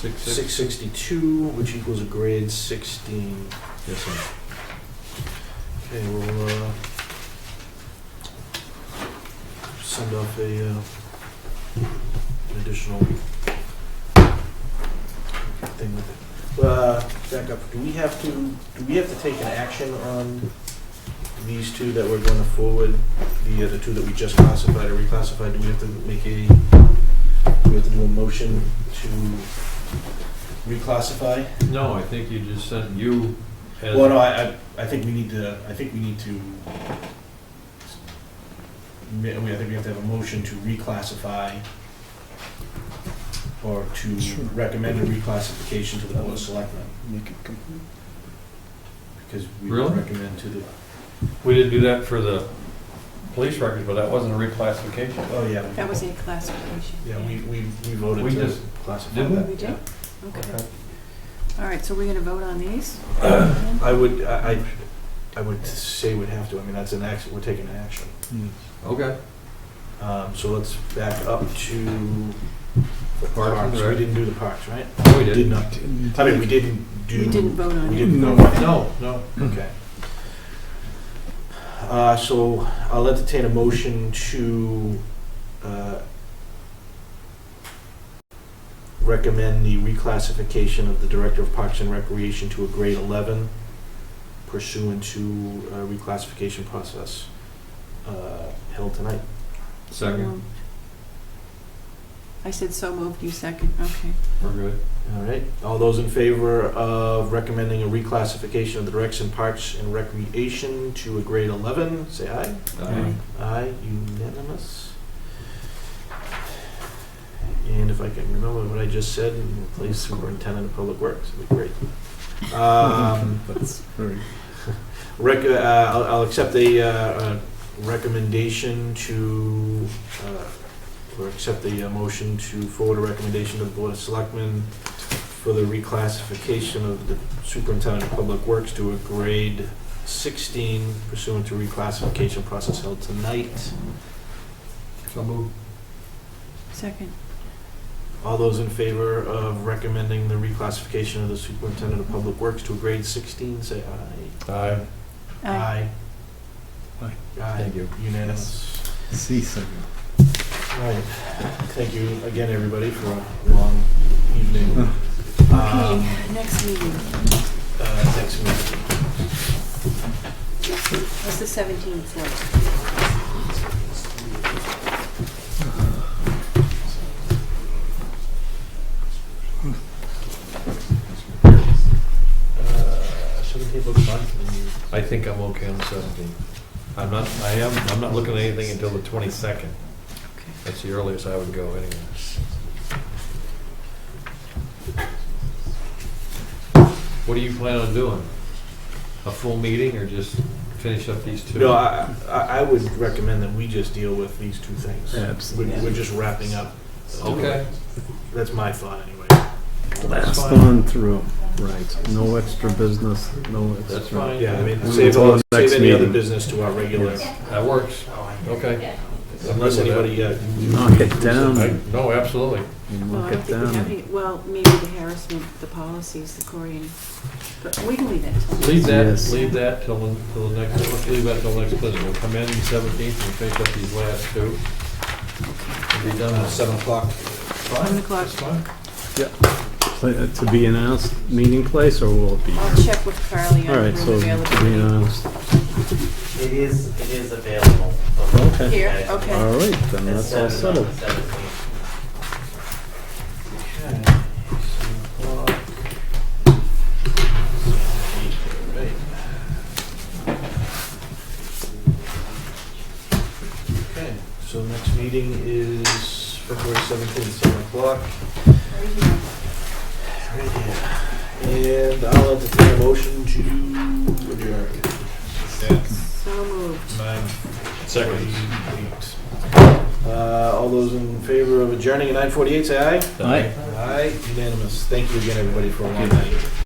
662, which equals a grade 16. Yes, sir. Okay, we'll send off an additional thing with it. Back up. Do we have to take an action on these two that we're going to forward? The two that we just classified or reclassified. Do we have to do a motion to reclassify? No, I think you just sent you as. Well, no, I think we need to, I think we have to have a motion to reclassify or to Sure. recommend a reclassification to the Board of Selectmen, Make it complete. because we Really? would recommend to the, We didn't do that for the police records, but that wasn't a reclassification. oh, yeah. That was a classification. Yeah, we voted We to just- classify did we? that. We did? Yeah. Okay. All right, so we're going to vote on these? I would say we'd have to, I mean, that's an action, we're taking an action. Okay. So let's back up to the Parks and parks. We Rec. didn't do the parks, right? Oh, we Did did. not. I mean, we didn't do. We didn't vote on We it. didn't vote on it. No, no. Okay. So I'll entertain a motion to recommend the reclassification of the Director of Parks and Recreation to a grade 11 pursuant to a reclassification process held tonight. Second. I said so moved, you second, okay. We're good. All right. All those in favor of recommending a reclassification of the Direction Parks and Recreation to a grade 11, say aye. Aye. Aye, unanimous. And if I can remember what I just said, and replace Superintendent of Public Works, it'd be great. That's very, I'll accept a recommendation to, or accept the motion to forward a recommendation to the Board of Selectmen for the reclassification of the Superintendent of Public Works to a grade 16 pursuant to reclassification process held tonight. So moved. Second. All those in favor of recommending the reclassification of the Superintendent of Public Works to a grade 16, say aye. Aye. Aye. Aye. Aye. Thank you. Unanimous. ceasing. All right. Thank you again, everybody, for a long evening. Okay, next meeting. Next meeting. That's the 17th, so. I think I'm okay on the 17th. I'm not looking at anything until the 22nd. Okay. That's the earliest I would go anyway. What do you plan on doing? A full meeting or just finish up these two? No, I would recommend that we just deal with these two things. Absolutely. We're just wrapping up. Okay. That's my thought, anyway. Last fine. on through, right. No extra business, no extra. That's fine. Yeah, I mean, Until save the next any other meeting. business to our regular, That works. Okay. unless anybody, Knock it down. No, absolutely. Well, Knock I it don't think we have down. any, well, maybe the harassment, the policies, the Korean, but we can leave that till. Leave Yes. that till the next, let's leave that till next business. We'll come in the 17th and finish up these last two. And be done with 7 o'clock. 7 o'clock. That's fine. To be announced meeting place, or will it be? I'll check with Carly All on right, room so to be availability. announced. It is available. Okay. Here, okay. All right, then that's all settled. Okay, so next meeting is February 17th, 7 o'clock. Right here. And I'll entertain a motion to adjourn. So moved. 9 seconds. All those in favor of adjourning at 9:48, say aye. Aye. Aye, unanimous. Thank you again, everybody, for a long night.